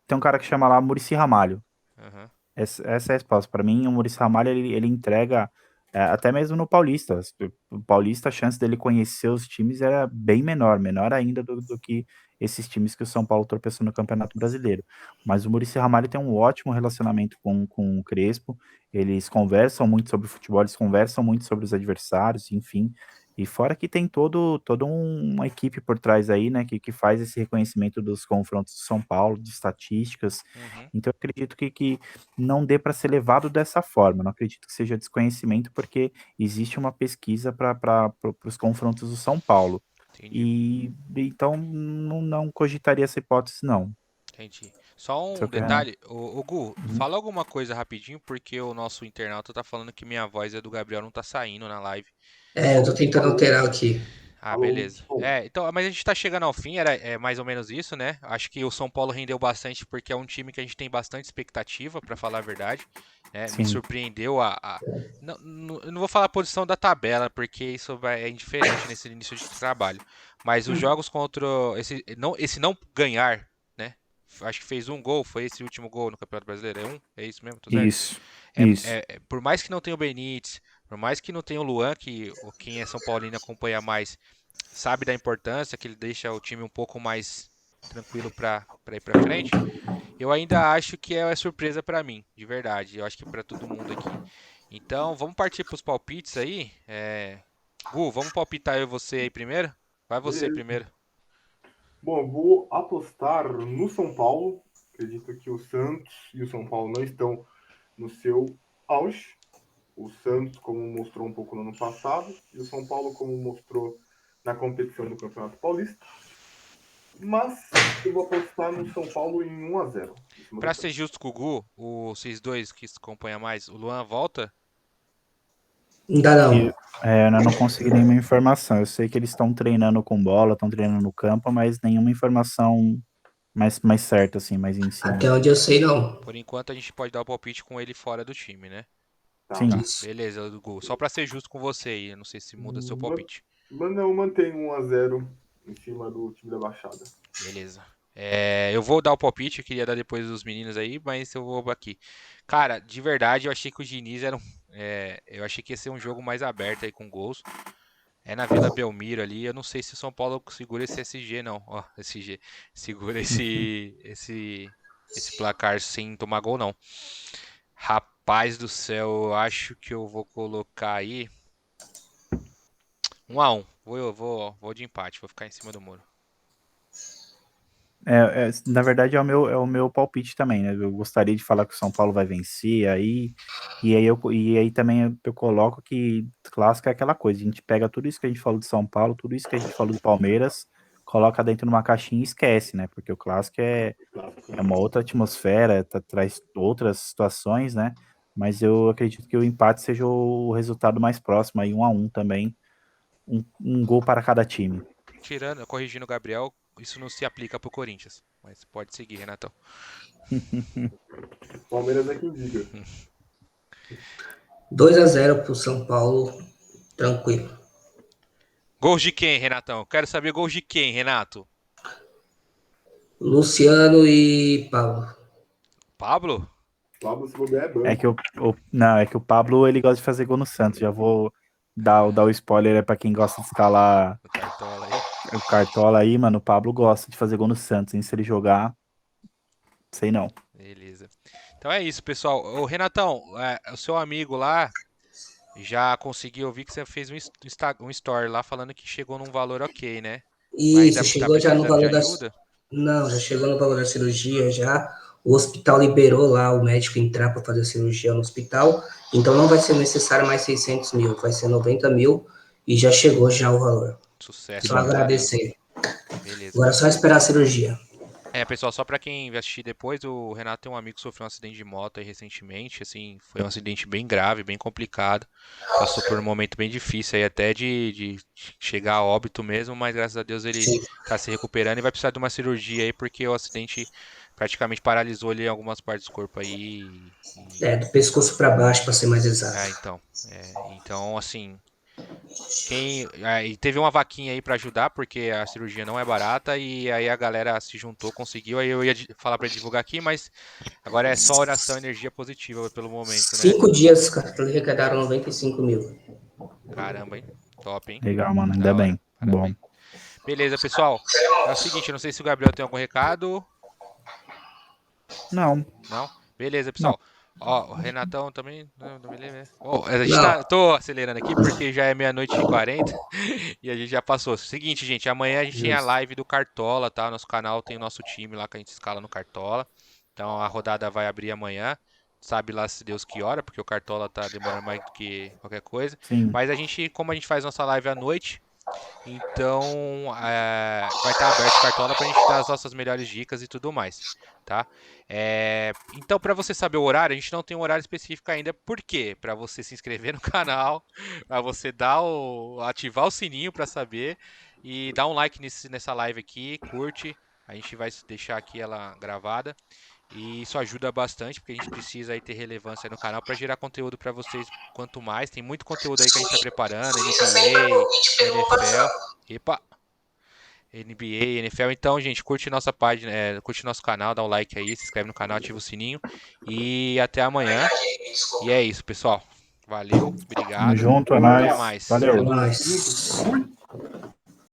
tem um cara que chama lá Muricy Ramalho. Aham, Essa é a resposta. Para mim, o Maurício Ramalho, ele entrega, até mesmo no Paulista. O Paulista, a chance dele conhecer os times era bem menor ainda do que esses times que o São Paulo tropeçou no Campeonato Brasileiro. Mas o Maurício Ramalho tem um ótimo relacionamento com o Crespo, eles conversam muito sobre futebol, eles conversam muito sobre os adversários, enfim. E fora que tem toda uma equipe por trás aí, né, que faz esse reconhecimento dos confrontos do São Paulo, de estatísticas. uhum, Então, eu acredito que não dê para ser levado dessa forma. Não acredito que seja desconhecimento, porque existe uma pesquisa para os confrontos do São Paulo. entendi, E então não cogitaria essa hipótese, não. entendi. Só Só um que é. detalhe, o Gu, Uhum. fala alguma coisa rapidinho, porque o nosso internauta tá falando que minha voz é do Gabriel não tá saindo na live. Eu tô tentando Alô, alterar aqui. Ah, alô, beleza. som. Então, mas a gente tá chegando ao fim, é mais ou menos isso, né? Acho que o São Paulo rendeu bastante porque é um time que a gente tem bastante expectativa, pra falar a verdade. Né? Me Sim. surpreendeu eu não vou falar a posição da tabela, porque é indiferente nesse início de trabalho. Mas os jogos contra esse não ganhar, né? Acho que fez um gol, foi esse último gol no Campeonato Brasileiro, é um? É isso mesmo, tô certo? Isso. Isso. Por mais que não tenha o Benítez, por mais que não tenha o Luan, que quem é São Paulino acompanha mais, sabe da importância, que ele deixa o time um pouco mais tranquilo para ir para frente, eu ainda acho que é surpresa para mim, de verdade. Eu acho que para todo mundo aqui. Então, vamos partir para os palpites aí. Gu, vamos palpitar eu e você aí primeiro? Vai você Beleza. primeiro. Bom, eu vou apostar no São Paulo. Acredito que o Santos e o São Paulo não estão no seu auge. O Santos, como mostrou um pouco no ano passado, e o São Paulo, como mostrou na competição do Campeonato Paulista. Mas eu vou apostar no São Paulo em 1-0. Pra ser justo com o Gu, vocês dois que se acompanham mais, o Luan volta? Ainda Que, não. eu não consegui nenhuma informação. Eu sei que eles estão treinando com bola, estão treinando no campo, mas nenhuma informação mais certa, assim, mais em cima. Até onde eu sei, não. Por enquanto a gente pode dar o palpite com ele fora do time, né? Sim. Tá, Isso. beleza, Gu. Só pra ser justo com você aí, eu não sei se muda seu palpite. Não, mantenho 1-0 em cima do time da Baixada. Beleza. Eu vou dar o palpite, eu queria dar depois dos meninos aí, mas eu vou aqui. Cara, de verdade, eu achei que o Diniz era eu achei que ia ser um jogo mais aberto aí com gols. É na Vila Belmiro ali, eu não sei se o São Paulo segura esse SG não. Ó, SG. Segura esse placar sem tomar gol não. Rapaz do céu, eu acho que eu vou colocar aí 1-1. Vou de empate, vou ficar em cima do muro. Na verdade, é o meu palpite também, né? Eu gostaria de falar que o São Paulo vai vencer, e aí também eu coloco que clássico é aquela coisa, a gente pega tudo isso que a gente falou de São Paulo, tudo isso que a gente falou do Palmeiras, coloca dentro de uma caixinha e esquece, né? Porque o clássico é uma outra atmosfera, traz outras situações, né? Mas eu acredito que o empate seja o resultado mais próximo, aí 1-1 também, um gol para cada time. Corrigindo o Gabriel, isso não se aplica pro Corinthians. Mas pode seguir, Renatão. Palmeiras é quem diga. 2-0 pro São Paulo, tranquilo. Gols de quem, Renatão? Quero saber gols de quem, Renato? Luciano e Paulo. Pablo? Pablo, se bobear, é banco. É que o Pablo, ele gosta de fazer gol no Santos. Já vou dar o spoiler para quem gosta de escalar O Cartola aí. o Cartola aí, mano. O Pablo gosta de fazer gol no Santos, hein? Se ele jogar, sei não. Beleza. Então é isso, pessoal. Ô, Renatão, o seu amigo lá já conseguiu ouvir que você fez um story lá falando que chegou num valor ok, né? Mas Isso, ainda tá chegou já no precisando de valor da. ajuda? Não, já chegou no valor da cirurgia já. O hospital liberou lá o médico entrar para fazer a cirurgia no hospital. Então não vai ser necessário mais 600 mil, vai ser 90 mil e já chegou já o valor. Sucesso, Só então, valeu. agradecer. Beleza. Agora é só esperar a cirurgia. Pessoal, só pra quem assistir depois, o Renato tem um amigo que sofreu um acidente de moto aí recentemente, assim, foi um acidente bem grave, bem complicado, passou por um momento bem difícil aí até de chegar a óbito mesmo, mas graças a Deus ele Sim. tá se recuperando e vai precisar de uma cirurgia aí, porque o acidente praticamente paralisou ele em algumas partes do corpo aí. Do pescoço para baixo, para ser mais exato. Então, assim, e teve uma vaquinha aí pra ajudar, porque a cirurgia não é barata, e aí a galera se juntou, conseguiu. Aí eu ia falar pra ele divulgar aqui, mas agora é só oração, energia positiva pelo momento, né? 5 dias, cara, arrecadaram 95 mil. Caramba, hein? Top, hein? Legal, mano. Ainda Da hora. bem. Parabéns. Bom. Beleza, pessoal. É o seguinte, eu não sei se o Gabriel tem algum recado. Não. Não? Beleza, pessoal. Ó, o Renatão também. Não me lembro. Tô acelerando aqui porque já é 00:40 e a gente já passou. Seguinte, gente, amanhã a gente tem a live do Cartola, tá? Nosso canal tem o nosso time lá que a gente escala no Cartola. Então a rodada vai abrir amanhã. Sabe lá se Deus que hora, porque o Cartola tá demorando mais do que qualquer coisa. Sim. Mas como a gente faz nossa live à noite, então vai estar aberto o Cartola pra gente dar as nossas melhores dicas e tudo mais, tá? Então, para você saber o horário, a gente não tem um horário específico ainda. Por quê? Para você se inscrever no canal, para você ativar o sininho para saber e dar um like nessa live aqui, curte. A gente vai deixar aqui ela gravada. E isso ajuda bastante, porque a gente precisa aí ter relevância no canal para gerar conteúdo para vocês quanto mais. Tem muito conteúdo aí que a gente está preparando, NBA, NFL. Então, gente, curte nossa página, curte nosso canal, dá um like aí, se inscreve no canal, ativa o sininho. E até amanhã. E é isso, pessoal. Valeu, obrigado. Tamo junto, é Até nóis. mais. Valeu. Mas...